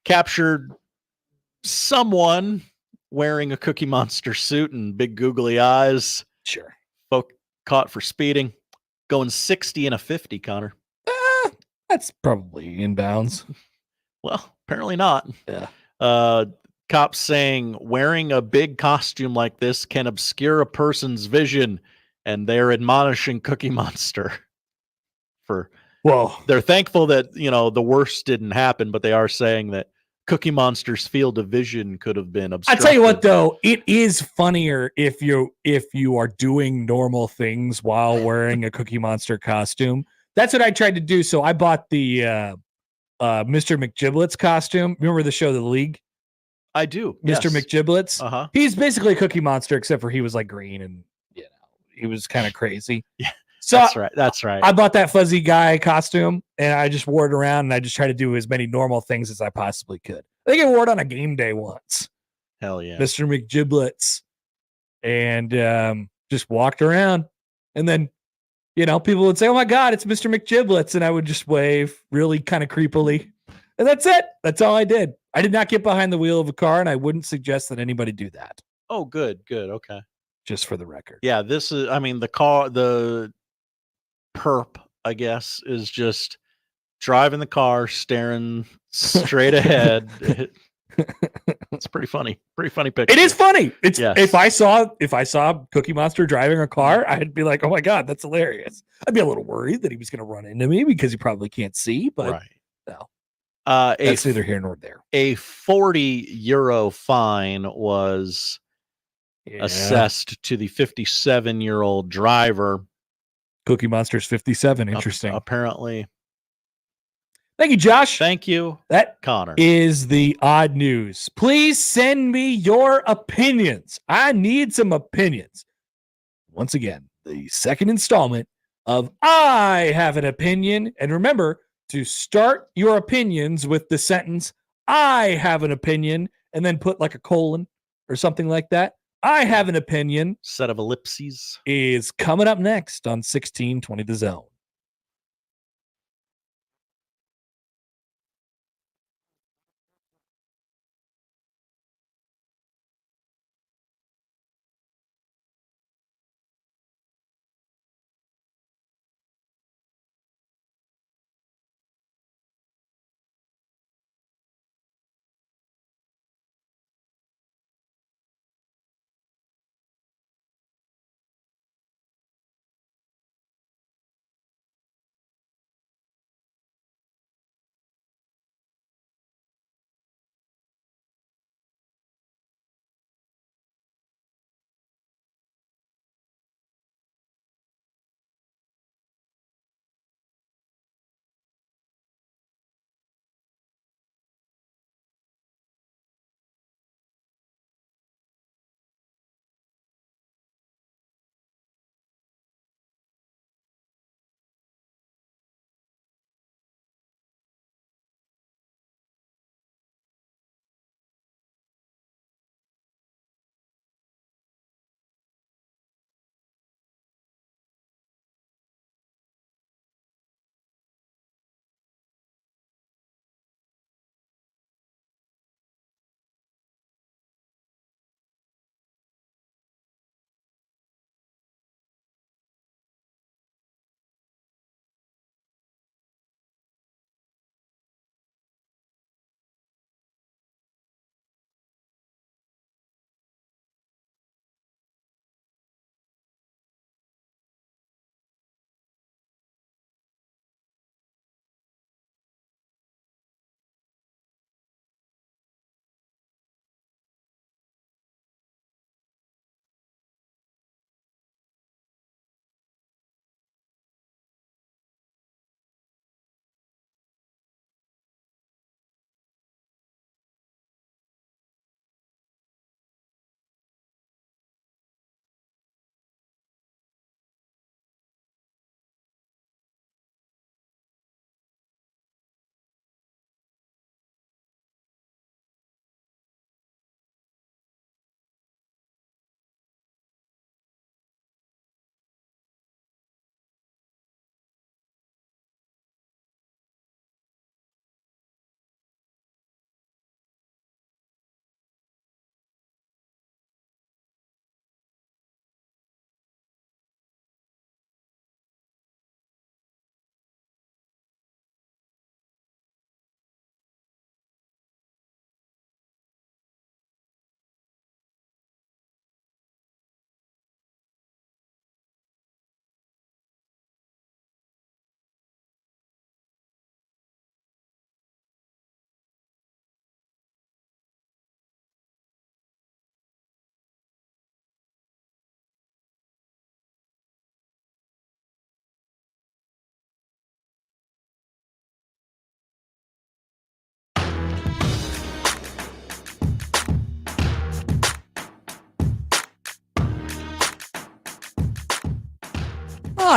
captured someone wearing a Cookie Monster suit and big googly eyes. Sure. Caught for speeding. Going 60 and a 50, Connor. That's probably in bounds. Well, apparently not. Yeah. Cops saying wearing a big costume like this can obscure a person's vision, and they're admonishing Cookie Monster they're thankful that, the worst didn't happen, but they are saying that Cookie Monster's field of vision could have been obstructed. I tell you what, though, it is funnier if you are doing normal things while wearing a Cookie Monster costume. That's what I tried to do. So I bought the Mr. McGiblets costume. Remember the show The League? I do. Mr. Yes. McGiblets. Uh-huh. He's basically a Cookie Monster, except for he was like green and he was kind of crazy. Yeah. So That's right. I bought that fuzzy guy costume and I just wore it around and I just tried to do as many normal things as I possibly could. I think I wore it on a game day once. Hell yeah. Mr. McGiblets. And just walked around. And then, people would say, oh my God, it's Mr. McGiblets. And I would just wave really kind of creepily. And that's it. That's all I did. I did not get behind the wheel of a car and I wouldn't suggest that anybody do that. Oh, good. Okay. Just for the record. Yeah, this is, the perp, I guess, is just driving the car, staring straight ahead. It's pretty funny. Pretty funny picture. It is funny. It's Yes. if I saw Cookie Monster driving a car, I'd be like, oh my God, that's hilarious. I'd be a little worried that he was going to run into me because he probably can't see, but no. That's neither here nor there. A 40 euro fine was assessed to the 57-year-old driver. Cookie Monster's 57. Interesting. Apparently. Thank you, Josh. Thank you, Connor. Is the odd news. Please send me your opinions. I need some opinions. Once again, the second installment of I Have an Opinion. And remember to start your opinions with the sentence, I have an opinion, and then put like a colon or something like that. I have an opinion. Set of ellipses. Is coming up next on 1620 The Zone.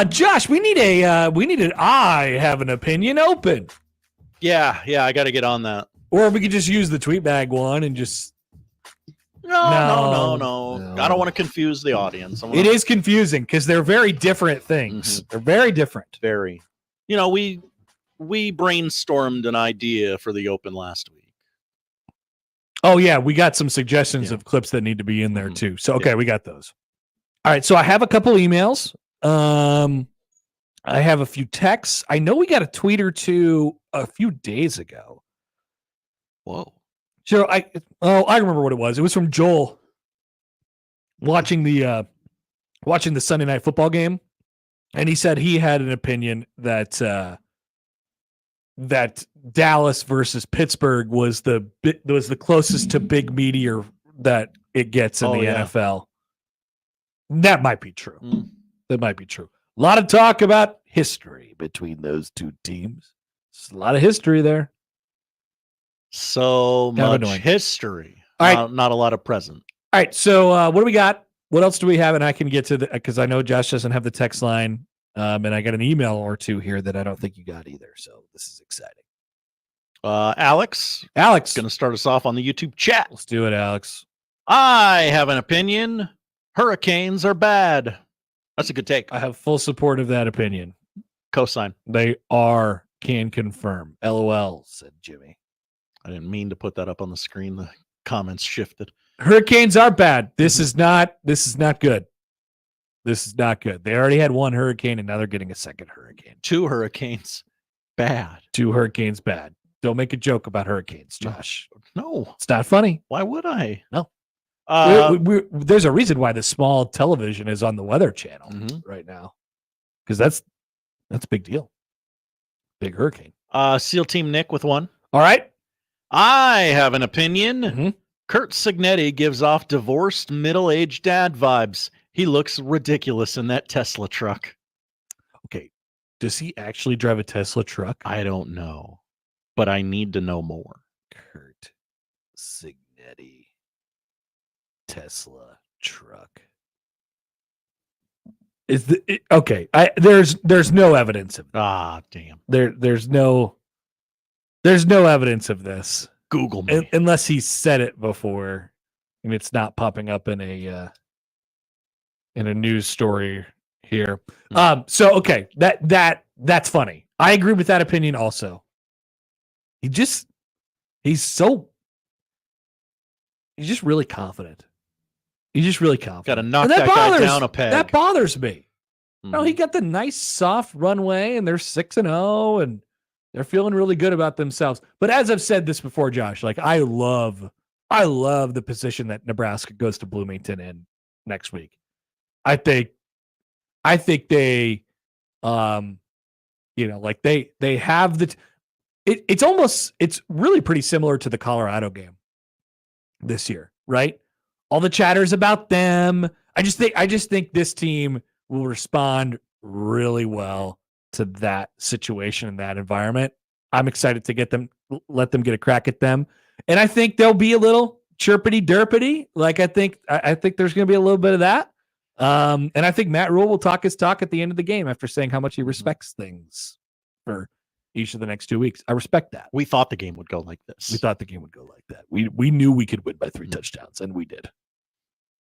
Josh, we need an I have an opinion open. Yeah, I got to get on that. Or we could just use the tweet bag one and just. No. I don't want to confuse the audience. It is confusing because they're very different things. Mm-hmm. They're very different. Very. You know, we brainstormed an idea for the Open last week. Oh yeah, we got some suggestions of clips that need to be in there too. So okay, we got those. All right, so I have a couple emails. I have a few texts. I know we got a tweet or two a few days ago. Whoa. So I remember what it was. It was from Joel watching the Sunday night football game, and he said he had an opinion that that Dallas versus Pittsburgh was the closest to big meteor that it gets in the NFL. That might be true. That might be true. A lot of talk about history between those two teams. There's a lot of history there. So much history. All right. Not a lot of present. All right. So what do we got? What else do we have? And I can get to because I know Josh doesn't have the text line. And I got an email or two here that I don't think you got either. So this is exciting. Alex going to start us off on the YouTube chat. Let's do it, Alex. I have an opinion. Hurricanes are bad. That's a good take. I have full support of that opinion. Cosign. They can confirm. LOL, said Jimmy. I didn't mean to put that up on the screen. The comments shifted. Hurricanes are bad. This is not good. This is not good. They already had one hurricane and now they're getting a second hurricane. 2 hurricanes. Bad. 2 hurricanes bad. Don't make a joke about hurricanes, Josh. No. It's not funny. Why would I? No. There's a reason why the small television is on the Weather Channel right now. Because that's a big deal. Big hurricane. SEAL Team Nick with 1. All right. I have an opinion. Kurt Signetti gives off divorced middle-aged dad vibes. He looks ridiculous in that Tesla truck. Okay. Does he actually drive a Tesla truck? I don't know, but I need to know more. Kurt Signetti Tesla truck. Okay? There's no evidence of that. Damn. There's no evidence of this. Google me. Unless he said it before, and it's not popping up in a news story here. So okay, that's funny. I agree with that opinion also. He's just really confident. He's just really confident. Got to knock that guy down a peg. That bothers me. No, he got the nice soft runway, and they're 6-0, and they're feeling really good about themselves. But as I've said this before, Josh, like I love the position that Nebraska goes to Bloomington in next week. I think they, like they have it's really pretty similar to the Colorado game this year, right? All the chatters about them. I just think this team will respond really well to that situation and that environment. I'm excited to let them get a crack at them. And I think they'll be a little chirpity derpity. Like I think there's going to be a little bit of that. And I think Matt Rule will talk his talk at the end of the game after saying how much he respects things for each of the next 2 weeks. I respect that. We thought the game would go like this. We thought the game would go like that. We knew we could win by 3 touchdowns, and we did.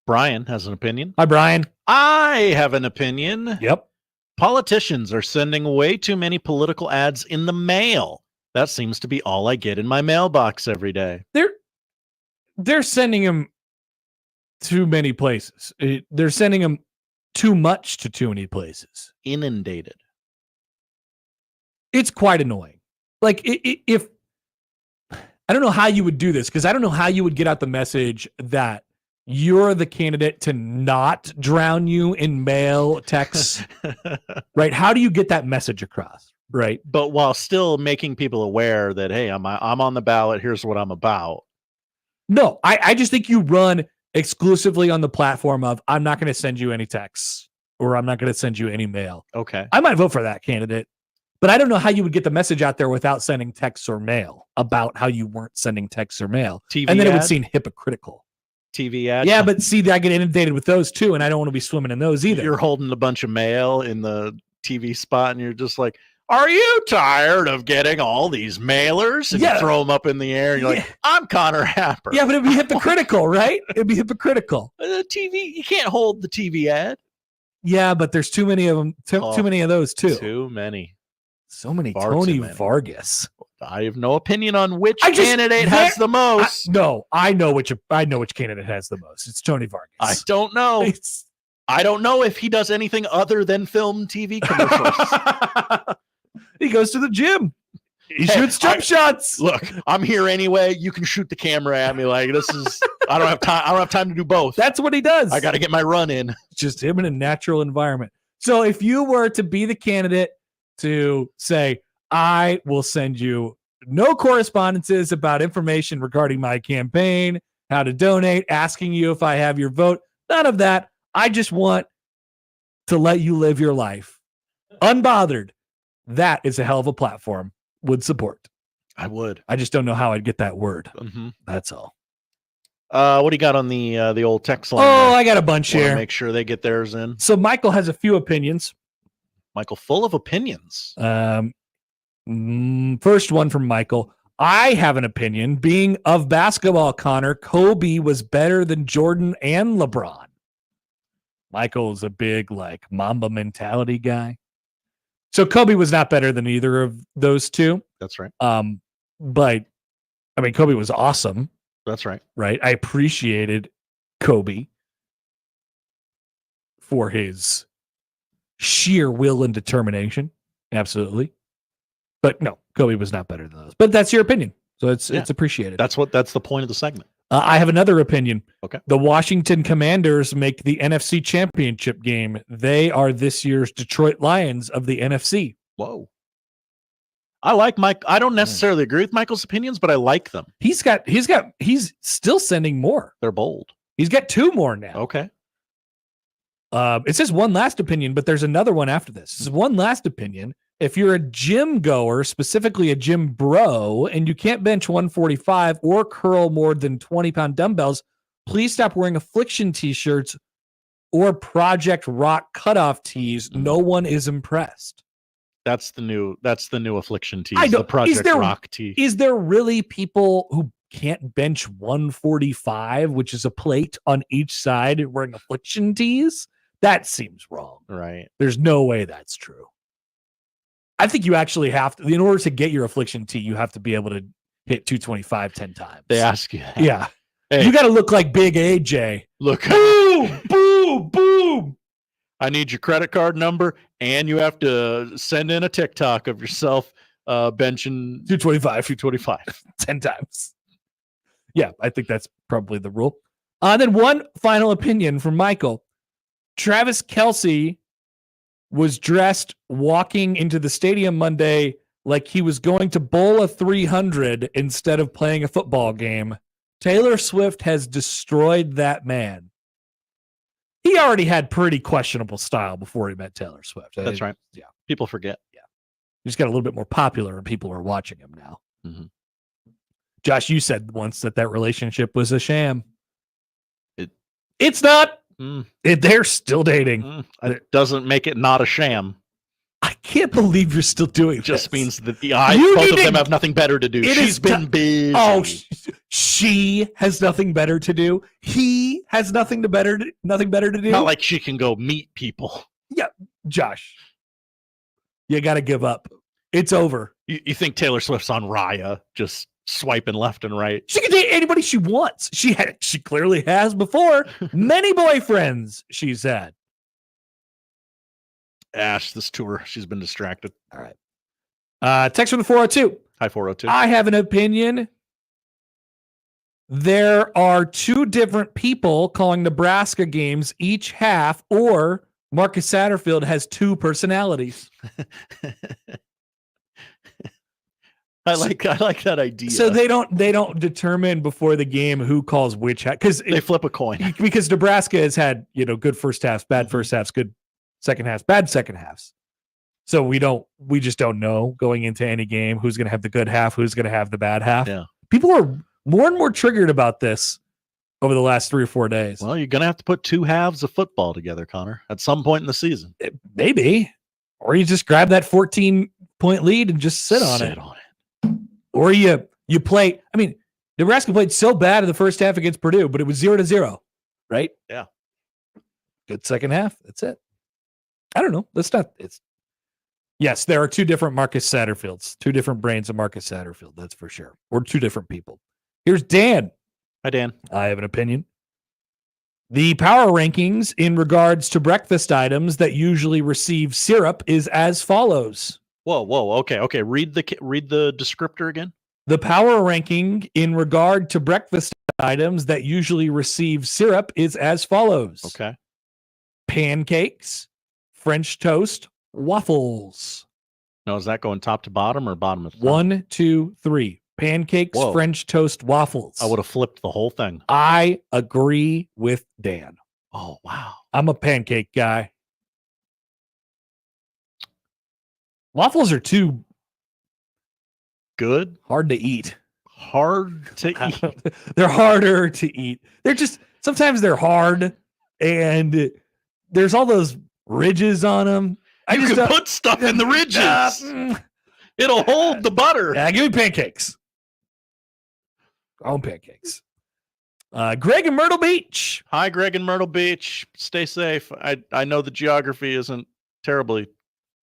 Brian has an opinion. Hi, Brian. I have an opinion. Yep. Politicians are sending way too many political ads in the mail. That seems to be all I get in my mailbox every day. They're sending them too many places. They're sending them too much to too many places. Inundated. It's quite annoying. Like if I don't know how you would do this, because I don't know how you would get out the message that you're the candidate to not drown you in mail texts, right? How do you get that message across, right? But while still making people aware that, hey, I'm on the ballot. Here's what I'm about. No, I just think you run exclusively on the platform of I'm not going to send you any texts or I'm not going to send you any mail. Okay. I might vote for that candidate, but I don't know how you would get the message out there without sending texts or mail about how you weren't sending texts or mail. TV and then ad? It would seem hypocritical. TV ads. Yeah, but see, I get inundated with those too, and I don't want to be swimming in those either. You're holding a bunch of mail in the TV spot, and you're just like, are you tired of getting all these mailers? And you throw them up in the air, and you're like, I'm Connor Happer. Yeah, but it'd be hypocritical, right? It'd be hypocritical. The TV, you can't hold the TV ad. Yeah, but there's too many of them. Too many of those too. Too many. So many. Far Tony too many. Vargas. I have no opinion on which candidate has the most. I know which candidate has the most. It's Tony Vargas. I don't know. I don't know if he does anything other than film TV commercials. He goes to the gym. He shoots jump shots. Look, I'm here anyway. You can shoot the camera at me. Like, this is, I don't have time. I don't have time to do both. That's what he does. I got to get my run in. Just him in a natural environment. So if you were to be the candidate to say, I will send you no correspondences about information regarding my campaign, how to donate, asking you if I have your vote, none of that. I just want to let you live your life unbothered. That is a hell of a platform. Would support. I would. I just don't know how I'd get that word. Mm-hmm. That's all. What do you got on the old text line? Oh, I got a bunch here. Make sure they get theirs in. So Michael has a few opinions. Michael, full of opinions. First one from Michael. I have an opinion. Being of basketball, Connor, Kobe was better than Jordan and LeBron. Michael's a big like Mamba mentality guy. So Kobe was not better than either of those two. That's right. But I mean, Kobe was awesome. That's right. Right. I appreciated Kobe for his sheer will and determination. Absolutely. But no, Kobe was not better than those. But that's your opinion. So it's appreciated. That's the point of the segment. I have another opinion. Okay. The Washington Commanders make the NFC Championship game. They are this year's Detroit Lions of the NFC. Whoa. I like Mike. I don't necessarily agree with Michael's opinions, but I like them. He's still sending more. They're bold. He's got two more now. Okay. It says one last opinion, but there's another one after this. This is one last opinion. If you're a gym goer, specifically a gym bro, and you can't bench 145 or curl more than 20-pound dumbbells, please stop wearing Affliction t-shirts or Project Rock cutoff tees. No one is impressed. That's the new Affliction tee. The Project Rock tee. Is there really people who can't bench 145, which is a plate on each side, wearing Affliction tees? That seems wrong. Right. There's no way that's true. I think you actually have to, in order to get your Affliction tee, you have to be able to hit 225 10 times. They ask you that. Yeah. Hey, you got to look like Big AJ. Look. Boom, boom, boom. I need your credit card number, and you have to send in a TikTok of yourself benching 225 10 times. Yeah, I think that's probably the rule. Then one final opinion from Michael. Travis Kelce was dressed walking into the stadium Monday like he was going to bowl a 300 instead of playing a football game. Taylor Swift has destroyed that man. He already had pretty questionable style before he met Taylor Swift. That's right. Yeah. People forget. Yeah. He just got a little bit more popular and people are watching him now. Mm-hmm. Josh, you said once that relationship was a sham. It's not. They're still dating. It doesn't make it not a sham. I can't believe you're still doing it. Just this. means that both of them have nothing better to do. She's been busy. Oh, she has nothing better to do. He has nothing better to do. Not like she can go meet people. Yeah, Josh, you got to give up. It's over. You think Taylor Swift's on Raya, just swiping left and right? She can date anybody she wants. She clearly has before. Many boyfriends she's had. Ash, this tour, she's been distracted. All right. Text from the 402. Hi, 402. I have an opinion. There are two different people calling Nebraska games each half, or Marcus Satterfield has two personalities. I like that idea. So they don't determine before the game who calls which half, because they flip a coin. Because Nebraska has had good first halves, bad first halves, good second halves, bad second halves. So we just don't know going into any game who's going to have the good half, who's going to have the bad half. Yeah. People are more and more triggered about this over the last 3 or 4 days. Well, you're going to have to put two halves of football together, Connor, at some point in the season. Maybe. Or you just grab that 14-point lead and just sit on it. Or you play. I mean, Nebraska played so bad in the first half against Purdue, but it was 0-0, right? Yeah. Good second half. That's it. I don't know. Yes, there are two different Marcus Satterfields, two different brains of Marcus Satterfield. That's for sure. We're two different people. Here's Dan. Hi, Dan. I have an opinion. The power rankings in regards to breakfast items that usually receive syrup is as follows. Whoa. Okay. Read the descriptor again. The power ranking in regard to breakfast items that usually receive syrup is as follows. Okay. Pancakes, French toast, waffles. Now, is that going top to bottom or bottom to top? 1, 2, 3. Pancakes, Whoa. French toast, waffles. I would have flipped the whole thing. I agree with Dan. Oh, wow. I'm a pancake guy. Waffles are too good, hard to eat. Hard to eat. They're harder to eat. They're just sometimes they're hard, and there's all those ridges on them. You can put stuff in the ridges. It'll hold the butter. Yeah, give me pancakes. I want pancakes. Greg in Myrtle Beach. Hi, Greg in Myrtle Beach. Stay safe. I know the geography isn't terribly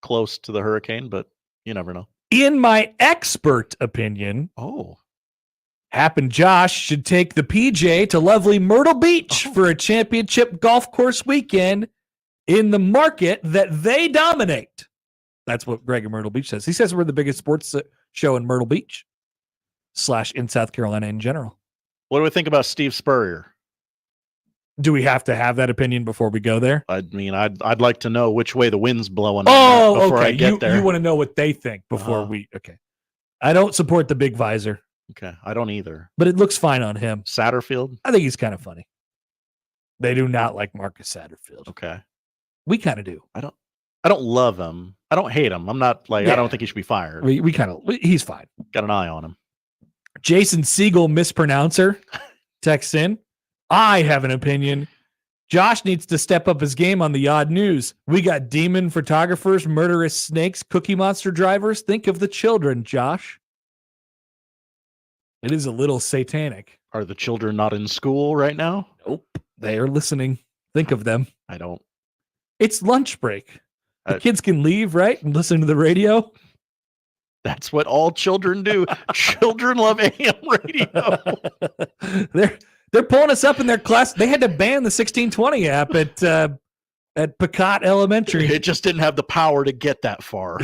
close to the hurricane, but you never know. In my expert opinion, Hap and Josh should take the PJ to lovely Myrtle Beach for a championship golf course weekend in the market that they dominate. That's what Greg in Myrtle Beach says. He says we're the biggest sports show in Myrtle Beach / in South Carolina in general. What do we think about Steve Spurrier? Do we have to have that opinion before we go there? I mean, I'd like to know which way the wind's blowing. Before I get there. You want to know what they think before okay. I don't support the big visor. Okay, I don't either. But it looks fine on him. Satterfield? I think he's kind of funny. They do not like Marcus Satterfield. Okay. We kind of do. I don't love him. I don't hate him. I'm not like, I don't think he should be fired. We kind of, he's fine. Got an eye on him. Jason Siegel, mispronouncer, texts in. I have an opinion. Josh needs to step up his game on the odd news. We got demon photographers, murderous snakes, Cookie Monster drivers. Think of the children, Josh. It is a little satanic. Are the children not in school right now? Nope. They are listening. Think of them. I don't. It's lunch break. The kids can leave, right? And listen to the radio. That's what all children do. Children love AM radio. They're pulling us up in their class. They had to ban the 1620 app at Picot Elementary. It just didn't have the power to get that far.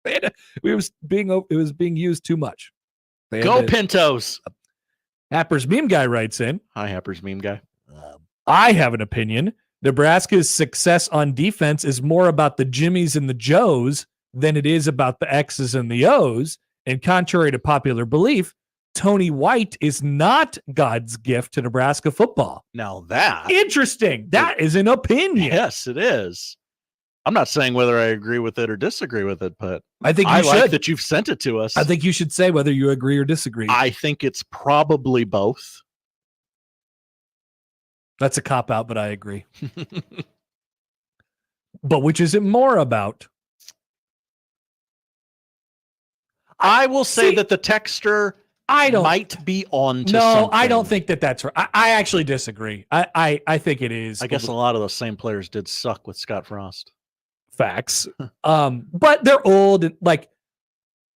It was being used too much. Go Pintos. Happer's meme guy writes in. Hi, Happer's meme guy. I have an opinion. Nebraska's success on defense is more about the Jimmies and the Joes than it is about the X's and the O's. And contrary to popular belief, Tony White is not God's gift to Nebraska football. Now that interesting. That is an opinion. Yes, it is. I'm not saying whether I agree with it or disagree with it, but I think I like that you've sent it to us. I think you should say whether you agree or disagree. I think it's probably both. That's a cop-out, but I agree. But which is it more about? I will say that the texter might be on to No, something. I don't think that's right. I actually disagree. I think it is. I guess a lot of those same players did suck with Scott Frost. Facts. But they're old and like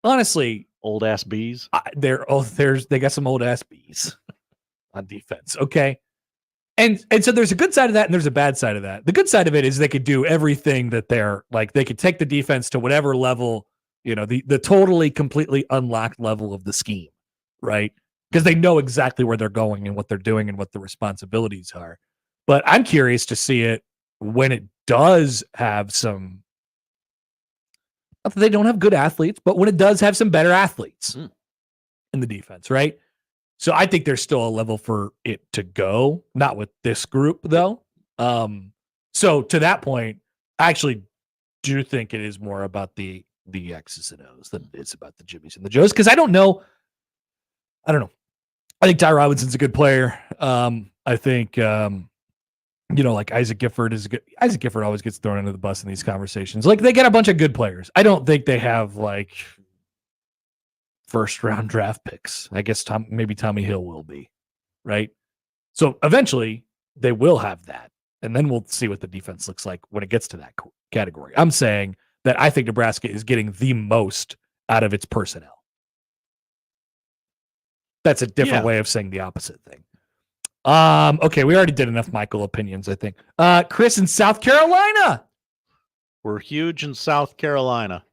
honestly, old ass bees. They got some old ass bees on defense. Okay. And so there's a good side of that and there's a bad side of that. The good side of it is they could do everything that they're like, they could take the defense to whatever level, the totally, completely unlocked level of the scheme, right? Because they know exactly where they're going and what they're doing and what the responsibilities are. But I'm curious to see it when it does have some, not that they don't have good athletes, but when it does have some better athletes in the defense, right? So I think there's still a level for it to go, not with this group though. So to that point, I actually do think it is more about the X's and O's than it is about the Jimmies and the Joes. Because I don't know. I think Ty Robinson's a good player. I think like Isaac Gifford is good. Isaac Gifford always gets thrown under the bus in these conversations. Like they get a bunch of good players. I don't think they have like first round draft picks. I guess maybe Tommy Hill will be, right? So eventually they will have that. And then we'll see what the defense looks like when it gets to that category. I'm saying that I think Nebraska is getting the most out of its personnel. That's a different way of saying the opposite thing. Okay, we already did enough Michael opinions, I think. Chris in South Carolina. We're huge in South Carolina.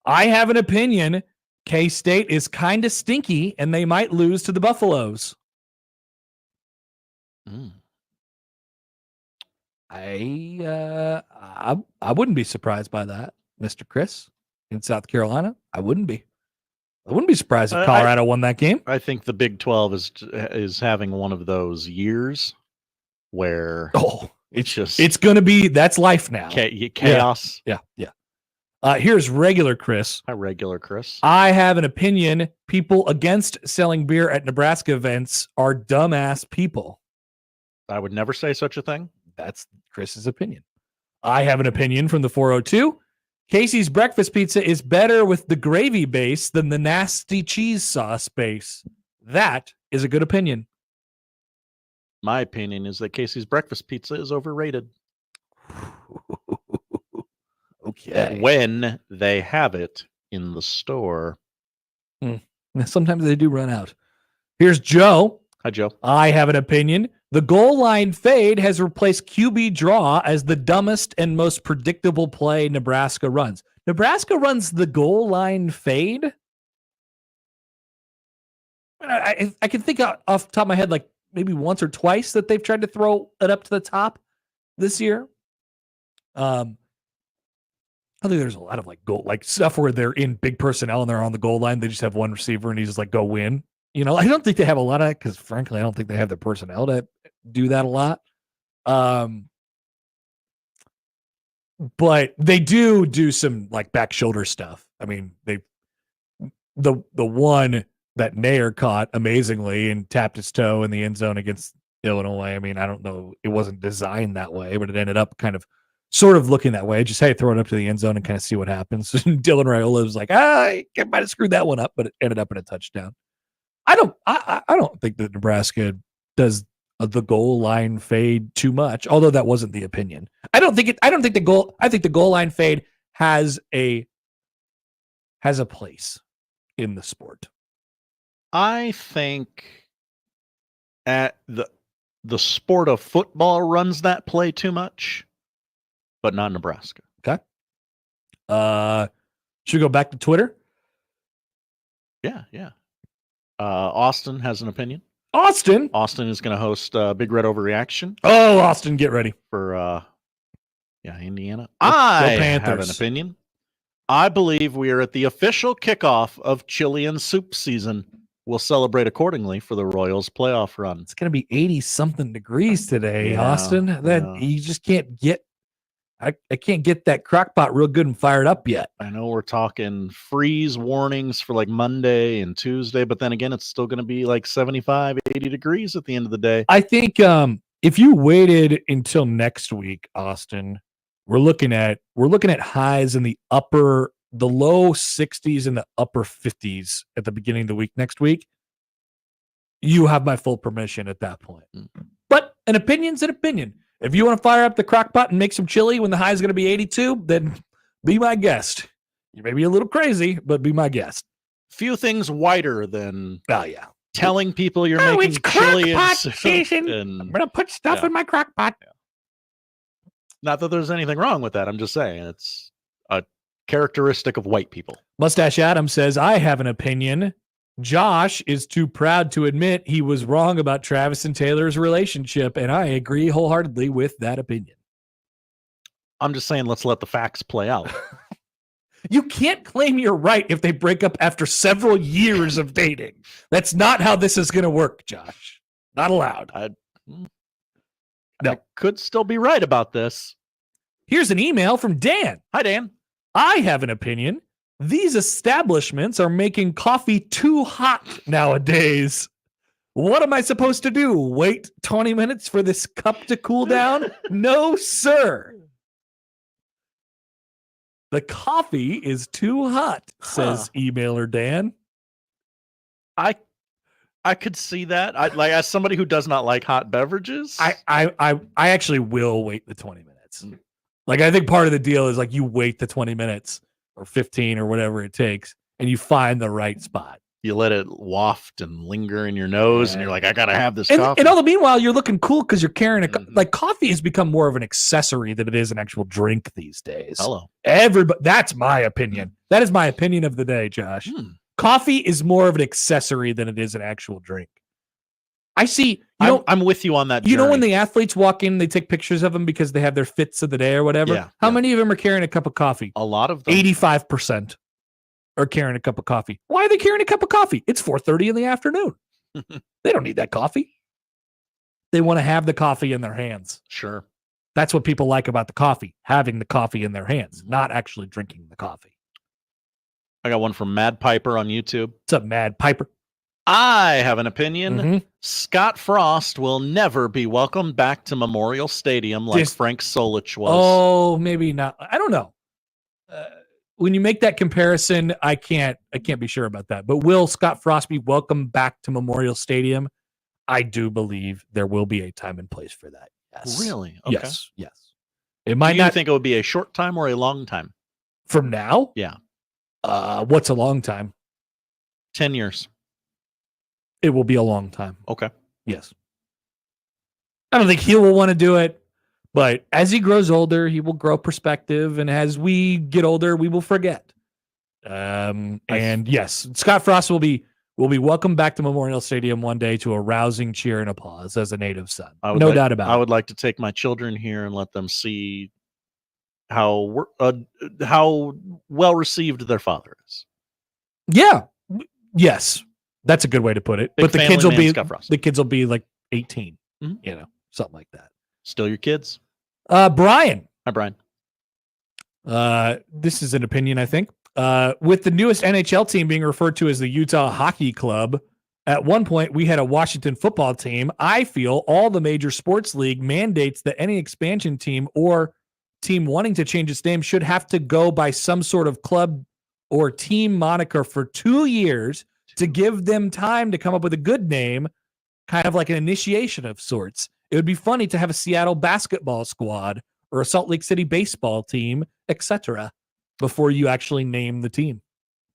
I have an opinion. K-State is kind of stinky, and they might lose to the Buffaloes. I wouldn't be surprised by that, Mr. Chris in South Carolina. I wouldn't be surprised if Colorado won that game. I think the Big 12 is having one of those years where it's going to be, that's life now. Chaos. Yeah. Here's regular Chris. Hi, regular Chris. I have an opinion. People against selling beer at Nebraska events are dumbass people. I would never say such a thing. That's Chris's opinion. I have an opinion from the 402. Casey's breakfast pizza is better with the gravy base than the nasty cheese sauce base. That is a good opinion. My opinion is that Casey's breakfast pizza is overrated. Okay. When they have it in the store. Sometimes they do run out. Here's Joe. Hi, Joe. I have an opinion. The goal line fade has replaced QB draw as the dumbest and most predictable play Nebraska runs. Nebraska runs the goal line fade? I can think off the top of my head, like maybe once or twice that they've tried to throw it up to the top this year. I think there's a lot of like stuff where they're in big personnel and they're on the goal line. They just have one receiver and he's just like, go win. I don't think they have a lot of that because frankly, I don't think they have the personnel to do that a lot. But they do some like back shoulder stuff. I mean, the one that Nair caught amazingly and tapped his toe in the end zone against Illinois. I mean, I don't know. It wasn't designed that way, but it ended up sort of looking that way. Just, hey, throw it up to the end zone and kind of see what happens. Dylan Raiola was like, I might have screwed that one up, but it ended up in a touchdown. I don't think that Nebraska does the goal line fade too much, although that wasn't the opinion. I think the goal line fade has a place in the sport. I think at the sport of football runs that play too much, but not Nebraska. Okay. Should we go back to Twitter? Yeah. Austin has an opinion. Austin is going to host Big Red Overreaction. Oh, Austin, get ready for Indiana. Go I Panthers. have an opinion. I believe we are at the official kickoff of chili and soup season. We'll celebrate accordingly for the Royals playoff run. It's going to be 80-something degrees today, Yeah, Austin. You just can't get. I can't get that crock pot real good and fired up yet. I know we're talking freeze warnings for like Monday and Tuesday, but then again, it's still going to be like 75, 80 degrees at the end of the day. I think if you waited until next week, Austin, we're looking at highs in the low 60s and the upper 50s at the beginning of the week next week. You have my full permission at that point. But an opinion's an opinion. If you want to fire up the crock pot and make some chili when the high is going to be 82, then be my guest. You may be a little crazy, but be my guest. Few things whiter than telling people you're making it's chili crock and pot soup. season. And I'm going to put stuff in my crock pot. not that there's anything wrong with that. I'm just saying it's a characteristic of white people. Mustache Adam says, I have an opinion. Josh is too proud to admit he was wrong about Travis and Taylor's relationship, and I agree wholeheartedly with that opinion. I'm just saying, let's let the facts play out. You can't claim you're right if they break up after several years of dating. That's not how this is going to work, Josh. Not allowed. I could still be right about this. Here's an email from Dan. Hi, Dan. I have an opinion. These establishments are making coffee too hot nowadays. What am I supposed to do? Wait 20 minutes for this cup to cool down? No, sir. The coffee is too hot, says emailer Dan. I could see that. As somebody who does not like hot beverages, I actually will wait the 20 minutes. Like, I think part of the deal is you wait the 20 minutes or 15 or whatever it takes, and you find the right spot. You let it waft and linger in your nose, and you're like, I gotta have this and, coffee. And all the meanwhile, you're looking cool because you're carrying like coffee has become more of an accessory than it is an actual drink these days. Hello. Everybody, that's my opinion. That is my opinion of the day, Josh. Coffee is more of an accessory than it is an actual drink. I see. I'm with you on that. You know when the athletes walk in, they take pictures of them because they have their fits of the day or whatever? Yeah, How many of them are carrying a cup of coffee? A lot of them. 85% are carrying a cup of coffee. Why are they carrying a cup of coffee? It's 4:30 in the afternoon. They don't need that coffee. They want to have the coffee in their hands. Sure. That's what people like about the coffee, having the coffee in their hands, not actually drinking the coffee. I got one from Mad Piper on YouTube. What's up, Mad Piper? I have an opinion. Scott Frost will never be welcomed back to Memorial Stadium like Frank Solich was. Oh, maybe not. I don't know. When you make that comparison, I can't be sure about that. But will Scott Frost be welcomed back to Memorial Stadium? I do believe there will be a time and place for that. Yes. Really? Okay. Yes. It might Do you not think it would be a short time or a long time? from now. Yeah. What's a long time? 10 years. It will be a long time. Okay. Yes. I don't think he will want to do it, but as he grows older, he will grow perspective, and as we get older, we will forget. And yes, Scott Frost will be welcomed back to Memorial Stadium one day to a rousing cheer and applause as a native son. No doubt about it. I would like to take my children here and let them see how well received their father is. Yeah. Yes. That's a good way to put it. Big but the kids will be like 18, something like that. Still your kids. Brian. Hi, Brian. This is an opinion, I think. With the newest NHL team being referred to as the Utah Hockey Club, at one point we had a Washington football team. I feel all the major sports league mandates that any expansion team or team wanting to change its name should have to go by some sort of club or team moniker for 2 years to give them time to come up with a good name, kind of like an initiation of sorts. It would be funny to have a Seattle basketball squad or a Salt Lake City baseball team, etc., before you actually name the team.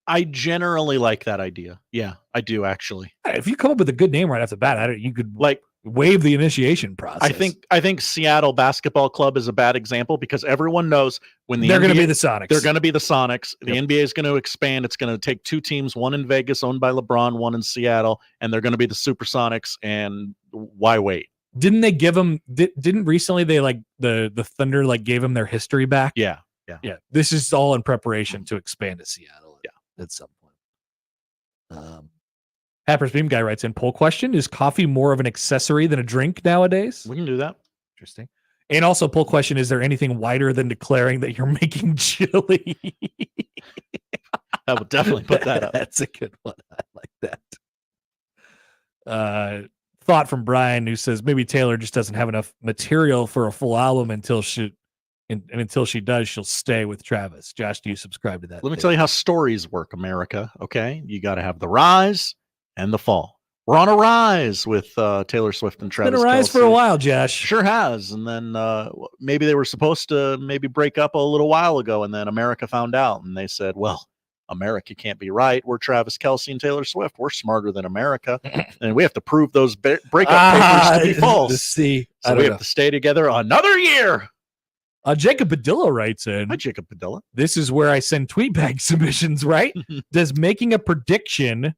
I generally like that idea. Yeah, I do actually. If you come up with a good name right off the bat, you could waive the initiation process. I think Seattle Basketball Club is a bad example because everyone knows when they're going to be the Sonics. They're going to be the Sonics. The NBA is going to expand. It's going to take 2 teams, one in Vegas owned by LeBron, one in Seattle, and they're going to be the Supersonics. And why wait? Didn't they give them? Didn't recently they the Thunder gave them their history back? Yeah. This is all in preparation to expand to Seattle. At some point. Happer's Beam Guy writes in, poll question, is coffee more of an accessory than a drink nowadays? We can do that. Interesting. And also poll question, is there anything whiter than declaring that you're making chili? I will definitely put that up. That's a good one. I like that. Thought from Brian, who says maybe Taylor just doesn't have enough material for a full album until she does, she'll stay with Travis. Josh, do you subscribe to that? Let me tell you how stories work, America. Okay, you got to have the rise and the fall. We're on a rise with Taylor Swift and Travis. It's been a rise Kelce. for a while, Josh. Sure has. And then maybe they were supposed to break up a little while ago, and then America found out, and they said, "Well, America can't be right. We're Travis Kelce and Taylor Swift. We're smarter than America, and we have to prove those breakup papers to be false. So we have to stay together another year." Jacob Padilla writes in. Hi, Jacob Padilla. This is where I send tweet bag submissions, right? Does making a prediction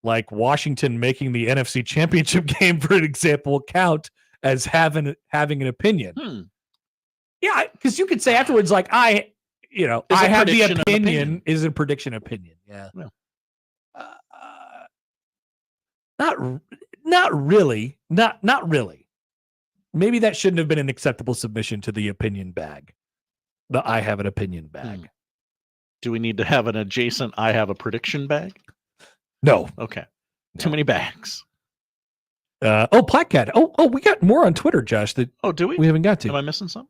like Washington making the NFC Championship game, for an example, count as having an opinion? Yeah, because you could say afterwards, I have the opinion. Is a prediction opinion? Yeah. Not really. Not really. Maybe that shouldn't have been an acceptable submission to the opinion bag. The I have an opinion bag. Do we need to have an adjacent I have a prediction bag? No. Okay. Too many bags. Platt Oh, we got more on Twitter, Josh. Do we? We haven't got to. Am I missing some?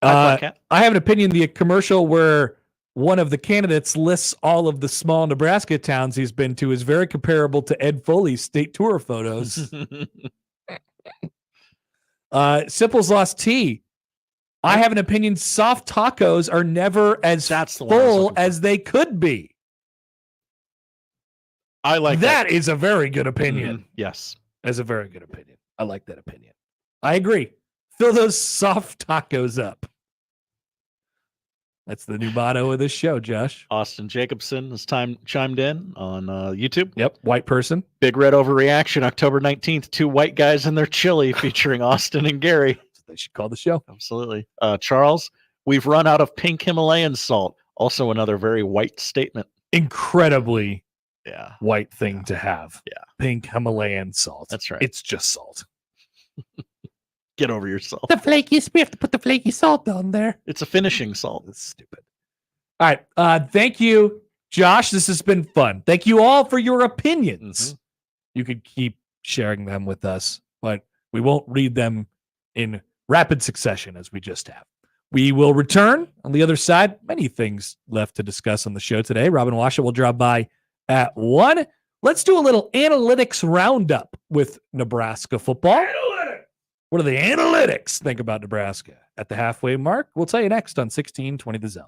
I have an opinion. The commercial where one of the candidates lists all of the small Nebraska towns he's been to is very comparable to Ed Foley's state tour photos. Simple's Lost Tea. I have an opinion. Soft tacos are never as full as they could be. I like that. Is a very good opinion. Mm-hmm. Yes. That's a very good opinion. I like that opinion. I agree. Fill those soft tacos up. That's the new motto of this show, Josh. Austin Jacobson has chimed in on YouTube. Yep, white person. Big Red Overreaction, October 19th. 2 white guys and their chili featuring Austin and Gary. They should call the show. Absolutely. Charles, we've run out of pink Himalayan salt. Also another very white statement. Incredibly white thing to have. Yeah. Pink Himalayan salt. That's right. It's just salt. Get over yourself. The flaky, we have to put the flaky salt on there. It's a finishing salt. That's stupid. All right. Thank you, Josh. This has been fun. Thank you all for your opinions. Mm-hmm. You could keep sharing them with us, but we won't read them in rapid succession as we just have. We will return on the other side. Many things left to discuss on the show today. Robin Washut will drop by at 1. Let's do a little analytics roundup with Nebraska football. What do the analytics think about Nebraska at the halfway mark? We'll tell you next on 1620 The Zone.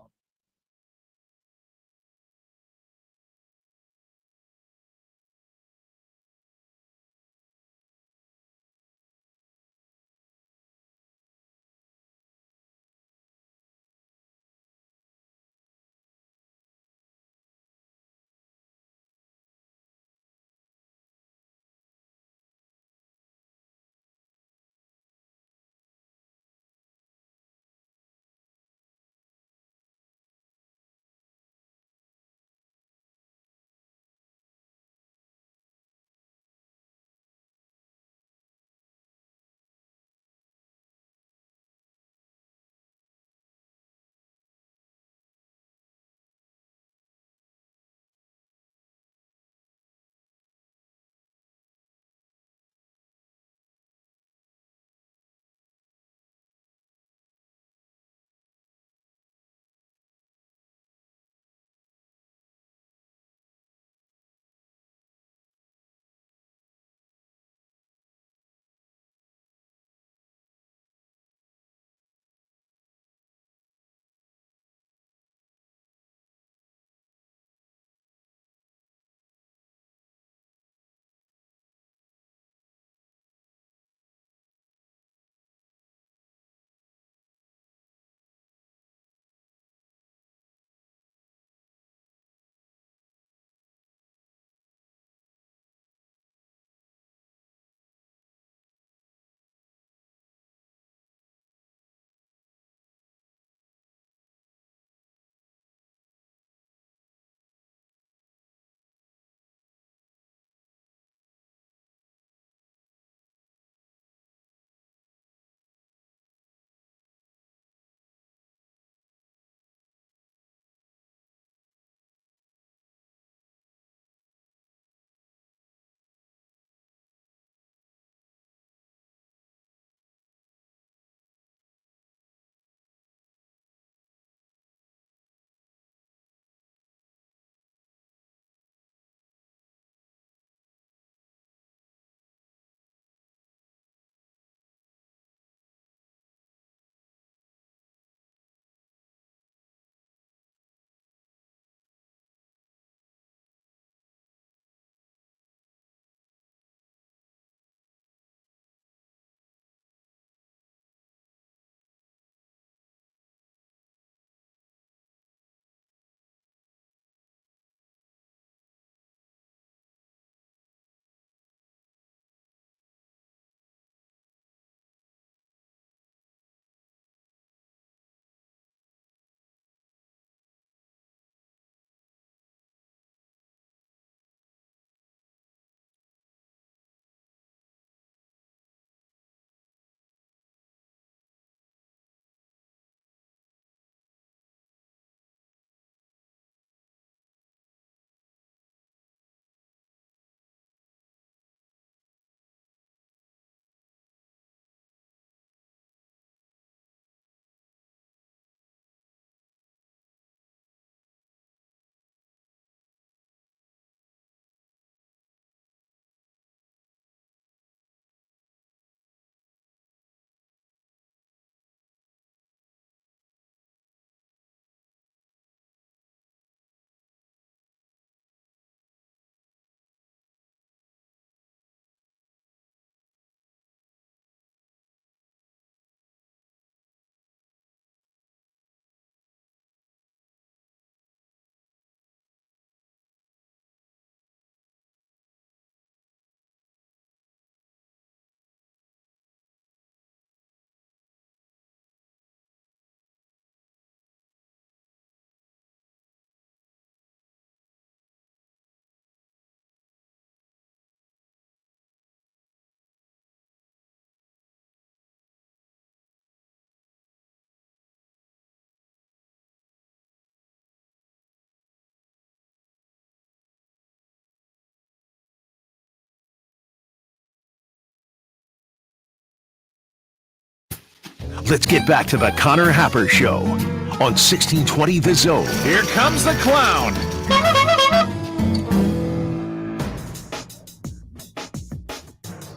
let's get back to the Connor Happer Show on 1620 The Zone. Here comes the clown.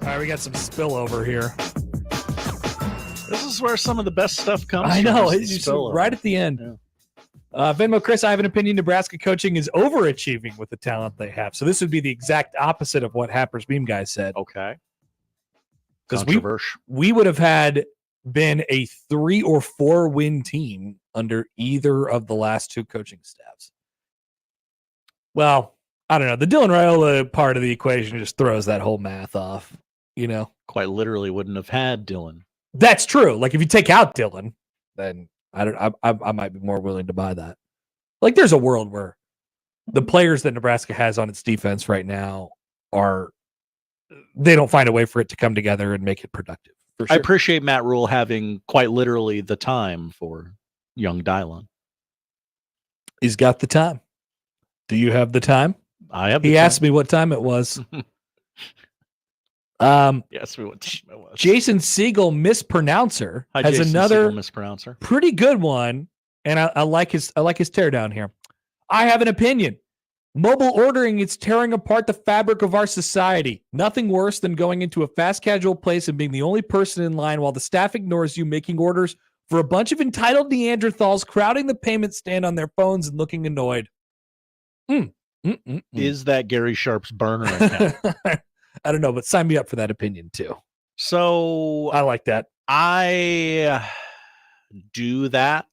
All right, we got some spillover here. This is where some of the best stuff comes I from. know, is it's spillover. right at the end. Venmo Chris, I have an opinion. Nebraska coaching is overachieving with the talent they have. So this would be the exact opposite of what Happer's Beam guy said. Okay. Because Controversial. we would have been a 3 or 4 win team under either of the last 2 coaching staffs. Well, I don't know. The Dylan Raiola part of the equation just throws that whole math off. You know, Quite literally wouldn't have had Dylan. that's true. Like if you take out Dylan, then I might be more willing to buy that. Like there's a world where the players that Nebraska has on its defense right now they don't find a way for it to come together and make it productive. For sure. I appreciate Matt Rule having quite literally the time for young Dylan. He's got the time. Do you have the time? I have. He asked me what time it was. Yes, we what time it was. Jason Siegel mispronouncer Hi, has Jason another Siegel mispronouncer. pretty good one, and I like his teardown here. I have an opinion. Mobile ordering is tearing apart the fabric of our society. Nothing worse than going into a fast casual place and being the only person in line while the staff ignores you, making orders for a bunch of entitled Neanderthals crowding the payment stand on their phones and looking annoyed. Is that Gary Sharp's burner account? I don't know, but sign me up for that opinion too. So I like that. I do that,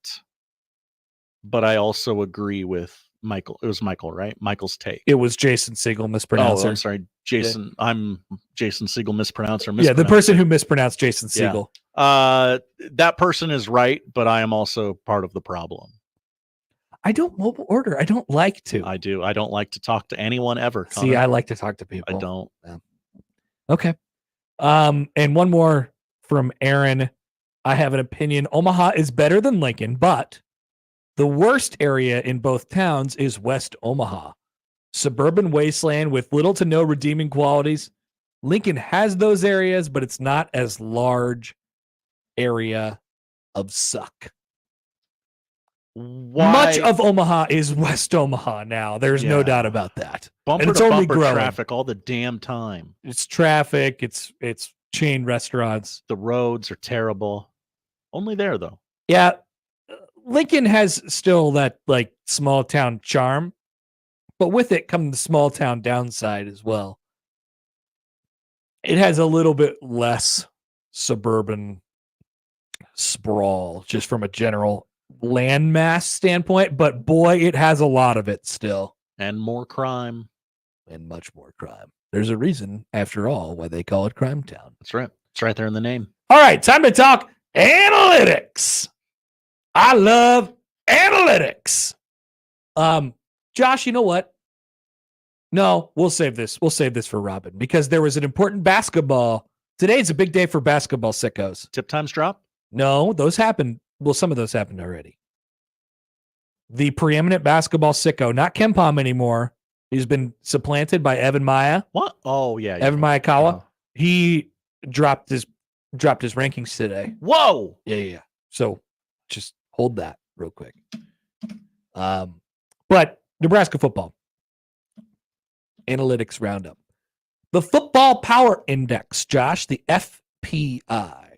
but I also agree with Michael. It was Michael, right? Michael's take. It was Jason Siegel mispronouncer. Oh, I'm sorry, Jason. Yeah. I'm Jason Siegel mispronouncer. Yeah, the person who mispronounced Jason Siegel. Yeah. That person is right, but I am also part of the problem. I don't mobile order. I don't like to. I do. I don't like to talk to anyone ever. Connor. See, I like to talk to people. I don't. Yeah. Okay. And one more from Aaron. I have an opinion. Omaha is better than Lincoln, but the worst area in both towns is West Omaha. Suburban wasteland with little to no redeeming qualities. Lincoln has those areas, but it's not as large area of suck. Why? Much of Omaha is West Omaha now. There's no doubt about that. Bumper and it's to only bumper growing. traffic all the damn time. It's traffic. It's chain restaurants. The roads are terrible. Only there though. Yeah. Lincoln has still that like small town charm, but with it comes the small town downside as well. It has a little bit less suburban sprawl just from a general landmass standpoint, but boy, it has a lot of it still. And more crime. And much more crime. There's a reason, after all, why they call it Crime Town. That's right. It's right there in the name. All right, time to talk analytics. I love analytics. Josh, you know what? No, we'll save this. We'll save this for Robin because there was an important basketball. Today's a big day for basketball sickos. Tip times drop? No, those happened. Well, some of those happened already. The preeminent basketball sicko, not Kempom anymore. He's been supplanted by Evan Maya. What? Oh, yeah. Evan Mayakawa. He dropped his rankings today. Whoa. Yeah. So just hold that real quick. But Nebraska football analytics roundup. The Football Power Index, Josh, the FPI.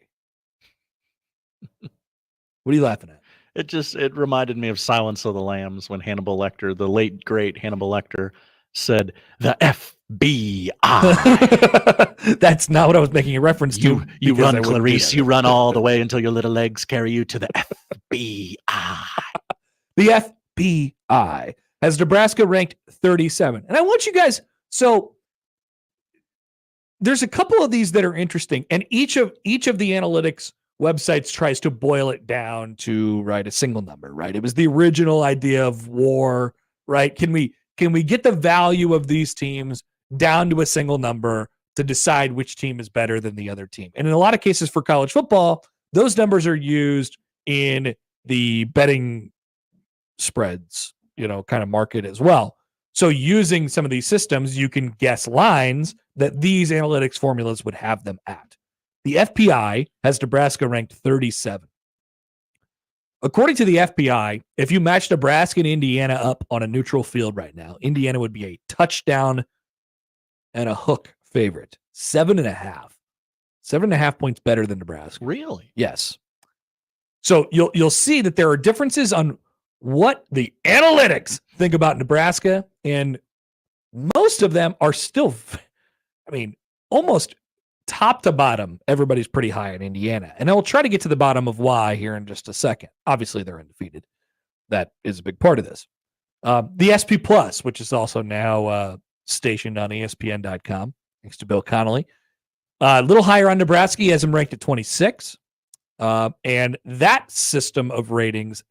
What are you laughing at? It reminded me of Silence of the Lambs when Hannibal Lecter, the late great Hannibal Lecter, said the FBI. That's not what I was making a reference to. You run, Clarice. You run all the way until your little legs carry you to the FBI. The FBI has Nebraska ranked 37. And I want you guys, so there's a couple of these that are interesting, and each of the analytics websites tries to boil it down to a single number, right? It was the original idea of war, right? Can we get the value of these teams down to a single number to decide which team is better than the other team? And in a lot of cases for college football, those numbers are used in the betting spreads, kind of market as well. So using some of these systems, you can guess lines that these analytics formulas would have them at. The FPI has Nebraska ranked 37. According to the FPI, if you match Nebraska and Indiana up on a neutral field right now, Indiana would be a touchdown and a hook favorite. 7.5. 7.5 points better than Nebraska. Really? Yes. So you'll see that there are differences on what the analytics think about Nebraska, and most of them are still, almost top to bottom, everybody's pretty high in Indiana. And I will try to get to the bottom of why here in just a second. Obviously, they're undefeated. That is a big part of this. The SP Plus, which is also now stationed on ESPN.com, thanks to Bill Connolly. A little higher on Nebraska. He has him ranked at 26. And that system of ratings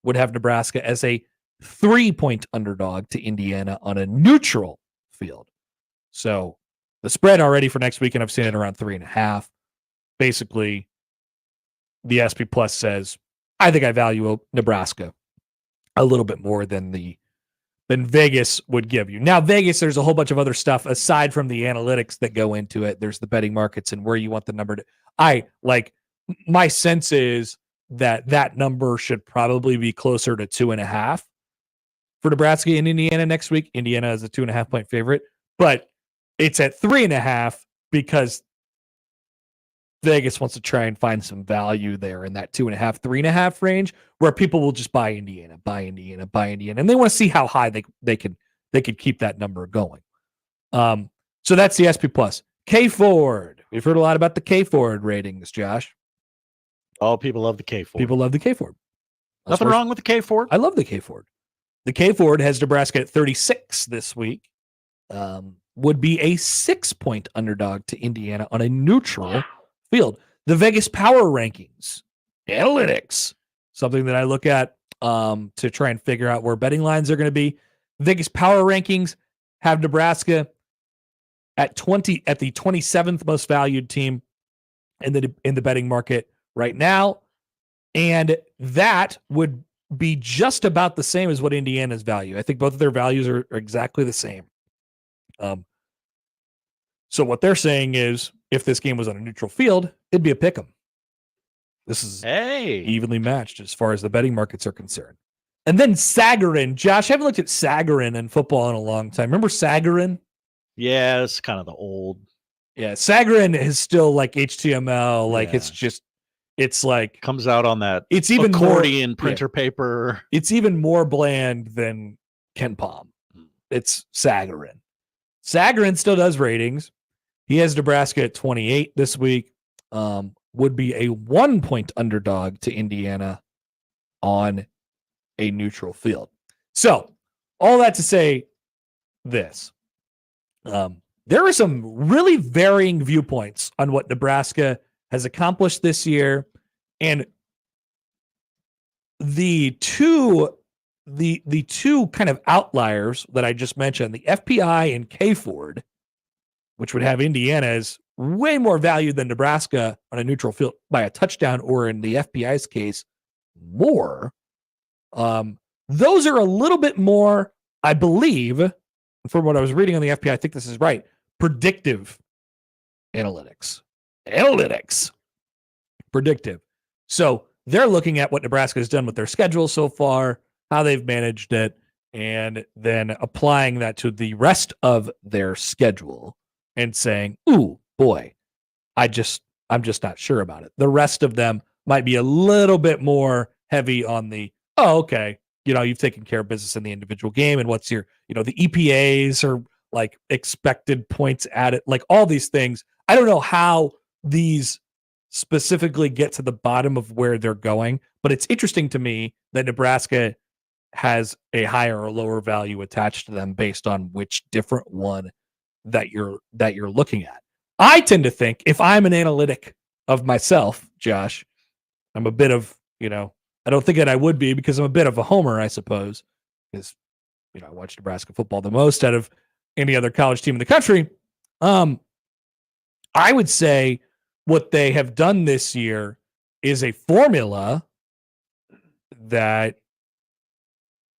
would have Nebraska as a 3-point underdog to Indiana on a neutral field. So the spread already for next weekend, I've seen it around 3.5. Basically, the SP Plus says, I think I value Nebraska a little bit more than Vegas would give you. Now, Vegas, there's a whole bunch of other stuff aside from the analytics that go into it. There's the betting markets and where you want the number to. My sense is that number should probably be closer to 2.5 for Nebraska and Indiana next week. Indiana is a 2.5-point favorite, but it's at 3.5 because Vegas wants to try and find some value there in that 2.5, 3.5 range where people will just buy Indiana. And they want to see how high they could keep that number going. So that's the SP Plus. K Ford. We've heard a lot about the K Ford ratings, Josh. Oh, people love the K Ford. People love the K Ford. Nothing wrong with the K Ford. I love the K Ford. The K Ford has Nebraska at 36 this week. Would be a 6-point underdog to Indiana on a neutral field. The Vegas Power Rankings, analytics, something that I look at to try and figure out where betting lines are going to be. Vegas Power Rankings have Nebraska at the 27th most valued team in the betting market right now, and that would be just about the same as what Indiana's value. I think both of their values are exactly the same. So what they're saying is, if this game was on a neutral field, it'd be a pick'em. This is evenly matched as far as the betting markets are concerned. And then Sagarin. Josh, I haven't looked at Sagarin in football in a long time. Remember Sagarin? Yeah, it's kind of the old. Yeah, Sagarin is still like HTML. Like it's like comes out on that. It's even accordion printer paper. It's even more bland than Ken Palm. It's Sagarin. Sagarin still does ratings. He has Nebraska at 28 this week. Would be a 1-point underdog to Indiana on a neutral field. So all that to say this. There are some really varying viewpoints on what Nebraska has accomplished this year. And the two kind of outliers that I just mentioned, the FPI and K Ford, which would have Indiana as way more valued than Nebraska on a neutral field by a touchdown, or in the FPI's case, more. Those are a little bit more, I believe, from what I was reading on the FPI, I think this is right, predictive analytics. Predictive. So they're looking at what Nebraska has done with their schedule so far, how they've managed it, and then applying that to the rest of their schedule and saying, ooh, boy, I'm just not sure about it. The rest of them might be a little bit more heavy on the, okay, you've taken care of business in the individual game, and what's your, the EPAs are like expected points added, like all these things. I don't know how these specifically get to the bottom of where they're going, but it's interesting to me that Nebraska has a higher or lower value attached to them based on which different one that you're looking at. I tend to think, if I'm an analytic of myself, Josh, I'm a bit of, I don't think that I would be, because I'm a bit of a homer, I suppose, because, I watch Nebraska football the most out of any other college team in the country. I would say what they have done this year is a formula that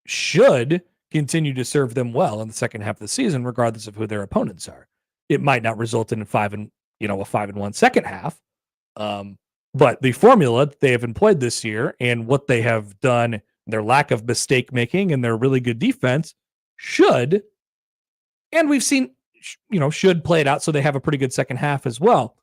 should continue to serve them well in the second half of the season, regardless of who their opponents are. It might not result in 5 a 5-1 second half. But the formula that they have employed this year and what they have done, their lack of mistake making and their really good defense should, and we've seen, should play it out so they have a pretty good second half as well.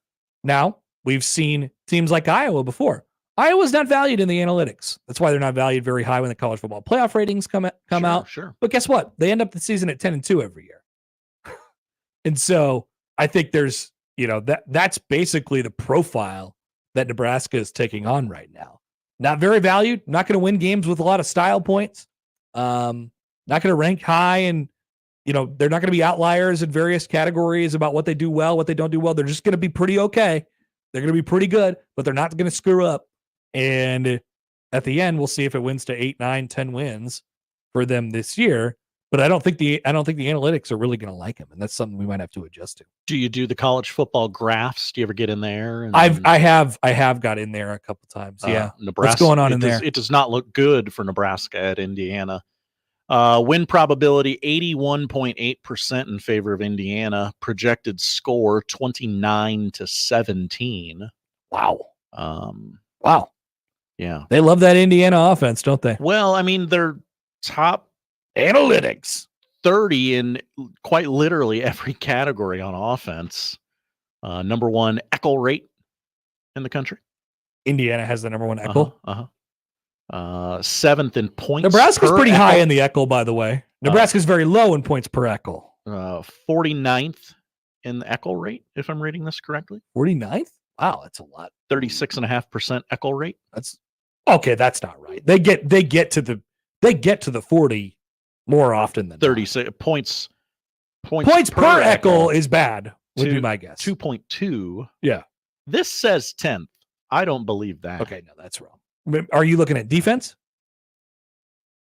Now, we've seen teams like Iowa before. Iowa's not valued in the analytics. That's why they're not valued very high when the college football playoff ratings come out. Sure. But guess what? They end up the season at 10-2 every year. And so I think there's, that's basically the profile that Nebraska is taking on right now. Not very valued, not going to win games with a lot of style points. Not going to rank high, and they're not going to be outliers in various categories about what they do well, what they don't do well. They're just going to be pretty okay. They're going to be pretty good, but they're not going to screw up. And at the end, we'll see if it wins to 8, 9, 10 wins for them this year. But I don't think the analytics are really going to like him, and that's something we might have to adjust to. Do you do the college football graphs? Do you ever get in there? I have got in there a couple times. Yeah, Nebraska. What's going on in there? It does not look good for Nebraska at Indiana. Win probability 81.8% in favor of Indiana. Projected score 29-17. Wow. Wow. Yeah. They love that Indiana offense, don't they? Well, I mean, they're top analytics 30 in quite literally every category on offense. Number one Echo rate in the country. Indiana has the number one Echo. Seventh in points. Nebraska's pretty Echo. high in the Echo, by the way. Nebraska's very low in points per Echo. 49th in the Echo rate, if I'm reading this correctly. 49th? Wow, that's a lot. 36.5% Echo rate. That's okay. That's not right. They get to the 40 more often than 36 points. Points per Echo is bad. Would be my guess. 2.2. Yeah. This says 10th. I don't believe that. Okay, no, that's wrong. Are you looking at defense?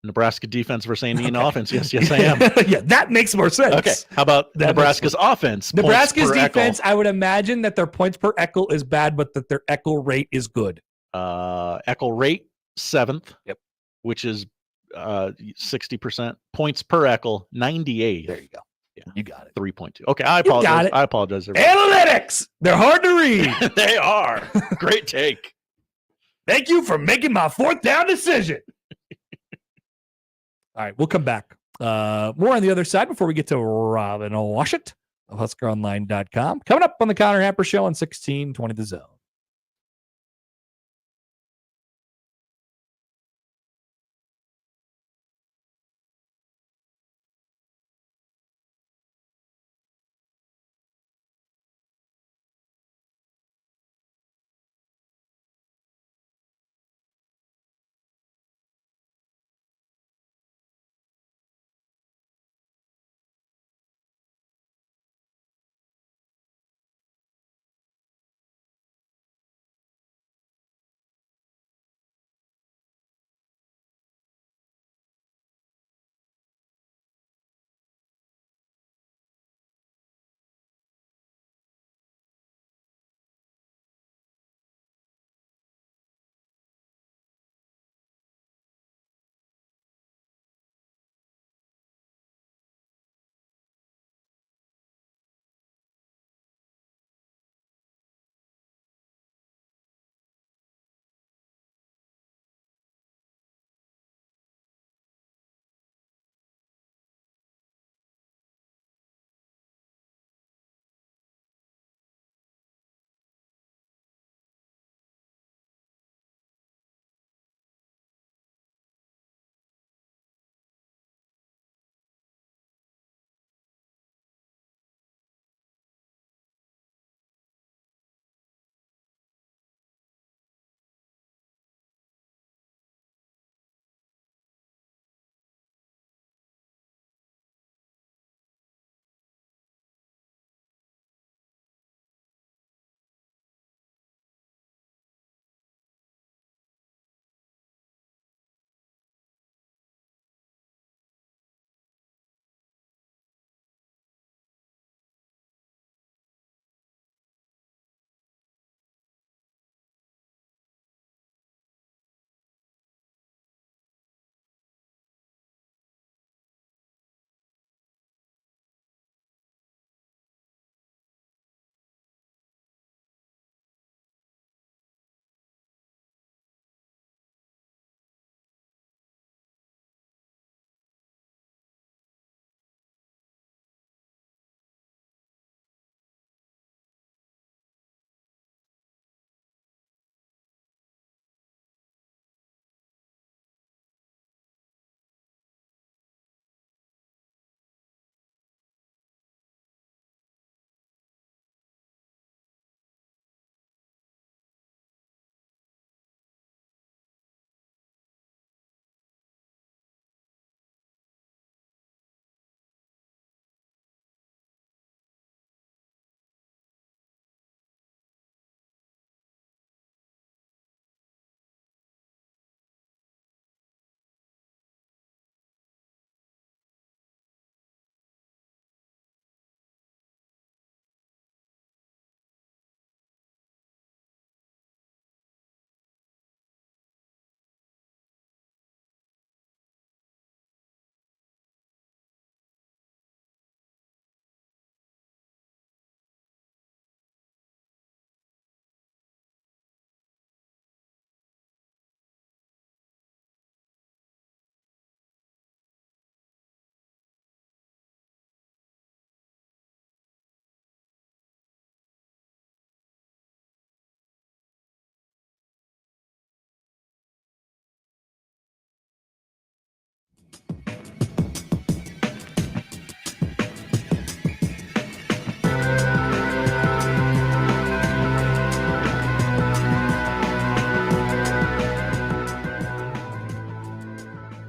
Nebraska defense versus Indiana offense. Yes, I am. Yeah, that makes more sense. Okay. How about Nebraska's offense? Nebraska's defense, I would imagine that their points per Echo is bad, but that their Echo rate is good. Echo rate 7th. Yep. Which is 60%. Points per Echo 98. There you go. Yeah, you got it. 3.2. Okay, I apologize. I apologize. Analytics. They're hard to read. They are. Great take. Thank you for making my 4th down decision. All right, we'll come back. More on the other side before we get to Robin Washut of HuskerOnline.com. Coming up on the Connor Happer Show on 1620 The Zone.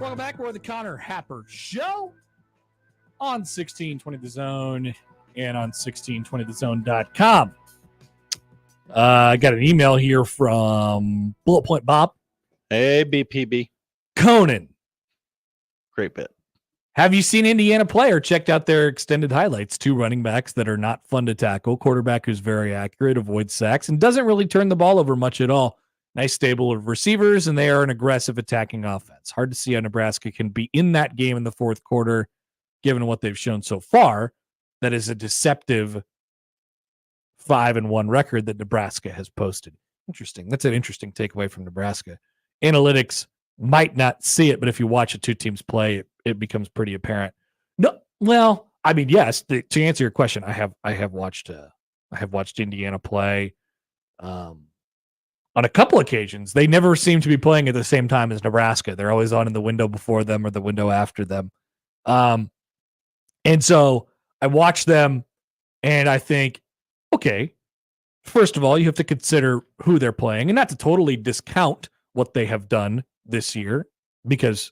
Welcome back. We're the Connor Happer Show on 1620 The Zone and on 1620thezone.com. I got an email here from Bullet Point Bob. Hey, BPB. Conan. Great bit. Have you seen Indiana play or checked out their extended highlights? 2 running backs that are not fun to tackle. Quarterback who's very accurate, avoids sacks, and doesn't really turn the ball over much at all. Nice stable of receivers, and they are an aggressive attacking offense. Hard to see how Nebraska can be in that game in the fourth quarter, given what they've shown so far. That is a deceptive 5-1 record that Nebraska has posted. Interesting. That's an interesting takeaway from Nebraska. Analytics might not see it, but if you watch the 2 teams play, it becomes pretty apparent. No, well, I mean, yes. To answer your question, I have watched Indiana play. On a couple occasions, they never seem to be playing at the same time as Nebraska. They're always on in the window before them or the window after them. And so I watch them and I think, okay, first of all, you have to consider who they're playing and not to totally discount what they have done this year because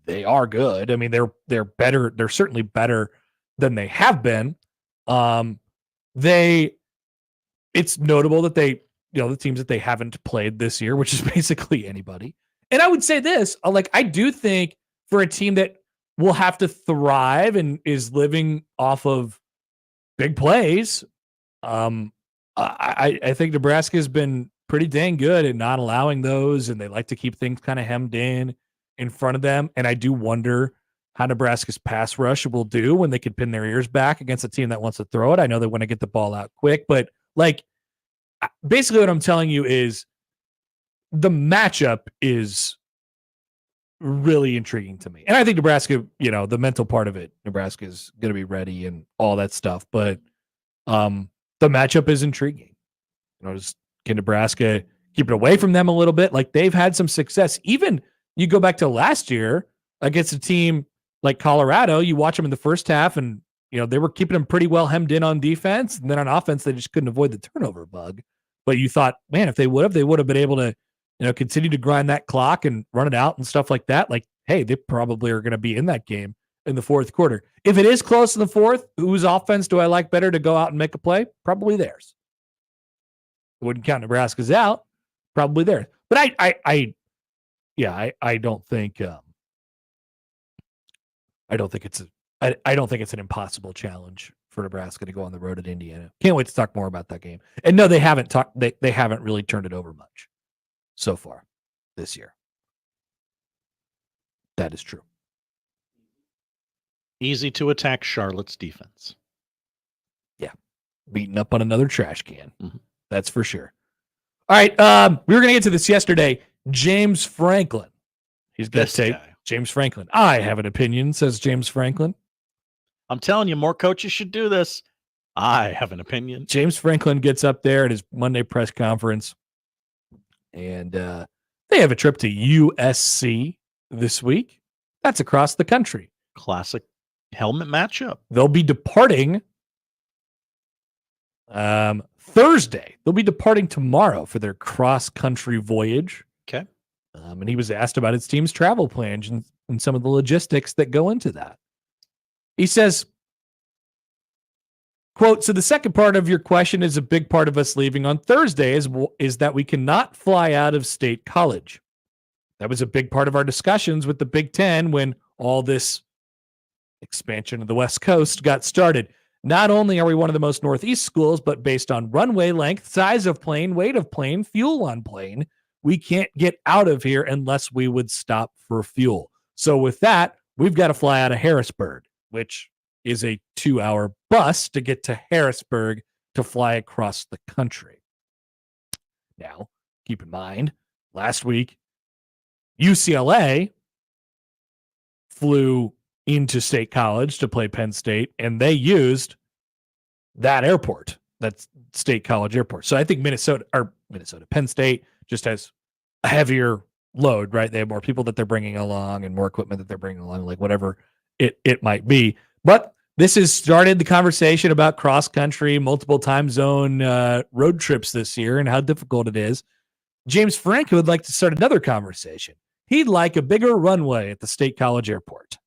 they are good. I mean, they're better. They're certainly better than they have been. It's notable that they, the teams that they haven't played this year, which is basically anybody. And I would say this, I do think for a team that will have to thrive and is living off of big plays, I think Nebraska has been pretty dang good at not allowing those, and they like to keep things kind of hemmed in front of them. And I do wonder how Nebraska's pass rush will do when they can pin their ears back against a team that wants to throw it. I know they want to get the ball out quick, but basically what I'm telling you is the matchup is really intriguing to me. And I think Nebraska, the mental part of it, Nebraska is going to be ready and all that stuff. But the matchup is intriguing. Just can Nebraska keep it away from them a little bit? Like they've had some success. Even you go back to last year against a team like Colorado, you watch them in the first half and they were keeping them pretty well hemmed in on defense. And then on offense, they just couldn't avoid the turnover bug. But you thought, man, if they would have been able to, continue to grind that clock and run it out and stuff like that. Like, hey, they probably are going to be in that game in the fourth quarter. If it is close in the fourth, whose offense do I like better to go out and make a play? Probably theirs. Wouldn't count Nebraska's out. Probably theirs. But I don't think it's an impossible challenge for Nebraska to go on the road at Indiana. Can't wait to talk more about that game. And no, they haven't really turned it over much so far this year. That is true. Easy to attack Charlotte's defense. Yeah. Beating up on another trash can. Mm-hmm. That's for sure. All right. We were going to get to this yesterday. James Franklin. He's got tape. Guy. James Franklin. I have an opinion, says James Franklin. I'm telling you, more coaches should do this. I have an opinion. James Franklin gets up there at his Monday press conference, and they have a trip to USC this week. That's across the country. Classic helmet matchup. They'll be departing Thursday. They'll be departing tomorrow for their cross-country voyage. Okay. And he was asked about his team's travel plans and some of the logistics that go into that. He says, quote, so the second part of your question is a big part of us leaving on Thursday is that we cannot fly out of State College. That was a big part of our discussions with the Big Ten when all this expansion of the West Coast got started. Not only are we one of the most Northeast schools, but based on runway length, size of plane, weight of plane, fuel on plane, we can't get out of here unless we would stop for fuel. So with that, we've got to fly out of Harrisburg, which is a 2-hour bus to get to Harrisburg to fly across the country. Now, keep in mind, last week, UCLA flew into State College to play Penn State, and they used that airport, that State College airport. So I think Penn State just has a heavier load, right? They have more people that they're bringing along and more equipment that they're bringing along, like whatever it might be. But this has started the conversation about cross-country, multiple time zone road trips this year and how difficult it is. James Frank would like to start another conversation. he'd like a bigger runway at the State College Airport.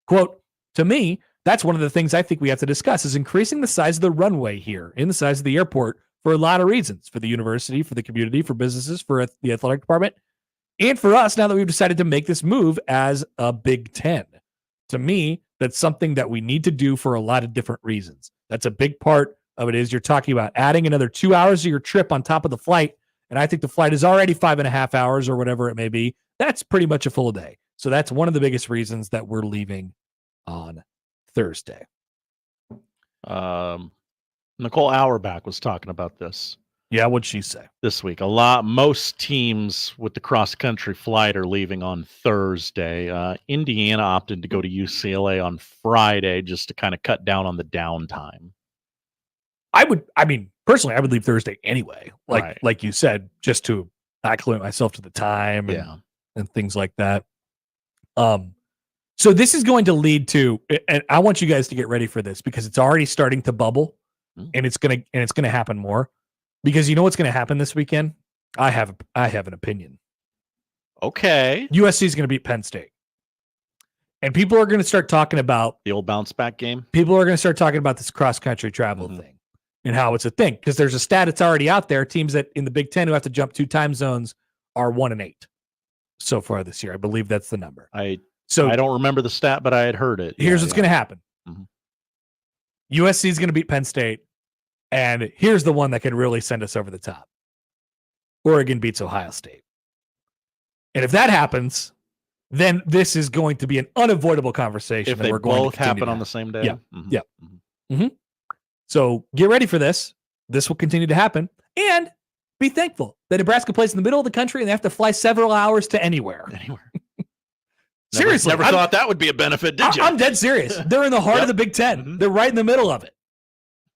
Quote, to me, that's one of the things I think we have to discuss is increasing the size of the runway here, in the size of the airport, for a lot of reasons, for the university, for the community, for businesses, for the athletic department, and for us now that we've decided to make this move as a Big Ten. To me, that's something that we need to do for a lot of different reasons. That's a big part of it is you're talking about adding another 2 hours of your trip on top of the flight, and I think the flight is already 5.5 hours or whatever it may be. That's pretty much a full day. So that's one of the biggest reasons that we're leaving on Thursday. Nicole Auerbach was talking about this. Yeah, what'd she say? This week. Most teams with the cross-country flight are leaving on Thursday. Indiana opted to go to UCLA on Friday just to kind of cut down on the downtime. Personally, I would leave Thursday anyway. Like you said, just to acclimate myself to the time and things like that. So this is going to lead to, and I want you guys to get ready for this because it's already starting to bubble, and it's gonna happen more. Because you know what's going to happen this weekend? I have an opinion. Okay. USC is going to beat Penn State. And people are going to start talking about the old bounce back game. People are going to start talking about this cross-country travel thing and how it's a thing. Because there's a stat that's already out there. Teams that in the Big Ten who have to jump 2 time zones are 1-8 so far this year. I believe that's the number. I don't remember the stat, but I had heard it. Here's what's going to happen. USC is going to beat Penn State. And here's the one that could really send us over the top. Oregon beats Ohio State. And if that happens, then this is going to be an unavoidable conversation. If they both happen on the same day. Yeah. So get ready for this. This will continue to happen. And be thankful that Nebraska plays in the middle of the country and they have to fly several hours to anywhere. Seriously. Never thought that would be a benefit, did you? I'm dead serious. They're in the heart of the Big Ten. They're right in the middle of it.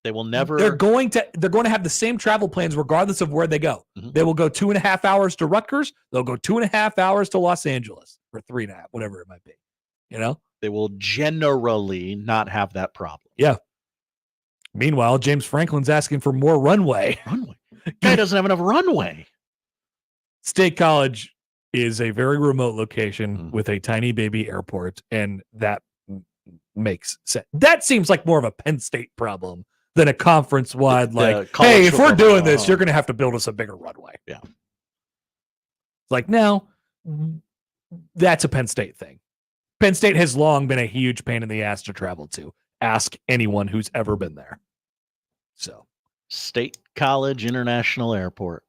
They will never. They're going to have the same travel plans regardless of where they go. They will go 2.5 hours to Rutgers. They'll go 2.5 hours to Los Angeles, or 3.5, whatever it might be. You know, they will generally not have that problem. Yeah. Meanwhile, James Franklin's asking for more runway. Guy doesn't have enough runway. State College is a very remote location with a tiny baby airport, and that makes sense. That seems like more of a Penn State problem than a conference-wide, hey, if we're doing this, you're going to have to build us a bigger runway. Yeah. It's like, no, that's a Penn State thing. Penn State has long been a huge pain in the ass to travel to. Ask anyone who's ever been there. So, State College International Airport.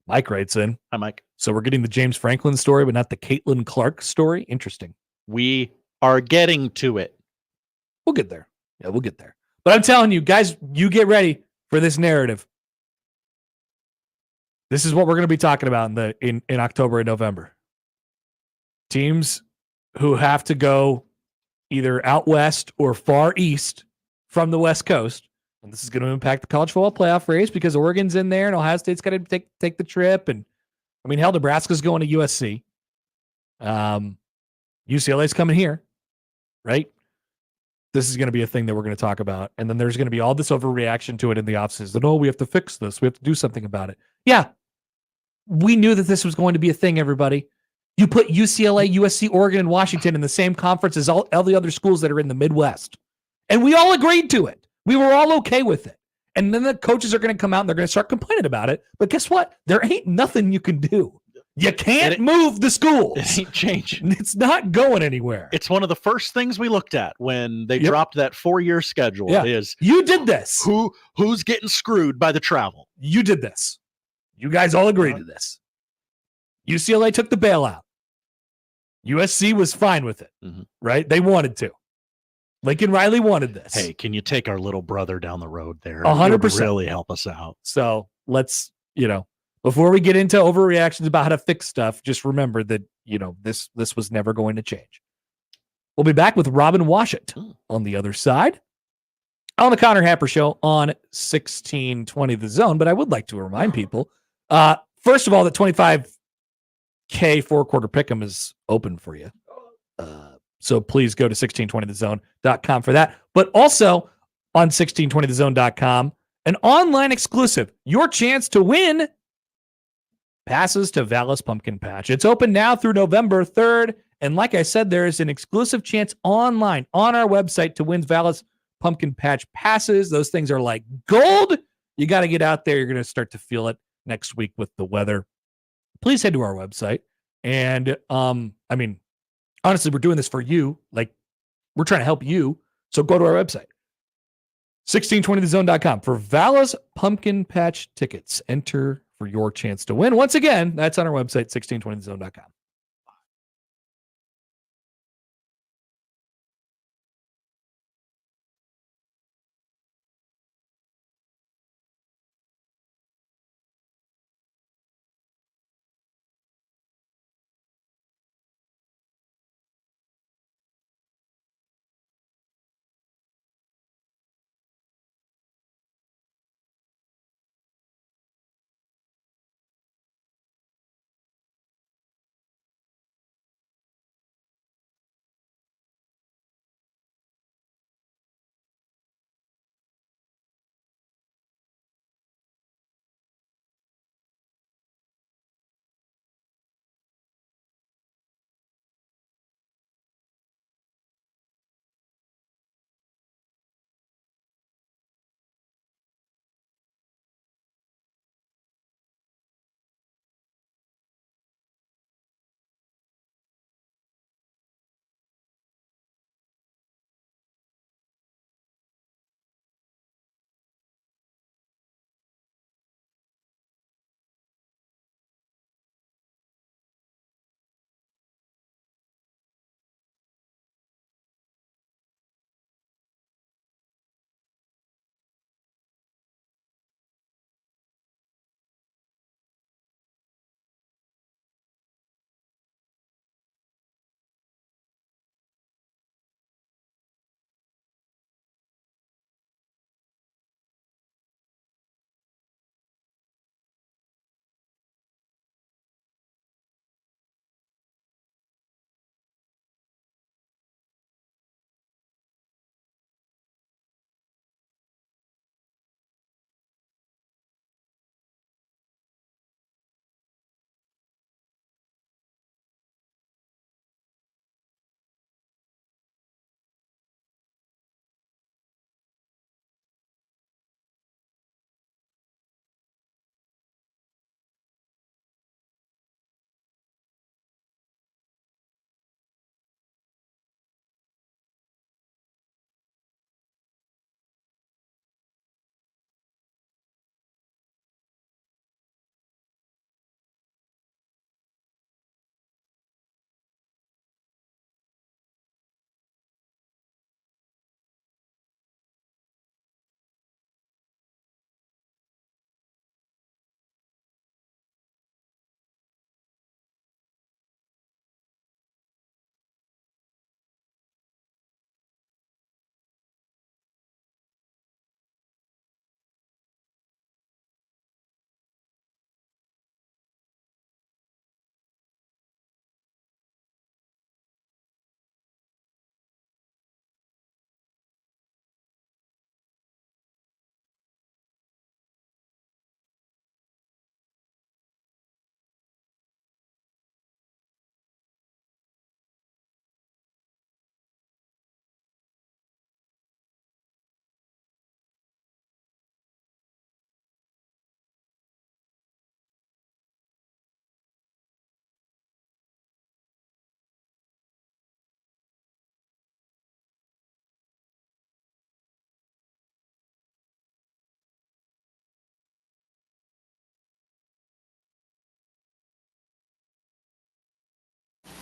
Mike writes in. Hi, Mike. So we're getting the James Franklin story, but not the Caitlin Clark story. Interesting. We are getting to it. We'll get there. Yeah, we'll get there. But I'm telling you, guys, you get ready for this narrative. This is what we're going to be talking about in October and November. Teams who have to go either out west or far east from the West Coast. And this is going to impact the college football playoff race because Oregon's in there and Ohio State's got to take the trip. And I mean, hell, Nebraska's going to USC. UCLA's coming here, right? This is going to be a thing that we're going to talk about. And then there's going to be all this overreaction to it in the offseason. Oh, we have to fix this. We have to do something about it. Yeah. We knew that this was going to be a thing, everybody. You put UCLA, USC, Oregon, and Washington in the same conference as all the other schools that are in the Midwest. And we all agreed to it. We were all okay with it. And then the coaches are going to come out and they're going to start complaining about it. But guess what? There ain't nothing you can do. You can't move the schools. It ain't changing. It's not going anywhere. It's one of the first things we looked at when they dropped that 4-year schedule. Yeah. Is you did this. Who's getting screwed by the travel? You did this. You guys all agreed to this. UCLA took the bailout. USC was fine with it, right? They wanted to. Lincoln Riley wanted this. Hey, can you take our little brother down the road there? 100%. It would really help us out. So let's, before we get into overreactions about how to fix stuff, just remember that, this was never going to change. We'll be back with Robin Washut on the other side on the Connor Happer Show on 1620 The Zone. But I would like to remind people, first of all, that 25K 4-quarter pick'em is open for you. So please go to 1620thezone.com for that. But also on 1620thezone.com, an online exclusive, your chance to win passes to Vallis Pumpkin Patch. It's open now through November 3rd. And like I said, there is an exclusive chance online on our website to win Vallis Pumpkin Patch passes. Those things are like gold. You got to get out there. You're going to start to feel it next week with the weather. Please head to our website. And honestly, we're doing this for you. Like, we're trying to help you. So go to our website, 1620thezone.com, for Vallis Pumpkin Patch tickets. Enter for your chance to win. Once again, that's on our website, 1620thezone.com.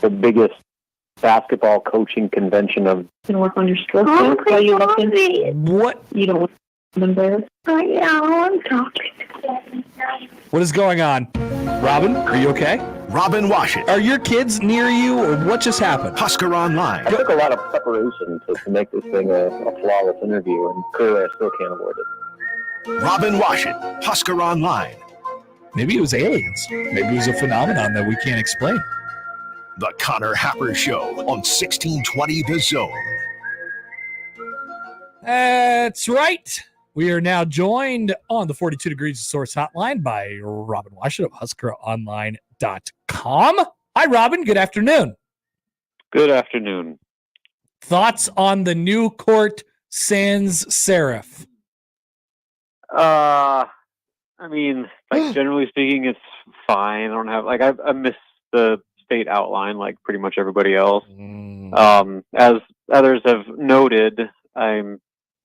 The biggest basketball coaching convention of. You work on your skills. What? You don't want to embarrass. I'm talking. What is going on? Robin, are you okay? Robin Washut. Are your kids near you, or what just happened? Husker Online. I took a lot of preparation to make this thing a flawless interview, and clearly I still can't avoid it. Robin Washut, Husker Online. Maybe it was aliens. Maybe it was a phenomenon that we can't explain. The Connor Happer Show on 1620 The Zone. That's right. We are now joined on the 42 Degrees of Source hotline by Robin Washut of HuskerOnline.com. Hi, Robin. Good afternoon. Good afternoon. Thoughts on the new court sans serif? I mean, like generally speaking, it's fine. I don't have I miss the state outline like pretty much everybody else. As others have noted, I'm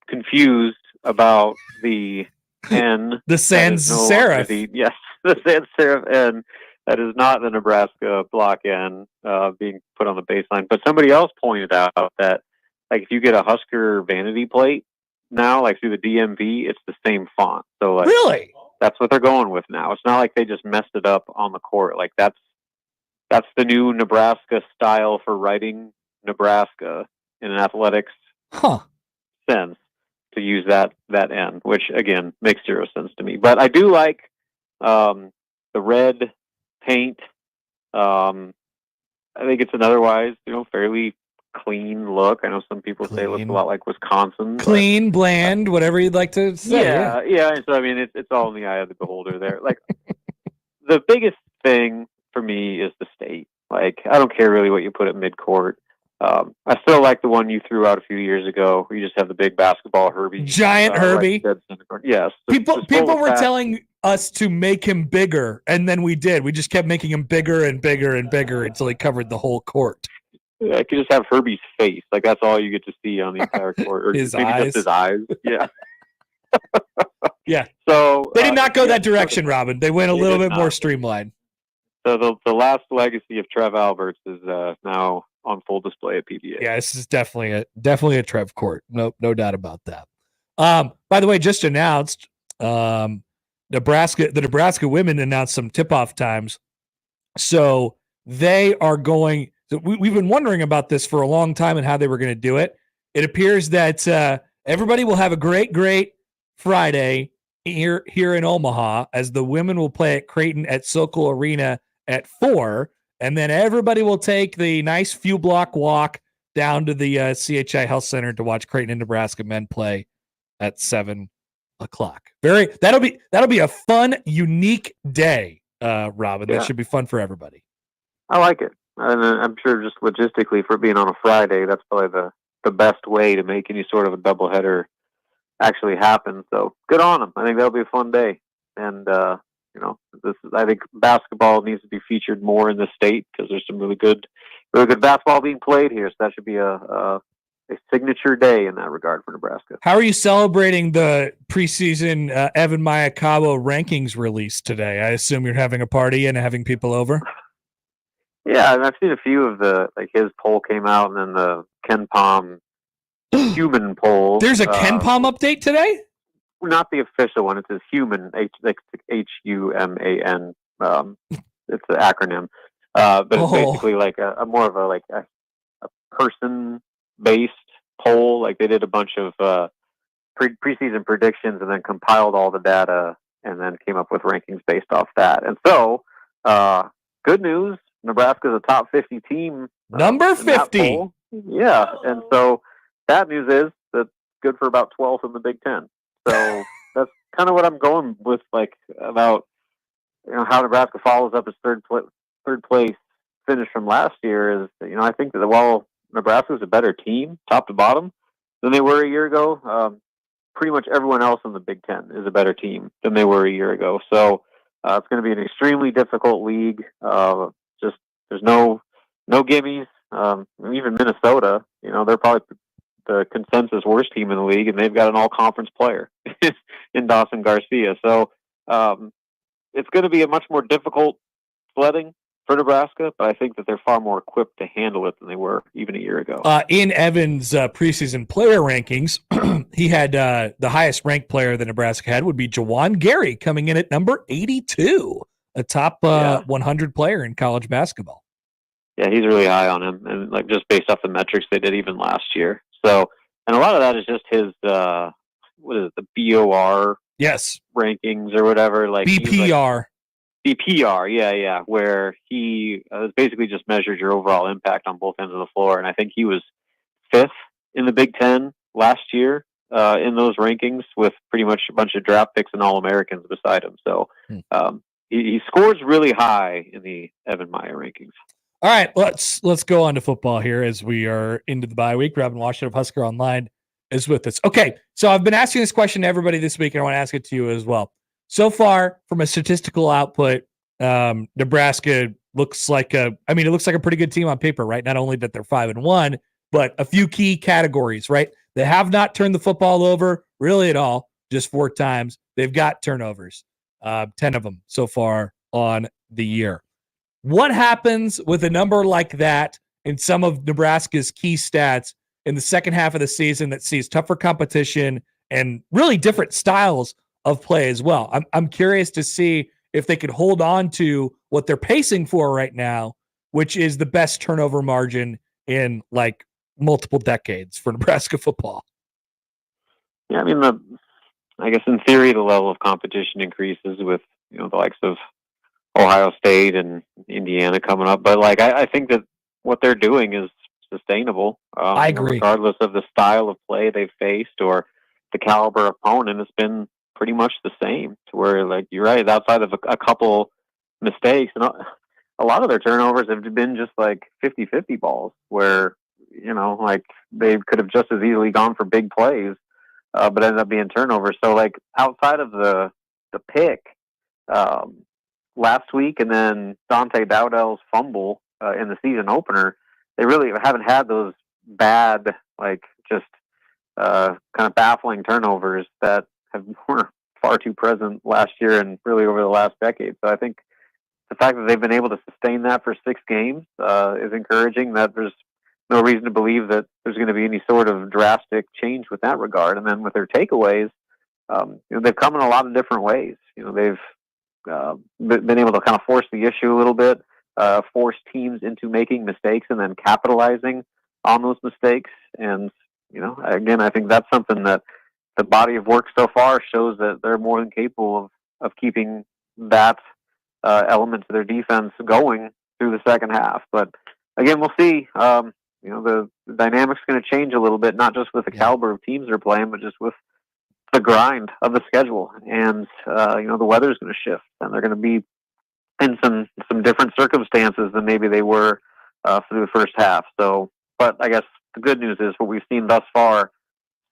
confused about the N. The sans serif. Yes, the sans serif N. That is not the Nebraska block N being put on the baseline. But somebody else pointed out that, like, if you get a Husker vanity plate now, like through the DMV, it's the same font. So, like, really, that's what they're going with now. It's not like they just messed it up on the court. Like, that's the new Nebraska style for writing Nebraska in an athletics sense, to use that N, which again makes zero sense to me. But I do like the red paint. I think it's an otherwise, fairly clean look. I know some people say it looks a lot like Wisconsin. Clean, bland, whatever you'd like to say. Yeah. So I mean, it's all in the eye of the beholder there. Like, the biggest thing for me is the state. Like, I don't care really what you put at midcourt. I still like the one you threw out a few years ago, where you just have the big basketball Herbie, giant Herbie. Right, yes, people were telling us to make him bigger, and then we did. We just kept making him bigger and bigger and bigger until he covered the whole court. Yeah, I could just have Herbie's face. Like, that's all you get to see on the entire court, or his maybe eyes. Just his eyes. Yeah. Yeah. So they did not go that direction, Robin. They went a little bit more streamlined. So the last legacy of Trev Alberts is now on full display at PBA. Yeah, this is definitely a Trev court. No doubt about that. By the way, just announced, the Nebraska women announced some tip-off times. So they are going. So we've been wondering about this for a long time and how they were going to do it. It appears that everybody will have a great Friday here in Omaha, as the women will play at Creighton at Sokol Arena at 4, and then everybody will take the nice few block walk down to the CHI Health Center to watch Creighton and Nebraska men play at 7 o'clock. That'll be a fun, unique day, Robin. Yeah. That should be fun for everybody. I like it. And I'm sure just logistically, for being on a Friday, that's probably the best way to make any sort of a doubleheader actually happen. So good on them. I think that'll be a fun day. And, I think basketball needs to be featured more in the state, because there's some really good basketball being played here. So that should be a signature day in that regard for Nebraska. How are you celebrating the preseason Evan Mayakabo rankings release today? I assume you're having a party and having people over. Yeah, and I've seen a few of his poll came out, and then the Ken Palm human poll. There's a Ken Palm update today? Not the official one. It's his human, HUMAN. It's an acronym. But it's basically like a more of a person-based poll. Like, they did a bunch of preseason predictions and then compiled all the data and then came up with rankings based off that. And so, good news. Nebraska's a top 50 team. Number 50. Yeah. And so bad news is that's good for about 12th in the Big Ten. So that's kind of what I'm going with, about how Nebraska follows up its third place finish from last year. Is I think that while Nebraska's a better team, top to bottom, than they were a year ago, pretty much everyone else in the Big Ten is a better team than they were a year ago. So it's going to be an extremely difficult league. Just there's no gimmies. Even Minnesota, they're probably the consensus worst team in the league, and they've got an all-conference player in Dawson Garcia. So it's going to be a much more difficult sledding for Nebraska, but I think that they're far more equipped to handle it than they were even a year ago. In Evan's preseason player rankings, he had the highest ranked player that Nebraska had would be Jawan Gary, coming in at number 82, a top 100 player in college basketball. Yeah, he's really high on him, and just based off the metrics they did even last year. So, and a lot of that is just his, what is it, the BOR rankings or whatever. BPR. BPR, yeah, where he basically just measured your overall impact on both ends of the floor. And I think he was 5th in the Big Ten last year in those rankings with pretty much a bunch of draft picks and All-Americans beside him. So he scores really high in the Evan Meyer rankings. All right, let's go on to football here as we are into the bye week. Robin Washut of Husker Online is with us. Okay, so I've been asking this question to everybody this week, and I want to ask it to you as well. So far, from a statistical output, Nebraska looks like it looks like a pretty good team on paper, right? Not only that they're 5-1, but a few key categories, right? They have not turned the football over really at all, just 4 times. They've got turnovers, 10 of them so far on the year. What happens with a number like that in some of Nebraska's key stats in the second half of the season that sees tougher competition and really different styles of play as well? I'm curious to see if they could hold on to what they're pacing for right now, which is the best turnover margin in like multiple decades for Nebraska football. Yeah, I mean, I guess in theory, the level of competition increases with, the likes of Ohio State and Indiana coming up. But I think that what they're doing is sustainable. I agree. Regardless of the style of play they've faced or the caliber opponent, it's been pretty much the same to where, you're right, outside of a couple mistakes, and a lot of their turnovers have been just 50-50 balls where, they could have just as easily gone for big plays, but ended up being turnovers. So outside of the pick last week and then Dante Dowdell's fumble in the season opener, they really haven't had those bad, just kind of baffling turnovers that were far too present last year and really over the last decade. So I think the fact that they've been able to sustain that for 6 games is encouraging. That there's no reason to believe that there's going to be any sort of drastic change with that regard. And then with their takeaways, they've come in a lot of different ways. They've been able to kind of force the issue a little bit, force teams into making mistakes and then capitalizing on those mistakes. And, again, I think that's something that the body of work so far shows that they're more than capable of keeping that element to their defense going through the second half. But again, we'll see. The dynamic's going to change a little bit, not just with the caliber of teams they're playing, but just with the grind of the schedule. And, the weather's going to shift, and they're going to be in some different circumstances than maybe they were through the first half. So, but I guess the good news is what we've seen thus far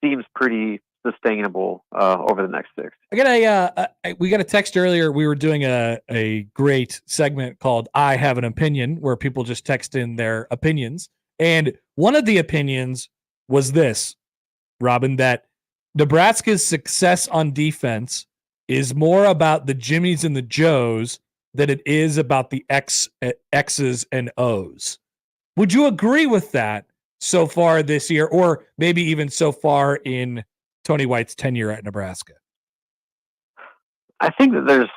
seems pretty sustainable over the next 6. We got a text earlier. We were doing a great segment called I Have an Opinion, where people just text in their opinions. And one of the opinions was this, Robin, that Nebraska's success on defense is more about the Jimmies and the Joes than it is about the X's and O's. Would you agree with that so far this year, or maybe even so far in Tony White's tenure at Nebraska? I think that there's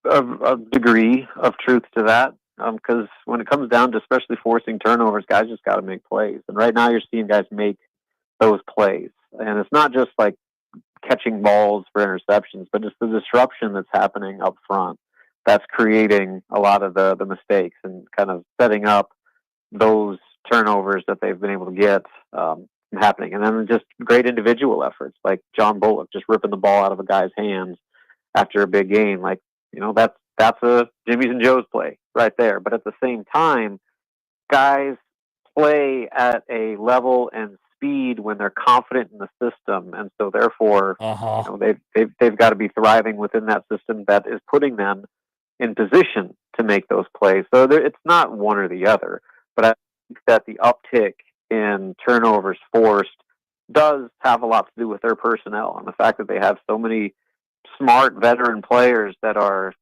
a degree of truth to that, because when it comes down to especially forcing turnovers, guys just got to make plays. And right now you're seeing guys make those plays. And it's not just catching balls for interceptions, but just the disruption that's happening up front that's creating a lot of the mistakes and kind of setting up those turnovers that they've been able to get happening. And then just great individual efforts, like John Bullock just ripping the ball out of a guy's hands after a big game. That's a Jimmy's and Joe's play right there. But at the same time, guys play at a level and speed when they're confident in the system, and so therefore they've got to be thriving within that system that is putting them in position to make those plays. So it's not one or the other, but I think that the uptick in turnovers forced does have a lot to do with their personnel and the fact that they have so many smart veteran players that are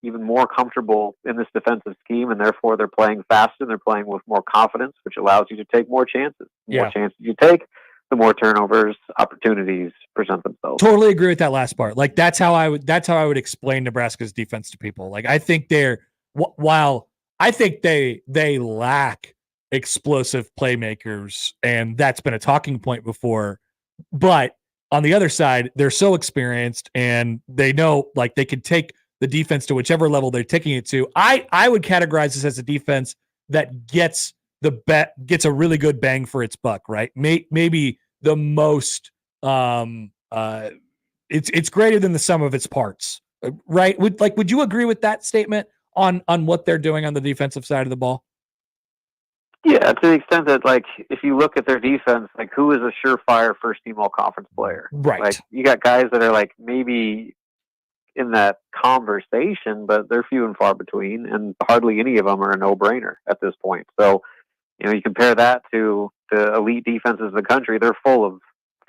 even more comfortable in this defensive scheme, and therefore they're playing faster and they're playing with more confidence, which allows you to take more chances. The more chances you take, the more turnovers opportunities present themselves. Totally agree with that last part. That's how I would explain Nebraska's defense to people. I think while I think they lack explosive playmakers, and that's been a talking point before, but on the other side, they're so experienced and they know they could take the defense to whichever level they're taking it to. I would categorize this as a defense that gets a really good bang for its buck, right? Maybe the most It's greater than the sum of its parts, right? Would you agree with that statement on what they're doing on the defensive side of the ball? Yeah, to the extent that, like, if you look at their defense, like, who is a surefire first-team all-conference player? Right. Like, you got guys that are, like, maybe in that conversation, but they're few and far between, and hardly any of them are a no-brainer at this point. So, you compare that to the elite defenses of the country, they're full of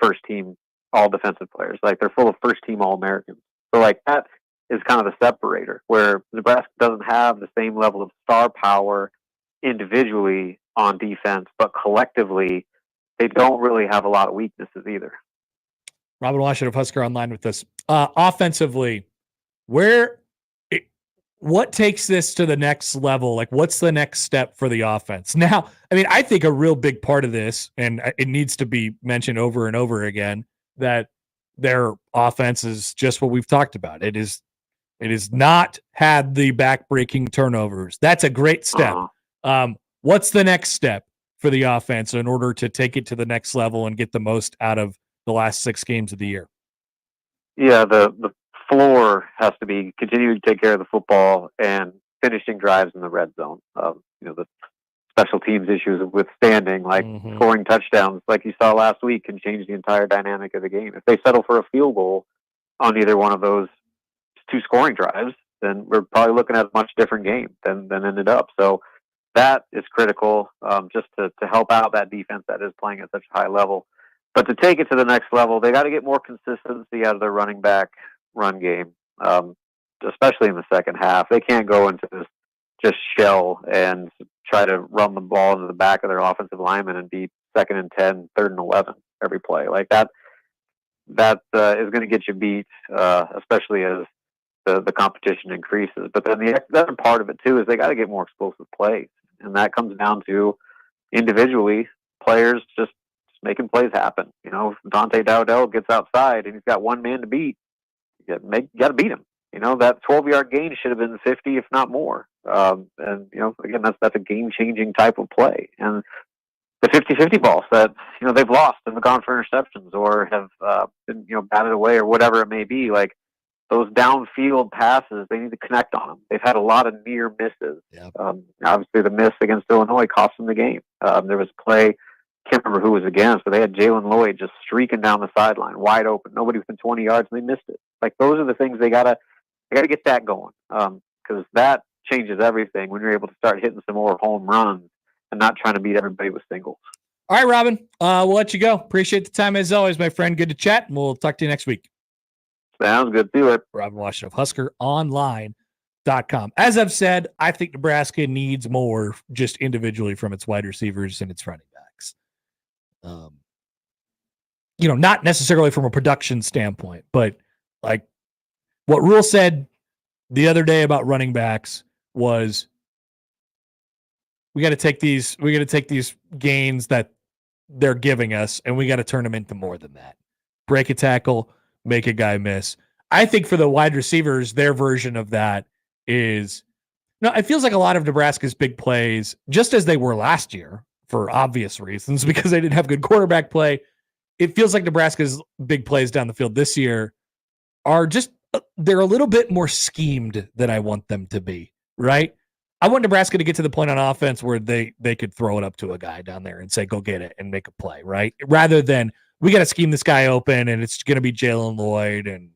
first-team all-defensive players. Like, they're full of first-team All-Americans. So, like, that is kind of the separator, where Nebraska doesn't have the same level of star power individually on defense, but collectively, they don't really have a lot of weaknesses either. Robin Washut of Husker Online with us. Offensively, what takes this to the next level? Like, what's the next step for the offense? Now, I mean, I think a real big part of this, and it needs to be mentioned over and over again, that their offense is just what we've talked about. It is not had the back-breaking turnovers. That's a great step. What's the next step for the offense in order to take it to the next level and get the most out of the last 6 games of the year? Yeah, the floor has to be continuing to take care of the football and finishing drives in the red zone. The special teams issues withstanding, like scoring touchdowns, like you saw last week, can change the entire dynamic of the game. If they settle for a field goal on either one of those 2 scoring drives, then we're probably looking at a much different game than ended up. So that is critical, just to help out that defense that is playing at such a high level. But to take it to the next level, they got to get more consistency out of their running back run game, especially in the second half. They can't go into this just shell and try to run the ball into the back of their offensive lineman and be 2nd and 10, 3rd and 11 every play. Like that is going to get you beat, especially as the competition increases. But then the other part of it too is they got to get more explosive plays, and that comes down to individually players just making plays happen. If Dante Dowdell gets outside and he's got one man to beat, you got to beat him. That 12-yard gain should have been 50, if not more. And again, that's a game-changing type of play. And the 50-50 balls that they've lost and have gone for interceptions or have been batted away or whatever it may be, like those downfield passes, they need to connect on them. They've had a lot of near misses. Yep. Obviously, the miss against Illinois cost them the game. There was a play, can't remember who was against, but they had Jalen Lloyd just streaking down the sideline, wide open, nobody within 20 yards, and they missed it. Like, those are the things they gotta get that going, because that changes everything when you're able to start hitting some more home runs and not trying to beat everybody with singles. All right, Robin, we'll let you go. Appreciate the time as always, my friend. Good to chat, and we'll talk to you next week. Sounds good. Do it. Robin Washut of HuskerOnline.com. As I've said, I think Nebraska needs more just individually from its wide receivers and its running backs. Not necessarily from a production standpoint, but like what Rule said the other day about running backs was we got to take these gains that they're giving us and we got to turn them into more than that. Break a tackle, make a guy miss. I think for the wide receivers, their version of that is it feels like a lot of Nebraska's big plays, just as they were last year for obvious reasons, because they didn't have good quarterback play. It feels like Nebraska's big plays down the field this year are just, they're a little bit more schemed than I want them to be, right? I want Nebraska to get to the point on offense where they could throw it up to a guy down there and say, go get it and make a play, right? Rather than we got to scheme this guy open and it's going to be Jalen Lloyd and,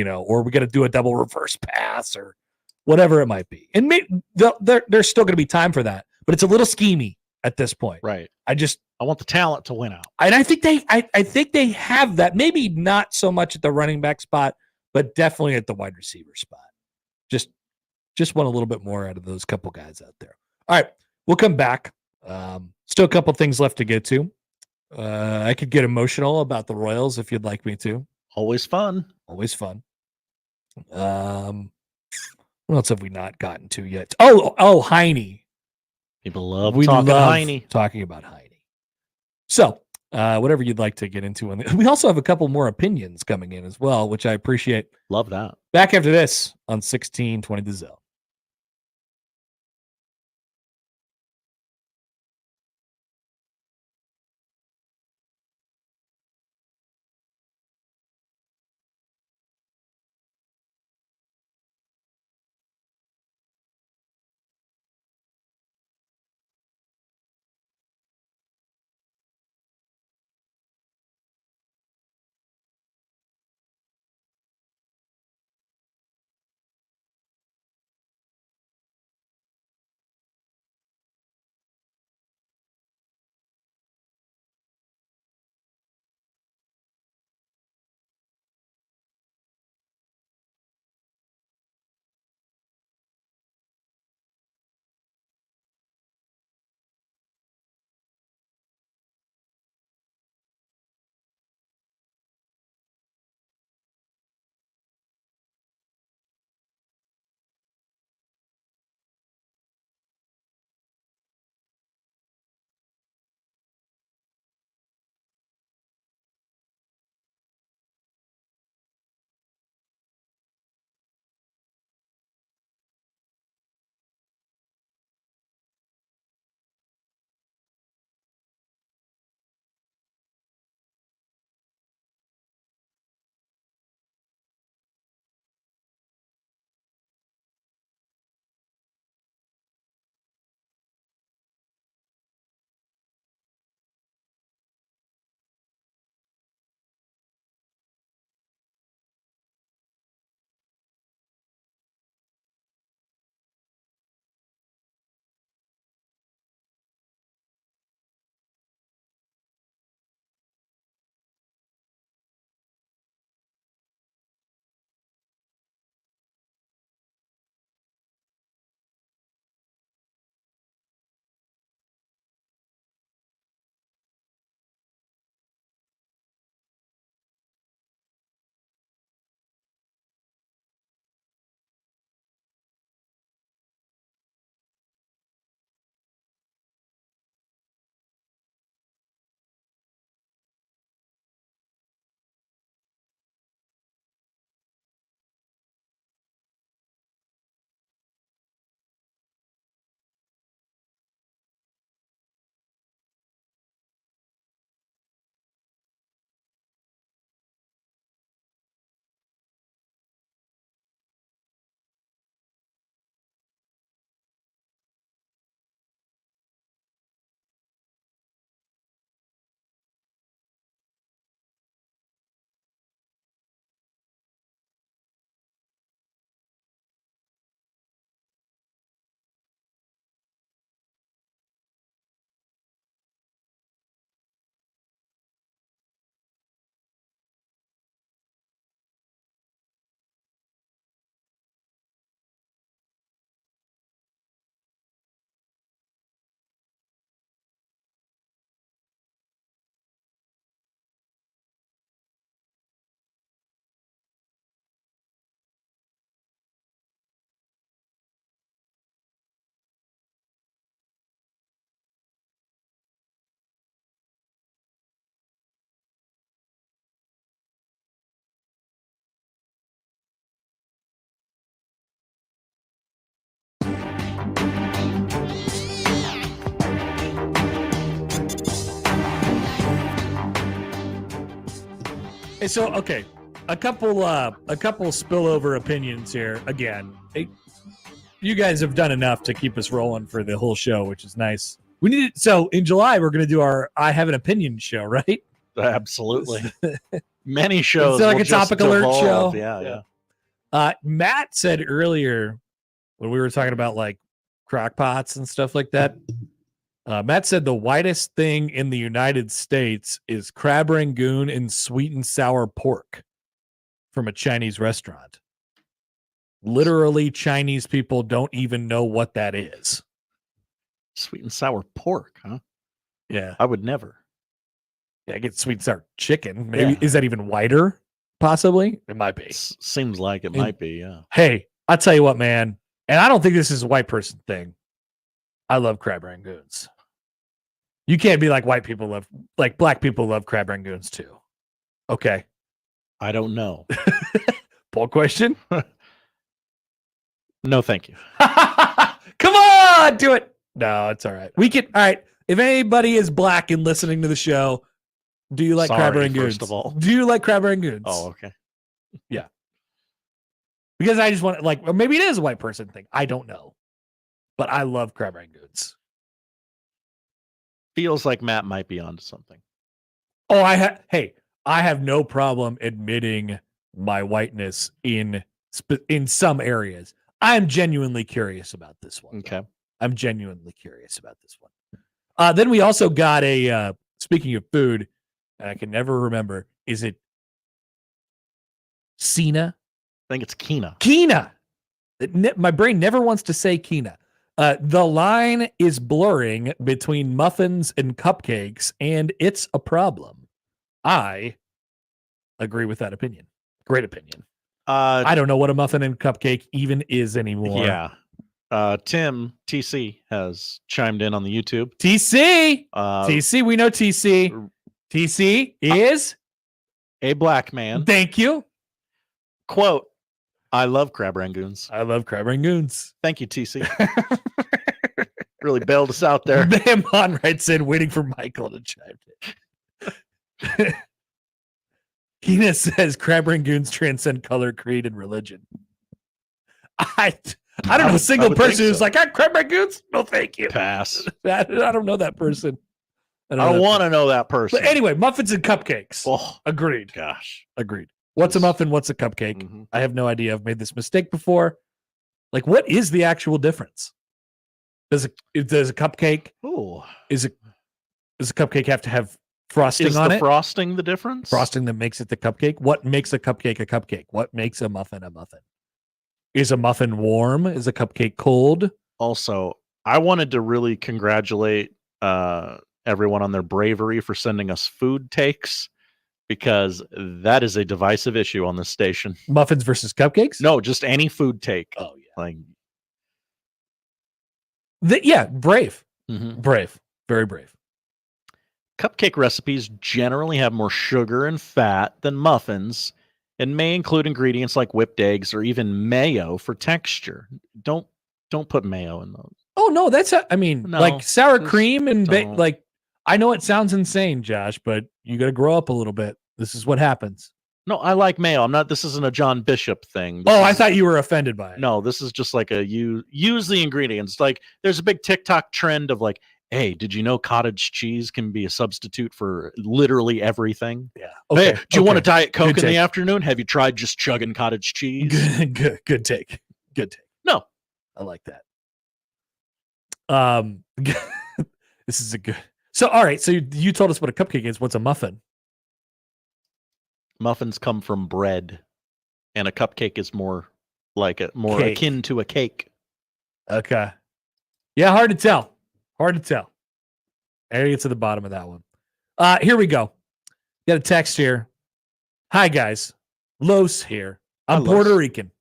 or we got to do a double reverse pass or whatever it might be. And there's still going to be time for that, but it's a little schemy at this point. Right. I want the talent to win out. And I think they have that. Maybe not so much at the running back spot, but definitely at the wide receiver spot. Just want a little bit more out of those couple guys out there. All right, we'll come back. Still a couple things left to get to. I could get emotional about the Royals if you'd like me to. Always fun. Always fun. What else have we not gotten to yet? Oh, Heine. People love Heine. Talking about Heine. So, whatever you'd like to get into. We also have a couple more opinions coming in as well, which I appreciate. Love that. Back after this on 1620 The Zone. So okay, a couple spillover opinions here. Again, you guys have done enough to keep us rolling for the whole show, which is nice. We need so in July we're going to do our I Have an Opinion show, right? Absolutely. Many shows. It's like a topic alert show. Yeah. Matt said earlier when we were talking about like crock pots and stuff like that. Matt said the whitest thing in the United States is crab rangoon and sweet and sour pork from a Chinese restaurant. Literally, Chinese people don't even know what that is. Sweet and sour pork, huh? Yeah. I would never. Yeah, I get sweet and sour chicken. Maybe is that even whiter? Possibly. It might be. Seems like it might be, yeah. Hey, I'll tell you what, man. And I don't think this is a white person thing. I love crab rangoons. You can't be like white people love, like black people love crab rangoons too. Okay. I don't know. Poll question? No, thank you. Come on, do it. No, it's all right. We can. All right. If anybody is black and listening to the show, do you like crab rangoons? First of all, do you like crab rangoons? Oh, okay. Yeah. Because I just want like, or maybe it is a white person thing. I don't know, but I love crab rangoons. Feels like Matt might be onto something. Oh, I have no problem admitting my whiteness in some areas. I'm genuinely curious about this one. Okay. I'm genuinely curious about this one. Then we also got speaking of food, and I can never remember, is it Cena? I think it's Kina. Kina. My brain never wants to say Kina. The line is blurring between muffins and cupcakes, and it's a problem. I agree with that opinion. Great opinion. I don't know what a muffin and cupcake even is anymore. Yeah. Tim TC has chimed in on the YouTube. TC, we know TC. TC is a black man. Thank you. Quote, I love crab rangoons. I love crab rangoons. Thank you, TC. Really bailed us out there. Bam writes in, waiting for Michael to chime in. Kina says crab rangoons transcend color, creed, and religion. I don't know a single person who's like, crab rangoons? No, thank you. Pass. I don't know that person. I don't want to know that person. But anyway, muffins and cupcakes. Oh, agreed. Gosh. Agreed. What's a muffin? What's a cupcake? Mm-hmm. I have no idea. I've made this mistake before. Like, what is the actual difference? Does a cupcake? Oh, is a cupcake have to have frosting on it? Is the frosting the difference? Frosting that makes it the cupcake. What makes a cupcake a cupcake? What makes a muffin a muffin? Is a muffin warm? Is a cupcake cold? Also, I wanted to really congratulate everyone on their bravery for sending us food takes, because that is a divisive issue on this station. Muffins versus cupcakes? No, just any food take. Oh yeah, like brave, mm-hmm. Brave, very brave. Cupcake recipes generally have more sugar and fat than muffins, and may include ingredients like whipped eggs or even mayo for texture. Don't put mayo in those. Oh no, like sour cream and like. I know it sounds insane, Josh, but you got to grow up a little bit. This is what happens. No, I like mayo. I'm not. This isn't a John Bishop thing. I thought you were offended by it. No, this is just like use the ingredients. Like there's a big TikTok trend of like, hey, did you know cottage cheese can be a substitute for literally everything? Yeah. Okay. Hey, do you want a Diet Coke in the afternoon? Have you tried just chugging cottage cheese? Good take. No, I like that. This is a good. So, all right. So you told us what a cupcake is. What's a muffin? Muffins come from bread, and a cupcake is more like akin to a cake. Okay. Yeah, hard to tell. I gotta get to the bottom of that one. Here we go. Got a text here. Hi guys, Los here. I'm Puerto Rican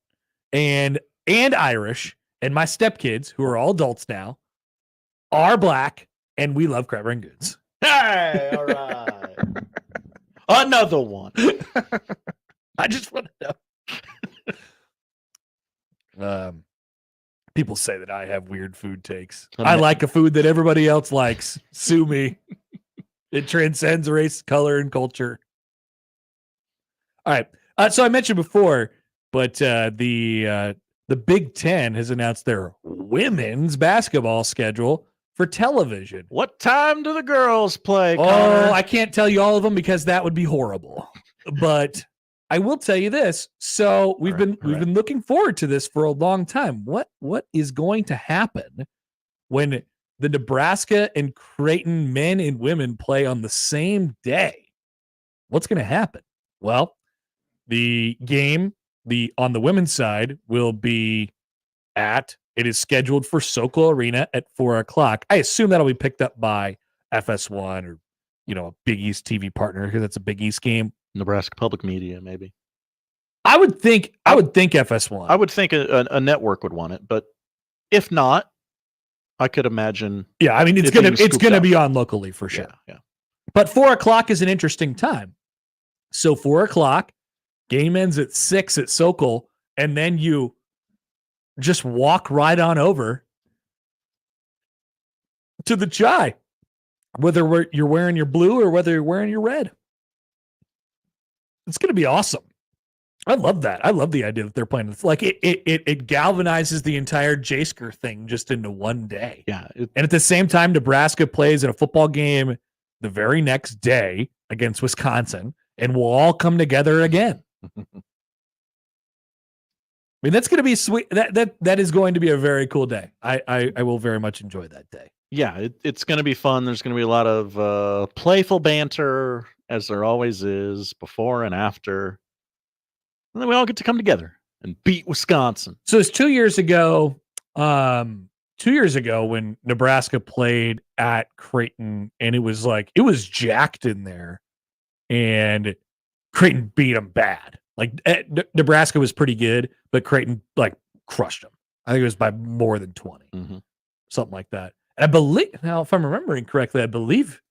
and Irish, and my stepkids, who are all adults now, are black. And we love crab rangoons. Hey, all right. Another one. I just want to know. People say that I have weird food takes. I like a food that everybody else likes. Sue me. It transcends race, color, and culture. All right. So I mentioned before, but the Big Ten has announced their women's basketball schedule for television. What time do the girls play, Connor? Oh, I can't tell you all of them because that would be horrible. But I will tell you this. So we've been looking forward to this for a long time. What is going to happen when the Nebraska and Creighton men and women play on the same day? What's going to happen? Well, the game on the women's side will be it is scheduled for Sokol Arena at 4:00. I assume that'll be picked up by FS1 or, a Big East TV partner because that's a Big East game. Nebraska Public Media, maybe. I would think FS1. I would think a network would want it, but if not, I could imagine. Yeah, I mean it's gonna be on locally for sure. Yeah. But 4:00 is an interesting time. So 4:00, game ends at 6 at Sokol, and then you just walk right on over to the Chai, whether you're wearing your blue or whether you're wearing your red. It's going to be awesome. I love that. I love the idea that they're playing. It's like it galvanizes the entire JSCR thing just into one day. Yeah. And at the same time, Nebraska plays in a football game the very next day against Wisconsin, and we'll all come together again. I mean, that's going to be sweet. That is going to be a very cool day. I will very much enjoy that day. Yeah, it's going to be fun. There's going to be a lot of playful banter, as there always is, before and after. And then we all get to come together and beat Wisconsin. So it's 2 years ago. 2 years ago when Nebraska played at Creighton, and it was jacked in there, and Creighton beat them bad. Like Nebraska was pretty good, but Creighton crushed them. I think it was by more than 20, something like that. And I believe now, if I'm remembering correctly, I believe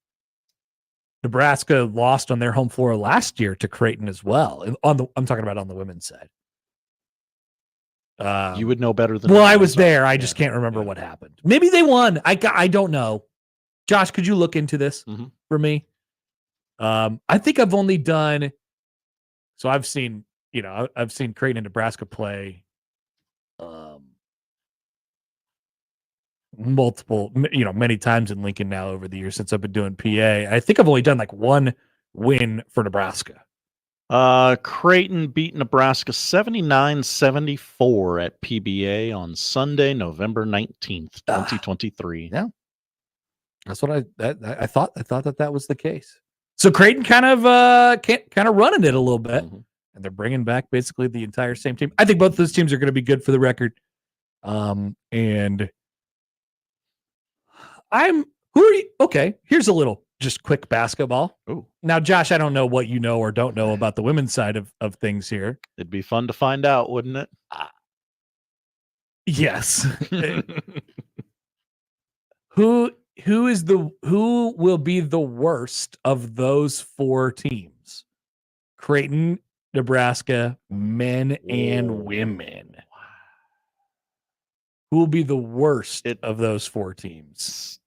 Nebraska lost on their home floor last year to Creighton as well. I'm talking about on the women's side. You would know better than. Well, I was there. I just can't remember what happened. Maybe they won. I don't know. Josh, could you look into this for me? I think I've only done. So I've seen Creighton and Nebraska play many times in Lincoln now over the years since I've been doing PA. I think I've only done one win for Nebraska. Creighton beat Nebraska 79-74 at PBA on Sunday, November 19th, 2023. Yeah. That's what I thought. I thought that was the case. So Creighton kind of running it a little bit, and they're bringing back basically the entire same team. I think both of those teams are going to be good for the record. And who are you? Okay, here's a little just quick basketball. Ooh. Now, Josh, I don't know what you know or don't know about the women's side of things here. It'd be fun to find out, wouldn't it? Yes. Who will be the worst of those four teams? Creighton, Nebraska, men and women. Who will be the worst of those four teams?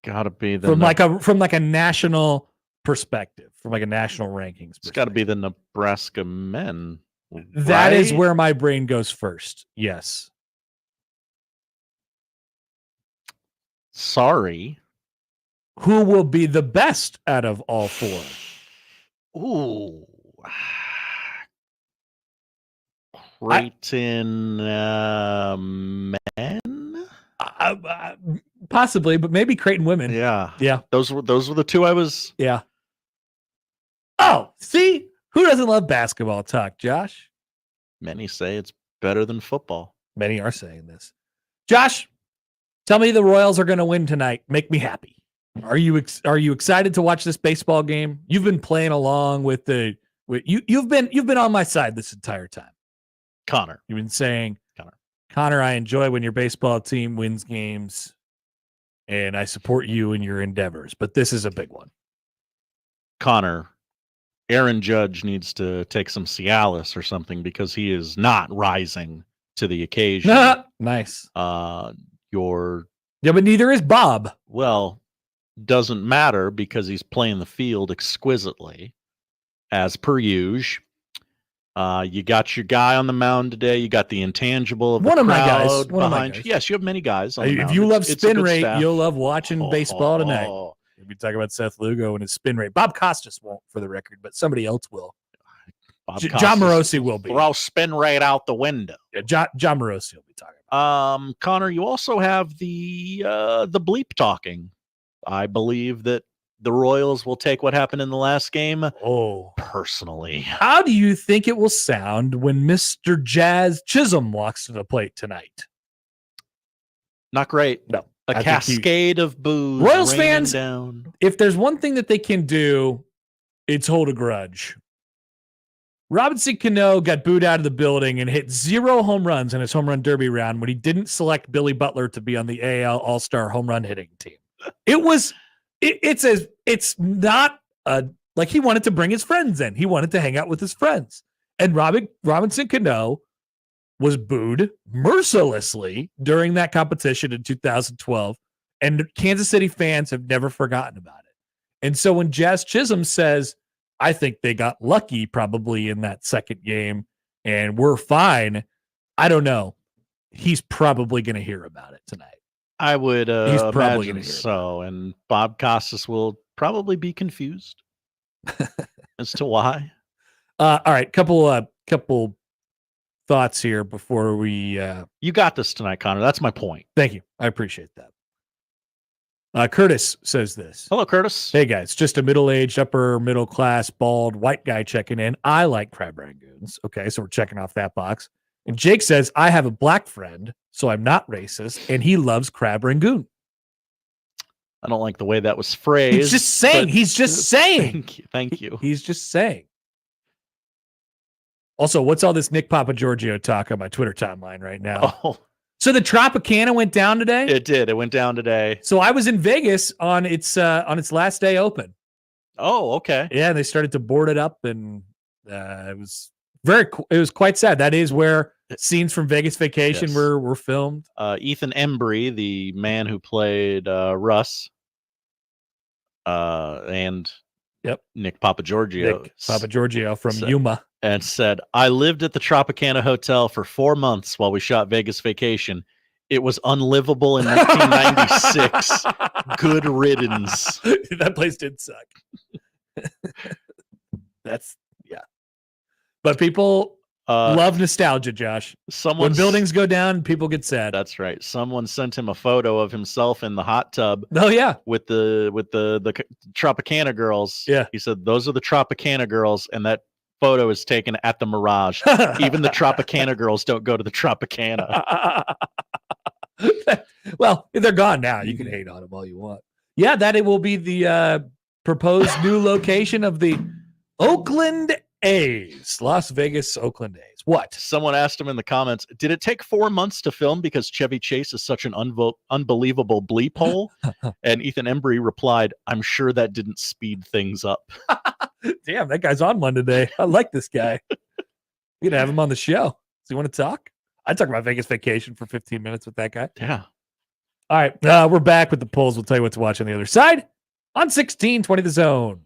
Got to be from a national perspective, from a national rankings. It's got to be the Nebraska men. That is where my brain goes first. Yes. Sorry. Who will be the best out of all four? Ooh. Creighton men? Possibly, but maybe Creighton women. Yeah. Yeah. Those were the two I was. Yeah. Oh, see? Who doesn't love basketball talk, Josh? Many say it's better than football. Many are saying this. Josh, tell me the Royals are going to win tonight. Make me happy. Are you excited to watch this baseball game? You've been playing along with you've been on my side this entire time. Connor. You've been saying, Connor, I enjoy when your baseball team wins games, and I support you in your endeavors, but this is a big one. Connor, Aaron Judge needs to take some Cialis or something because he is not rising to the occasion. Nice. But neither is Bob. Well, doesn't matter because he's playing the field exquisitely, as per usual. You got your guy on the mound today. You got the intangible of the One of my guys. crowd One of my behind guys. you. Yes, you have many guys on the If mound. you love It's a spin good rate, staff. you'll love watching baseball tonight. We'll be talking about Seth Lugo and his spin rate. Bob Costas won't, for the record, but somebody else will. John Morosi will be. Throw spin rate out the window. Yeah, John Morosi will be talking about. Connor, you also have the bleep talking. I believe that the Royals will take what happened in the last game personally. How do you think it will sound when Mr. Jazz Chisholm walks to the plate tonight? Not great. No. A cascade of boos. Royals fans, down. If there's one thing that they can do, it's hold a grudge. Robinson Cano got booed out of the building and hit 0 home runs in his home run derby round when he didn't select Billy Butler to be on the AL All-Star home run hitting team. It's not like he wanted to bring his friends in. He wanted to hang out with his friends. And Robinson Cano was booed mercilessly during that competition in 2012. And Kansas City fans have never forgotten about it. And so when Jazz Chisholm says, I think they got lucky probably in that second game and we're fine, I don't know. He's probably going to hear about it tonight. I would He's probably imagine so. And Bob Costas will probably be confused as to why. All right. Couple thoughts here before we you got this tonight, Connor. That's my point. Thank you. I appreciate that. Curtis says this. Hello, Curtis. Hey, guys. Just a middle-aged, upper-middle-class, bald, white guy checking in. I like crab rangoons. Okay, so we're checking off that box. And Jake says, I have a black friend, so I'm not racist, and he loves crab rangoon. I don't like the way that was phrased. He's just saying. He's just saying. Thank you. He's just saying. Also, what's all this Nick Papagiorgio talk on my Twitter timeline right now? Oh. So the Tropicana went down today? It did. It went down today. So I was in Vegas on its last day open. Oh, okay. Yeah, they started to board it up, and it was quite sad. That is where scenes from Vegas Vacation were filmed. Ethan Embry, the man who played Russ, and Nick Papagiorgio from Yuma, and said, I lived at the Tropicana Hotel for 4 months while we shot Vegas Vacation. It was unlivable in 1996. Good riddance. That place did suck. But people love nostalgia, Josh. When buildings go down, people get sad. That's right. Someone sent him a photo of himself in the hot tub. Oh yeah, with the Tropicana girls. Yeah, he said those are the Tropicana girls, and that photo is taken at the Mirage. Even the Tropicana girls don't go to the Tropicana. Well, they're gone now. You can hate on them all you want. Yeah, that it will be the proposed new location of the Oakland A's, Las Vegas Oakland A's. What? Someone asked him in the comments, did it take 4 months to film because Chevy Chase is such an unbelievable bleep hole? And Ethan Embry replied, I'm sure that didn't speed things up. Damn, that guy's on one today. I like this guy. We're gonna have him on the show. Does he want to talk? I'd talk about Vegas Vacation for 15 minutes with that guy. Yeah. All right, we're back with the polls. We'll tell you what to watch on the other side on 1620 The Zone.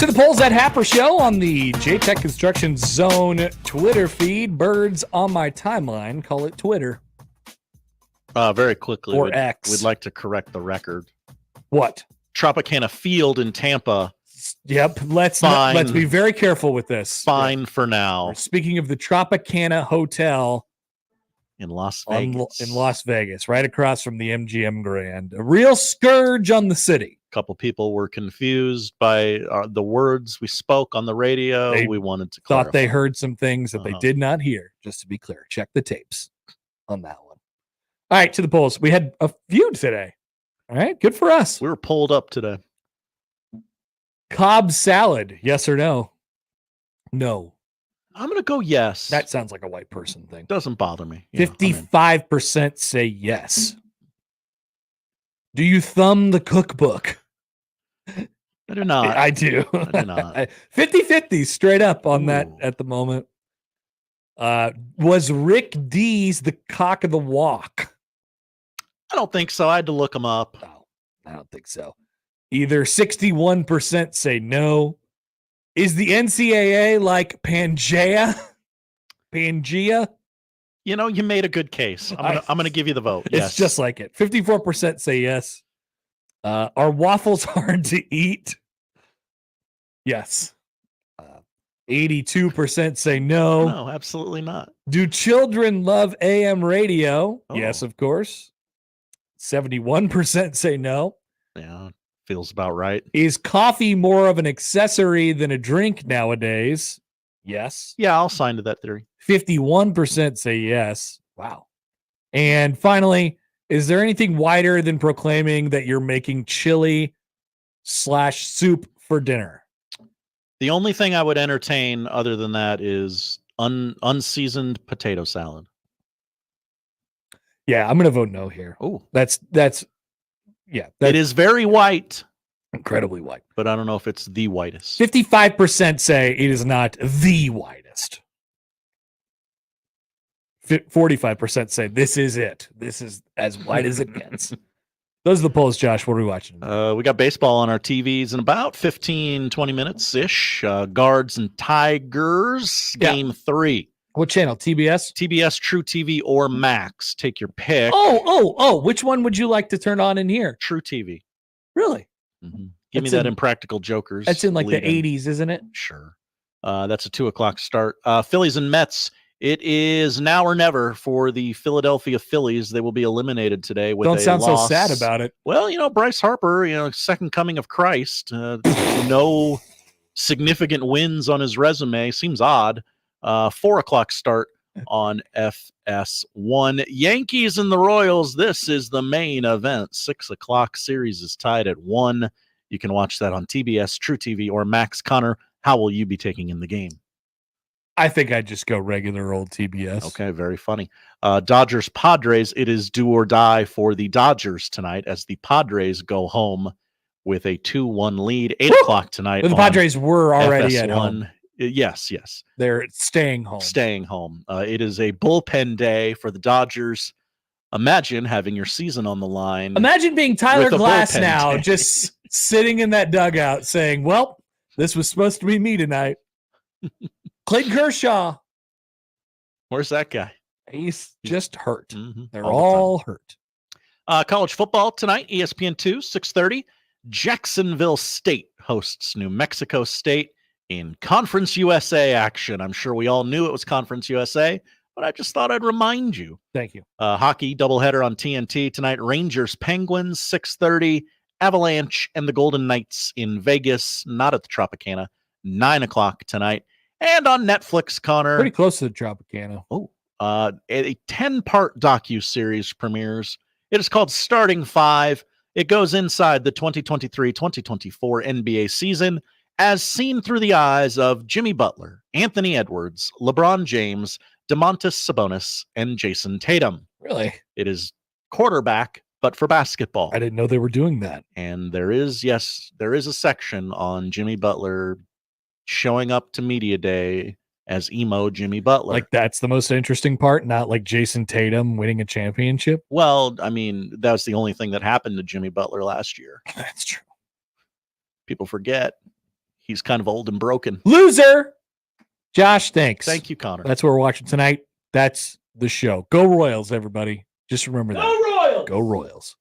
To the polls at Happer Show on the J-Tech Construction Zone Twitter feed. Birds on my timeline call it Twitter. Very quickly, Or X. We'd like to correct the record. What? Tropicana Field in Tampa. Yep. Let's be very careful with this. Fine for now. Speaking of the Tropicana Hotel in Las Vegas. Right across from the MGM Grand. A real scourge on the city. A couple people were confused by the words we spoke on the radio. We wanted to clarify. Thought they heard some things that they did not hear. Just to be clear, check the tapes on that one. All right, to the polls. We had a feud today. All right, good for us. We were pulled up today. Cobb salad, yes or no? No. I'm going to go yes. That sounds like a white person thing. Doesn't bother me. 55% say yes. Do you thumb the cookbook? I do not. I do. I do not. 50-50 straight up on that at the moment. Was Rick Dees the cock of the walk? I don't think so. I had to look him up. No, I don't think so. Either 61% say no. Is the NCAA like Pangea? Pangea? You know, you made a good case. I'm gonna give you the vote. It's Yes. just like it. 54% say yes. Are waffles hard to eat? Yes. 82% say no. No, absolutely not. Do children love AM radio? Oh. Yes, of course. 71% say no. Yeah, feels about right. Is coffee more of an accessory than a drink nowadays? Yes. Yeah, I'll sign to that theory. 51% say yes. Wow. And finally, is there anything wider than proclaiming that you're making chili/soup for dinner? The only thing I would entertain other than that is unseasoned potato salad. Yeah, I'm going to vote no here. Oh, That's it is very white. Incredibly white. But I don't know if it's the whitest. 55% say it is not the whitest. 45% say this is it. This is as white as it gets. Those are the polls, Josh. What are we watching? We got baseball on our TVs in about 15, 20 minutes-ish. Guards and Tigers, Game 3. What channel? TBS? TBS, True TV, or Max. Take your pick. Oh. Which one would you like to turn on in here? True TV. Really? Mm-hmm. Give me that Impractical Jokers. That's in like lead the 80s, isn't it? Sure. That's a 2:00 start. Phillies and Mets. It is now or never for the Philadelphia Phillies. They will be eliminated today with Don't a sound loss. so sad about it. Well, Bryce Harper, second coming of Christ. No significant wins on his resume. Seems odd. 4:00 start on FS1. Yankees and the Royals. This is the main event. 6:00 series is tied at 1. You can watch that on TBS, True TV, or Max. Connor, how will you be taking in the game? I think I'd just go regular old TBS. Okay, very funny. Dodgers Padres. It is do or die for the Dodgers tonight as the Padres go home with a 2-1 lead. 8:00 tonight. But the Padres were already at home. Yes. They're staying home. It is a bullpen day for the Dodgers. Imagine having your season on the line. Imagine being Tyler with a Glass bullpen now, day. just sitting in that dugout saying, well, this was supposed to be me tonight. Clayton Kershaw. Where's that guy? He's just hurt. Mm-hmm. They're all hurt. College football tonight, ESPN2, 6:30. Jacksonville State hosts New Mexico State in Conference USA action. I'm sure we all knew it was Conference USA, but I just thought I'd remind you. Thank you. Hockey doubleheader on TNT tonight. Rangers Penguins, 6:30. Avalanche and the Golden Knights in Vegas, not at the Tropicana, 9:00 tonight. And on Netflix, Connor. Pretty close to the Tropicana. A 10-part docu-series premieres. It is called Starting Five. It goes inside the 2023-2024 NBA season as seen through the eyes of Jimmy Butler, Anthony Edwards, LeBron James, Domantas Sabonis, and Jason Tatum. Really? It is quarterback, but for basketball. I didn't know they were doing that. And there is a section on Jimmy Butler showing up to media day as emo Jimmy Butler. Like that's the most interesting part, not like Jason Tatum winning a championship. Well, I mean, that's the only thing that happened to Jimmy Butler last year. That's true. People forget He's kind of old and broken. Loser. Josh, thanks. Thank you, Connor. That's what we're watching tonight. That's the show. Go Royals, everybody. Just remember that. Go Royals! Go Royals.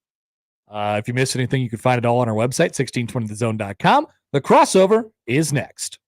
If you missed anything, you can find it all on our website, 1620thezone.com. The crossover is next.